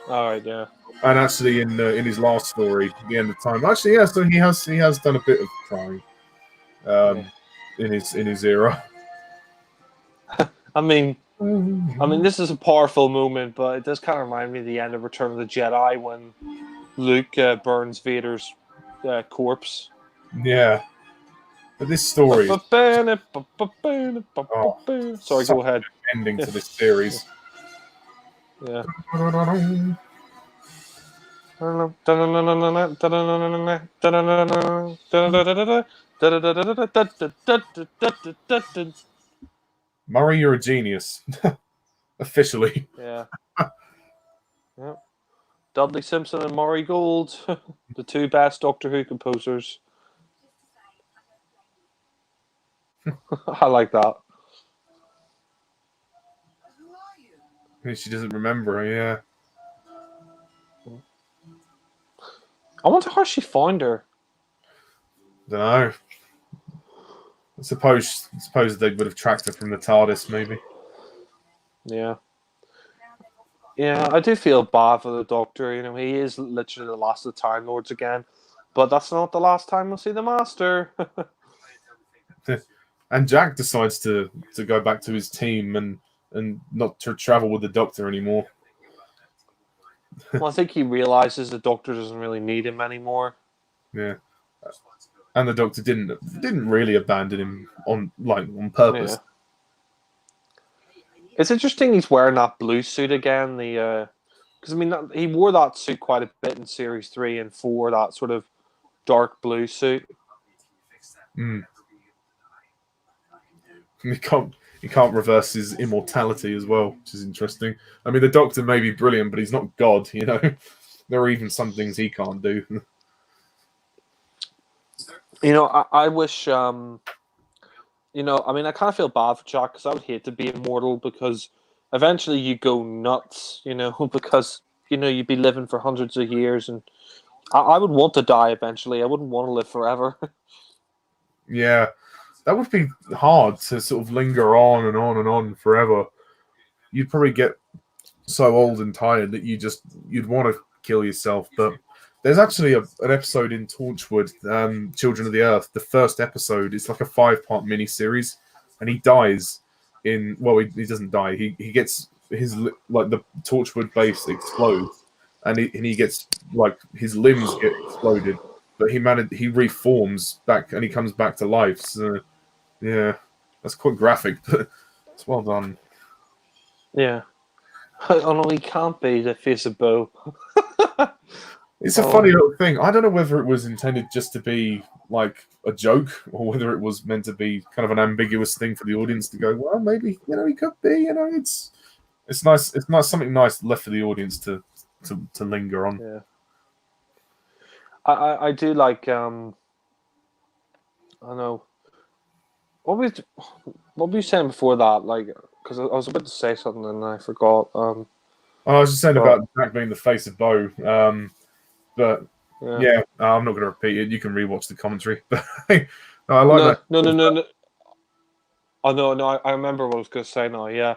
All right, yeah. And actually, in his last story, The End of Time. Actually, yeah. So he has done a bit of crying in his era. I mean, this is a powerful moment, but it does kind of remind me of the end of Return of the Jedi when Luke burns Vader's corpse. Yeah. But this story. Sorry, go ahead. Ending to this series. Yeah. Murray, you're a genius. Officially. Yeah. Yeah. Dudley Simpson and Maury Gold, the two best Doctor Who composers. I like that. She doesn't remember her, yeah. I wonder how she found her. Don't know. Suppose they would have tracked her from the TARDIS, maybe. Yeah. Yeah, I do feel bad for the Doctor. You know, he is literally the last of the Time Lords again. But that's not the last time we'll see the Master. And Jack decides to go back to his team and not to travel with the Doctor anymore. Well, I think he realizes the Doctor doesn't really need him anymore. Yeah. And the Doctor didn't really abandon him on purpose. Yeah. It's interesting he's wearing that blue suit again. Because I mean, he wore that suit quite a bit in series 3 and 4. That sort of dark blue suit. Mm. He can't reverse his immortality as well, which is interesting. I mean, the Doctor may be brilliant, but he's not God. You know, there are even some things he can't do. You know, I wish. You know, I mean, I kind of feel bad for Jack because I would hate to be immortal because eventually you go nuts, you know, because, you know, you'd be living for hundreds of years and I would want to die eventually. I wouldn't want to live forever. Yeah, that would be hard to sort of linger on and on and on forever. You'd probably get so old and tired that you'd want to kill yourself. But there's actually an episode in Torchwood, Children of the Earth. The first episode, it's like a 5-part mini-series, and he dies in... Well, he doesn't die. He gets his... Like, the Torchwood base explodes, and he gets... Like, his limbs get exploded, but he reforms back, and he comes back to life. So, yeah, that's quite graphic, but it's well done. Yeah. Oh, no, he can't be the face of Bo. It's a funny little thing. I don't know whether it was intended just to be like a joke or whether it was meant to be kind of an ambiguous thing for the audience to go, well, maybe, you know, he could be, you know, it's nice. It's nice, something nice left for the audience to linger on. Yeah. I do like, I don't know. What were you saying before that? Like, because I was about to say something and I forgot. I was just saying about Jack being the face of Bo. But yeah, I'm not going to repeat it. You can rewatch the commentary. But I like that. No. Oh no, I remember what I was going to say now. Yeah,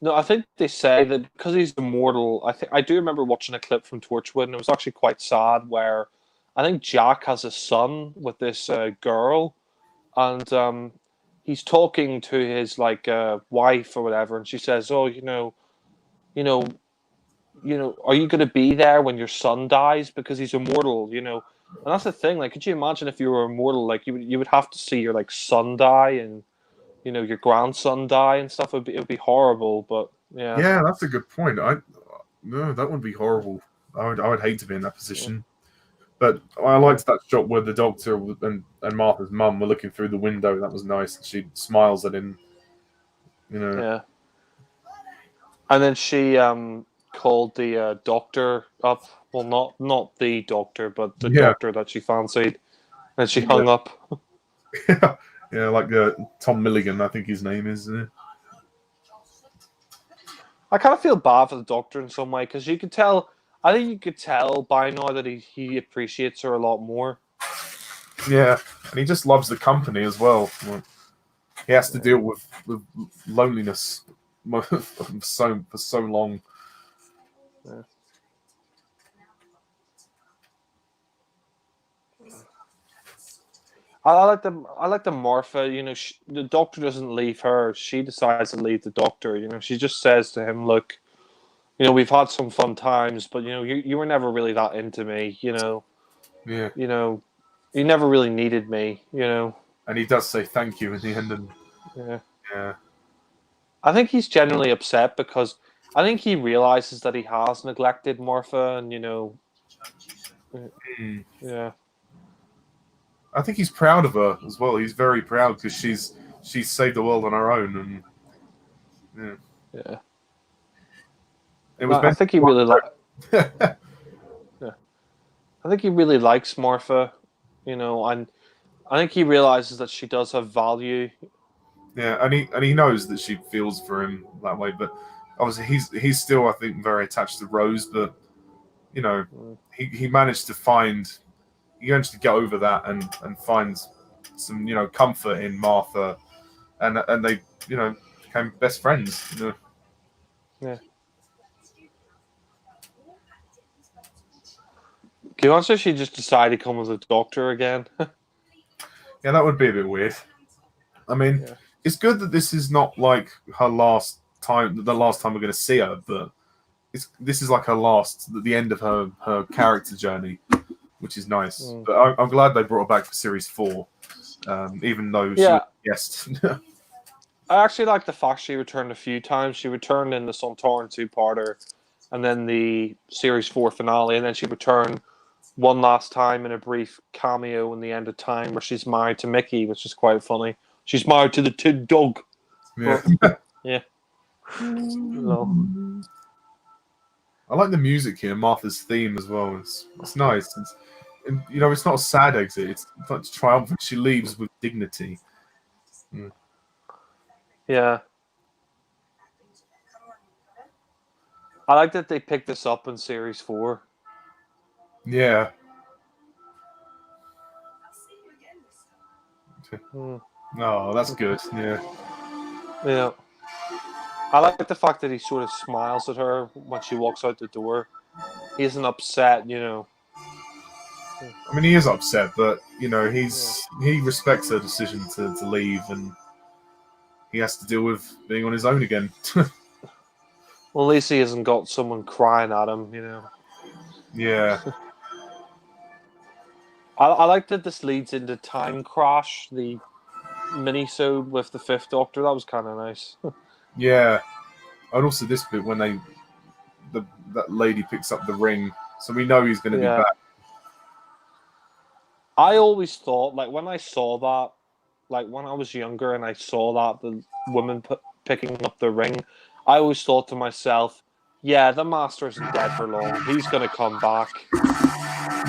no, I think they say that because he's immortal. I do remember watching a clip from Torchwood, and it was actually quite sad. Where I think Jack has a son with this girl, and he's talking to his wife or whatever, and she says, "Oh, you know, are you going to be there when your son dies because he's immortal? You know." And that's the thing. Like, could you imagine if you were immortal? Like, you would have to see your son die and your grandson die and stuff. It would be horrible. But yeah. Yeah, that's a good point. No, that would be horrible. I would hate to be in that position. But I liked that shot where the Doctor and Martha's mum were looking through the window. That was nice. She smiles at him. You know. Yeah. And then she called the doctor up. Well, not the doctor, but the doctor that she fancied, and she hung up. Yeah, like Tom Milligan, I think his name is. I kind of feel bad for the Doctor in some way because you could tell. I think you could tell by now that he appreciates her a lot more. Yeah, and he just loves the company as well. He has to deal with loneliness for so long. Yeah. I like the Martha. The Doctor doesn't leave her; she decides to leave the Doctor. She just says to him, "Look, we've had some fun times, but you were never really that into me. Yeah. You never really needed me. And he does say thank you in the end. And yeah. I think he's genuinely upset because I think he realizes that he has neglected Martha, and yeah. I think he's proud of her as well. He's very proud because she's saved the world on her own, and yeah. It was. I think he really yeah. I think he really likes Martha, and I think he realizes that she does have value. Yeah, and he knows that she feels for him that way, but obviously he's still, I think, very attached to Rose. But he managed to find. He managed to get over that and find some comfort in Martha, and they became best friends. Yeah. Can you answer? She just decided to come as a doctor again. Yeah, that would be a bit weird. I mean, Yeah. it's good that this is not like her last time. The last time we're going to see her, but this is like the end of her character journey, which is nice. Mm. But I'm glad they brought her back for series 4, even though she was a guest. I actually like the fact she returned a few times. She returned in the Sontaran 2-parter, and then the series 4 finale, and then she returned one last time in a brief cameo in the end of time where she's married to Mickey, which is quite funny. She's married to the Tid Dog. Yeah. Yeah. No. I like the music here, Martha's theme as well. It's nice. It's not a sad exit. It's like triumphant. She leaves with dignity. Yeah. I like that they picked this up in series 4. Yeah. Hmm. Oh, that's good. Yeah. Yeah. I like the fact that he sort of smiles at her when she walks out the door. He isn't upset, I mean, he is upset, but he respects her decision to leave, and he has to deal with being on his own again. Well, at least he hasn't got someone crying at him, Yeah. I like that this leads into Time Crash, the mini-sode with the Fifth Doctor. That was kind of nice. Yeah. And also this bit when that lady picks up the ring, so we know he's going to be back. I always thought, like, when I saw that, like, when I was younger and I saw that, the woman picking up the ring, I always thought to myself, yeah, the Master isn't dead for long. He's going to come back.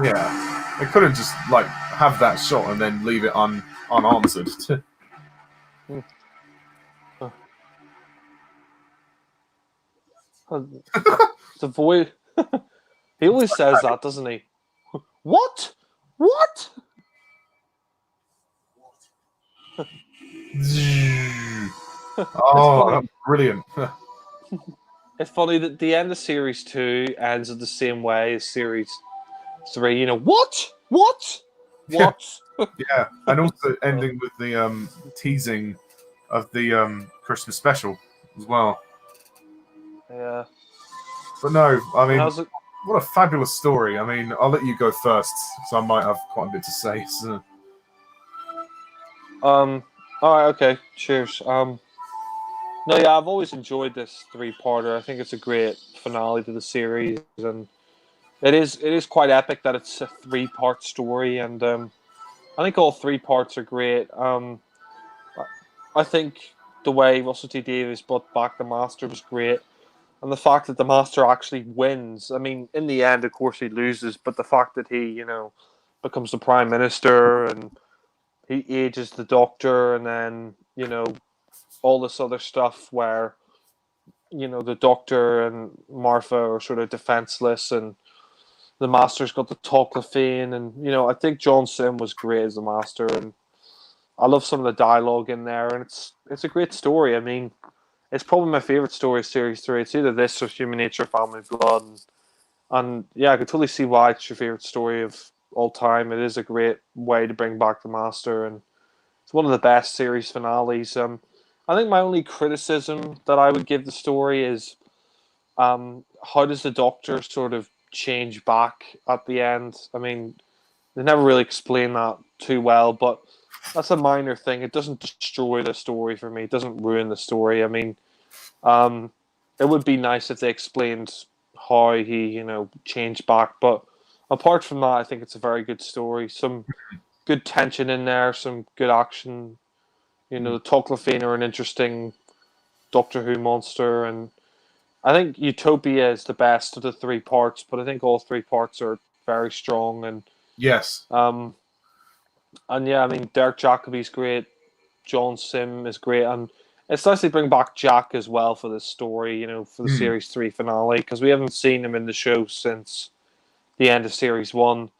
Yeah. They couldn't just, have that shot and then leave it unanswered. The voice... he always says that, doesn't he? What? What? Oh, that's brilliant. It's funny that the end of series 2 ends in the same way as series 3. What? What? What? Yeah, and also ending with the teasing of the Christmas special as well. Yeah. But no, I mean, How's it? what a fabulous story. I mean, I'll let you go first, so I might have quite a bit to say. So. All right. Okay. Cheers. No, yeah, I've always enjoyed this 3-parter. I think it's a great finale to the series, and it is quite epic that it's a 3-part story, and I think all 3 parts are great. I think the way Russell T Davies brought back the Master was great, and the fact that the Master actually wins. I mean, in the end, of course, he loses, but the fact that he, becomes the Prime Minister and he ages the Doctor, and then all this other stuff where the Doctor and Martha are sort of defenseless, and the Master's got the Toclafane, and I think John Sim was great as the Master, and I love some of the dialogue in there, and it's a great story. I mean, it's probably my favorite story of series 3. It's either this or Human Nature, Family Blood, and yeah, I could totally see why it's your favorite story of all time. It is a great way to bring back the Master, and it's one of the best series finales. I think my only criticism that I would give the story is how does the Doctor sort of change back at the end? I mean, they never really explain that too well, but that's a minor thing. It doesn't destroy the story for me. It doesn't ruin the story. I mean, it would be nice if they explained how he, changed back. But apart from that, I think it's a very good story. Some good tension in there, some good action. The Toclafane are an interesting Doctor Who monster, and I think Utopia is the best of the 3 parts, but I think all 3 parts are very strong, and Yes. yeah, I mean, Derek Jacobi's great, John Sim is great, and it's nice to bring back Jack as well for this story, for the series 3 finale, because we haven't seen him in the show since the end of series 1.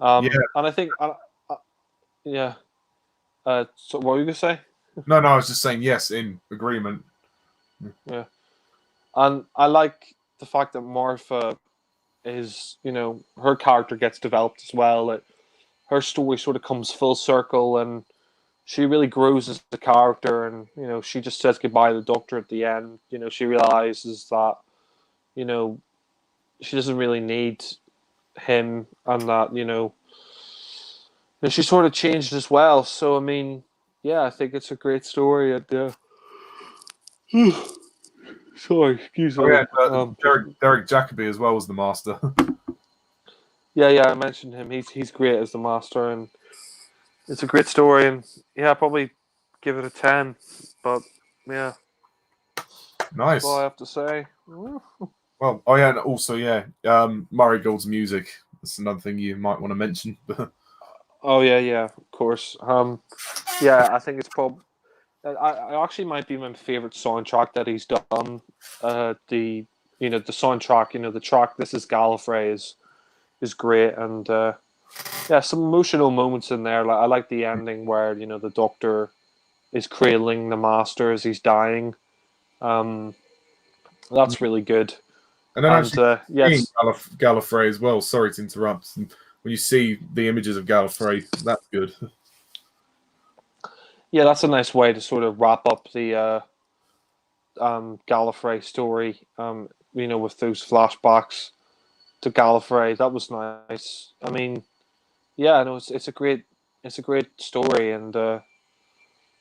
Yeah. And I think, yeah. So what were you gonna say? No, I was just saying yes, in agreement. Yeah, and I like the fact that Martha is, her character gets developed as well. That her story sort of comes full circle, and she really grows as a character. And she just says goodbye to the Doctor at the end. She realizes that you know she doesn't really need him, and that and she sort of changed as well. So I mean, yeah, I think it's a great story. And sorry, excuse Oh me. yeah, Derek Jacobi as well as the Master. Yeah, I mentioned him. He's great as the Master, and it's a great story. And yeah, I'll probably give it a 10. But yeah, Nice. that's all I have to say. Well, oh yeah, and also Murray Gold's music. That's another thing you might want to mention. Oh yeah, of course. Yeah, I think it's probably. I actually might be my favorite soundtrack that he's done. The soundtrack, the track "This Is Gallifrey" is great, and some emotional moments in there. Like I like the ending where the Doctor is cradling the Master as he's dying. That's really good. And then actually yes, Gallifrey as well. Sorry to interrupt. When you see the images of Gallifrey, that's good. yeah, that's a nice way to sort of wrap up the Gallifrey story. With those flashbacks to Gallifrey, that was nice. I mean, yeah, no, it's a great story, and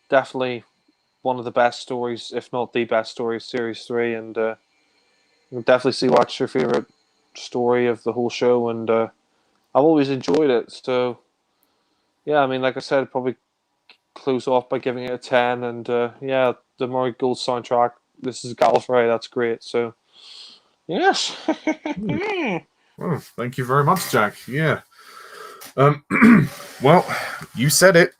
definitely one of the best stories, if not the best story of Series 3. And you'll definitely see what's your favorite story of the whole show. And I've always enjoyed it. So yeah, I mean, like I said, probably close off by giving it a 10. And the Murray Gold soundtrack, This Is Gallifrey, that's great. So yes. Oh, thank you very much, Jack. Yeah. Well, you said it.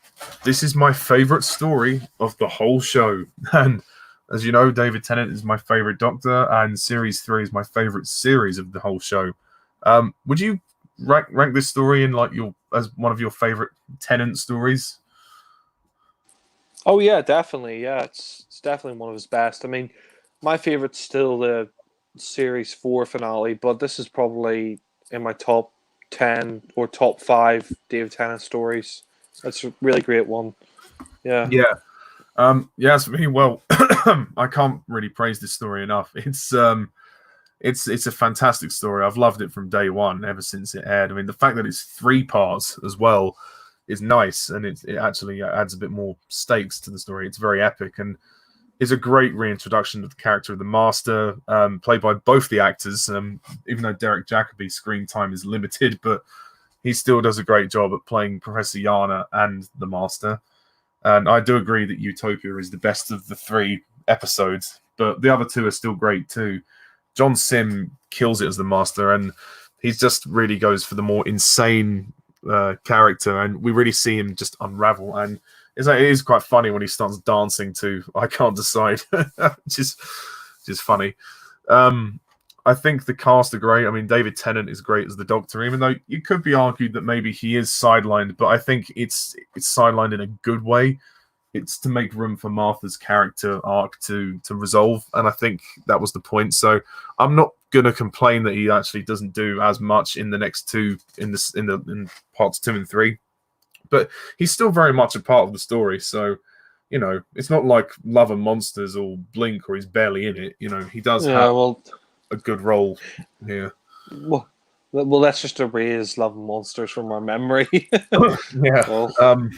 This is my favorite story of the whole show. And as you know, David Tennant is my favorite Doctor, and Series 3 is my favorite series of the whole show. Would you rank this story in as one of your favorite Tennant stories? Oh yeah, definitely. Yeah, it's definitely one of his best. I mean, my favorite's still the Series 4 finale, but this is probably in my top 10 or top 5 David Tennant stories. That's a really great one. Yeah. Yeah. As for me, well, I can't really praise this story enough. It's a fantastic story. I've loved it from day one, ever since it aired. I mean, the fact that it's 3 parts as well is nice, and it actually adds a bit more stakes to the story. It's very epic, and is a great reintroduction of the character of the Master, played by both the actors. Even though Derek Jacobi's screen time is limited, but he still does a great job at playing Professor Yana and the Master. And I do agree that Utopia is the best of the 3 episodes, but the other 2 are still great too. John Sim kills it as the Master, and he just really goes for the more insane character, and we really see him just unravel. And it is quite funny when he starts dancing to "I Can't Decide," just funny. I think the cast are great. I mean, David Tennant is great as the Doctor, even though you could be argued that maybe he is sidelined, but I think it's sidelined in a good way. It's to make room for Martha's character arc to resolve, and I think that was the point. So I'm not gonna complain that he actually doesn't do as much in the next 2 in parts 2 and 3, but he's still very much a part of the story. So it's not like Love and Monsters or Blink, or he's barely in it. He does have a good role here. Well, let's just erase Love and Monsters from our memory. Yeah.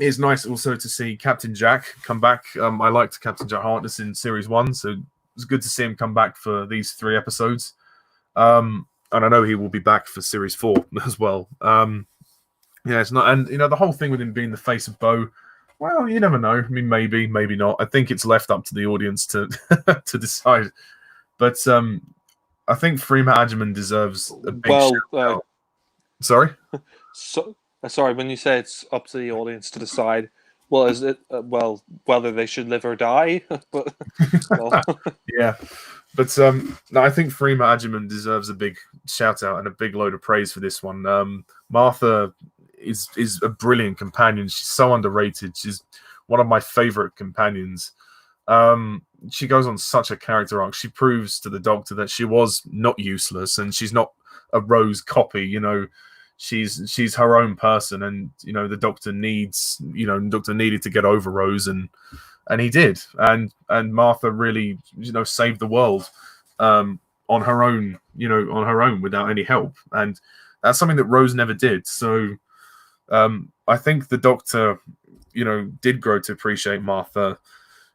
It's nice also to see Captain Jack come back. I liked Captain Jack Harkness in Series 1, so it's good to see him come back for these 3 episodes. And I know he will be back for Series 4 as well. It's not, and the whole thing with him being the face of Bo, well, you never know. I mean, maybe not. I think it's left up to the audience to to decide. But I think Freema Agyeman deserves a big shout out. Sorry? Sorry, when you say it's up to the audience to decide, well, is it whether they should live or die? But yeah, but no, I think Freema Agyeman deserves a big shout out and a big load of praise for this one. Martha is a brilliant companion. She's so underrated. She's one of my favorite companions. She goes on such a character arc. She proves to the Doctor that she was not useless, and she's not a Rose copy. You know, she's her own person, and you know the Doctor needs. You know, the Doctor needed to get over Rose, and he did. And Martha really, you know, saved the world on her own. You know, on her own without any help, and that's something that Rose never did. So I think the Doctor, you know, did grow to appreciate Martha,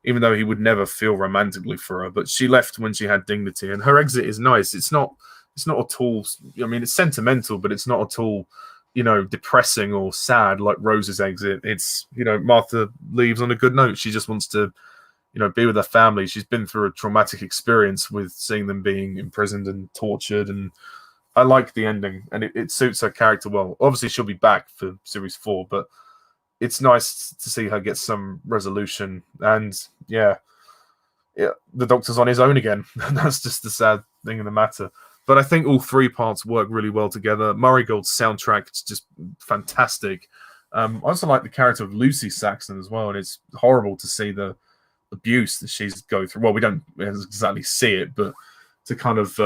even though he would never feel romantically for her. But she left when she had dignity, and her exit is nice. It's not at all. I mean, it's sentimental, but it's not at all, you know, depressing or sad like Rose's exit. It's, you know, Martha leaves on a good note. She just wants to, you know, be with her family. She's been through a traumatic experience with seeing them being imprisoned and tortured, and I like the ending, and it suits her character well. Obviously, she'll be back for series 4, but it's nice to see her get some resolution. And yeah, the Doctor's on his own again. That's just the sad thing in the matter. But I think all 3 parts work really well together. Murray Gold's soundtrack is just fantastic. I also like the character of Lucy Saxon as well, and it's horrible to see the abuse that she's going through. Well, we don't exactly see it, but to kind of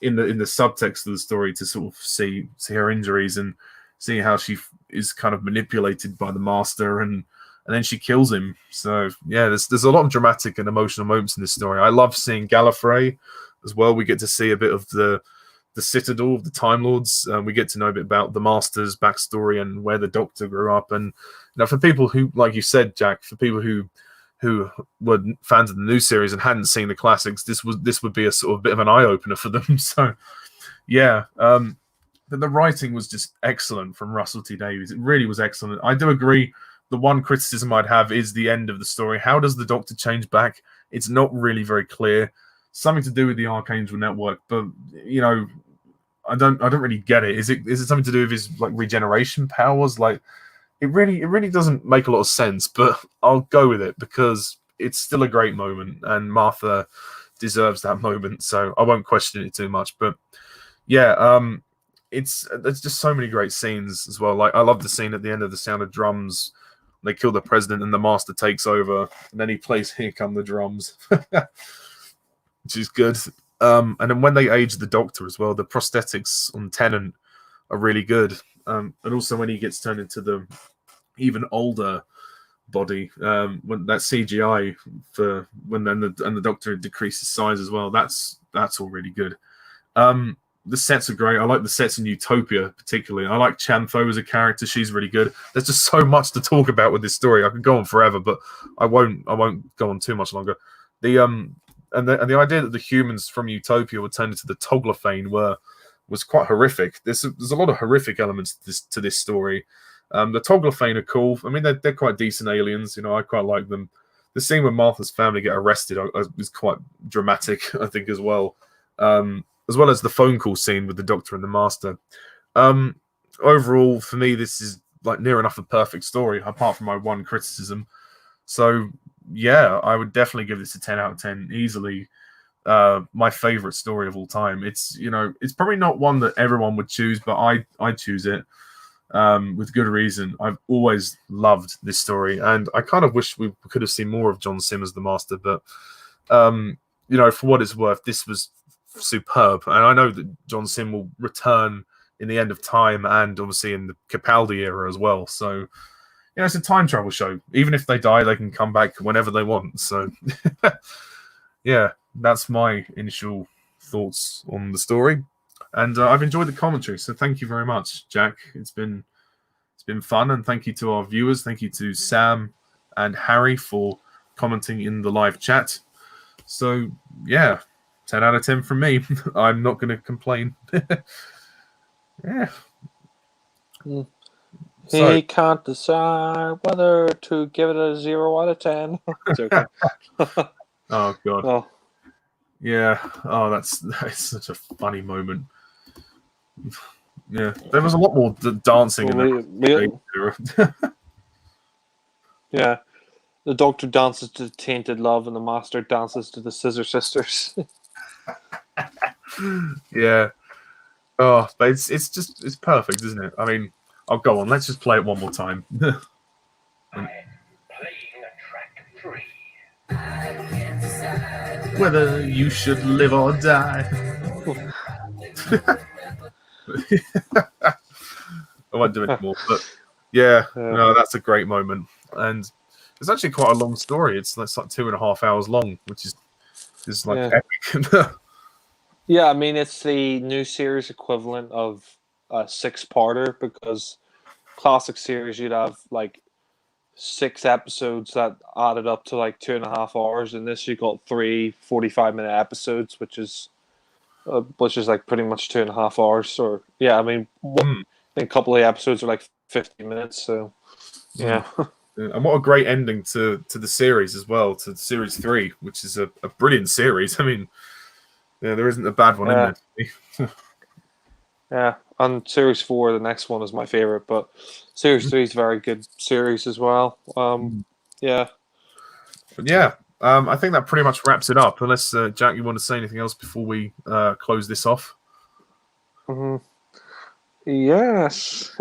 in the subtext of the story to sort of see her injuries and see how she is kind of manipulated by the Master, and then she kills him. So yeah, there's a lot of dramatic and emotional moments in this story. I love seeing Gallifrey as well. We get to see a bit of the Citadel of the Time Lords. We get to know a bit about the Master's backstory and where the Doctor grew up. And you know, for people who, like you said, Jack, for people who were fans of the new series and hadn't seen the classics, this would be a sort of bit of an eye opener for them. So yeah, the writing was just excellent from Russell T Davies. It really was excellent. I do agree. The one criticism I'd have is the end of the story. How does the Doctor change back? It's not really very clear. Something to do with the Archangel Network, but you know, I don't really get it. Is it something to do with his like regeneration powers? Like, it really doesn't make a lot of sense. But I'll go with it because it's still a great moment, and Martha deserves that moment. So I won't question it too much. But yeah, there's just so many great scenes as well. Like, I love the scene at the end of The Sound of Drums. They kill the president and the Master takes over, and then he plays "Here Come the Drums," which is good. And then when they age the Doctor as well, the prosthetics on Tennant are really good. And also when he gets turned into the even older body, when that CGI for when then the Doctor decreases size as well, that's all really good. The sets are great. I like the sets in Utopia particularly. I like Chantho as a character. She's really good. There's just so much to talk about with this story. I could go on forever, but I won't go on too much longer. The idea that the humans from Utopia were turned into the Toglophane was quite horrific. There's a lot of horrific elements to this story. The Toglophane are cool. I mean, they're quite decent aliens. You know, I quite like them. The scene when Martha's family get arrested is quite dramatic, I think, as well as the phone call scene with the Doctor and the Master. Overall, for me, this is like near enough a perfect story, apart from my one criticism. So yeah, I would definitely give this a 10 out of 10 easily. My favorite story of all time. It's, you know, it's probably not one that everyone would choose, but I choose it with good reason. I've always loved this story, and I kind of wish we could have seen more of John Sim as the Master, but you know, for what it's worth, this was superb. And I know that John Sim will return in the End of Time and obviously in the Capaldi era as well. So, you know, it's a time travel show. Even if they die, they can come back whenever they want. So, yeah, that's my initial thoughts on the story. And I've enjoyed the commentary. So thank you very much, Jack. It's been fun. And thank you to our viewers. Thank you to Sam and Harry for commenting in the live chat. So, yeah, 10 out of 10 from me. I'm not going to complain. Yeah. He can't decide whether to give it a 0 out of 10. It's okay. Oh, God. Oh. Yeah. Oh, that's such a funny moment. Yeah. There was a lot more dancing in the Yeah. The Doctor dances to Tainted Love and the Master dances to the Scissor Sisters. Yeah. Oh, but it's perfect, isn't it? I mean, Oh, go on. Let's just play it one more time. I'm playing a track 3. Whether you should live or die. I won't do it anymore, but yeah, no, that's a great moment, and it's actually quite a long story. It's like 2.5 hours long, which is like epic. Yeah, I mean it's the new series equivalent of a 6-parter, because classic series you'd have like 6 episodes that added up to like 2.5 hours, and this you got 3 45-minute episodes, which is like pretty much 2.5 hours. Or yeah, I mean, I think a couple of episodes are like 50 minutes. So yeah. And what a great ending to the series as well, to series 3, which is a brilliant series. I mean, yeah, there isn't a bad one in there. To me. Yeah, and series 4, the next one, is my favorite, but series 3 is a very good series as well. Yeah. But yeah, I think that pretty much wraps it up. Unless Jack, you want to say anything else before we close this off? Yes.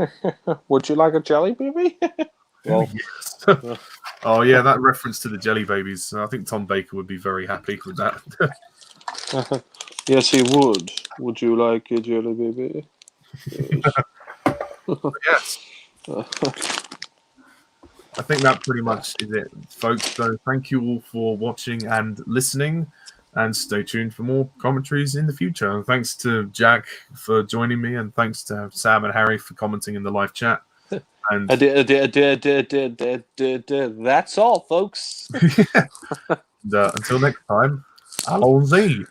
Would you like a jelly baby? Well, yes. Oh yeah, that reference to the Jelly Babies. I think Tom Baker would be very happy with that. yes, he would. Would you like a jelly baby? Yes. I think that pretty much is it, folks. So thank you all for watching and listening, and stay tuned for more commentaries in the future. And thanks to Jack for joining me, and thanks to Sam and Harry for commenting in the live chat. And that's all, folks. until next time, allons-y.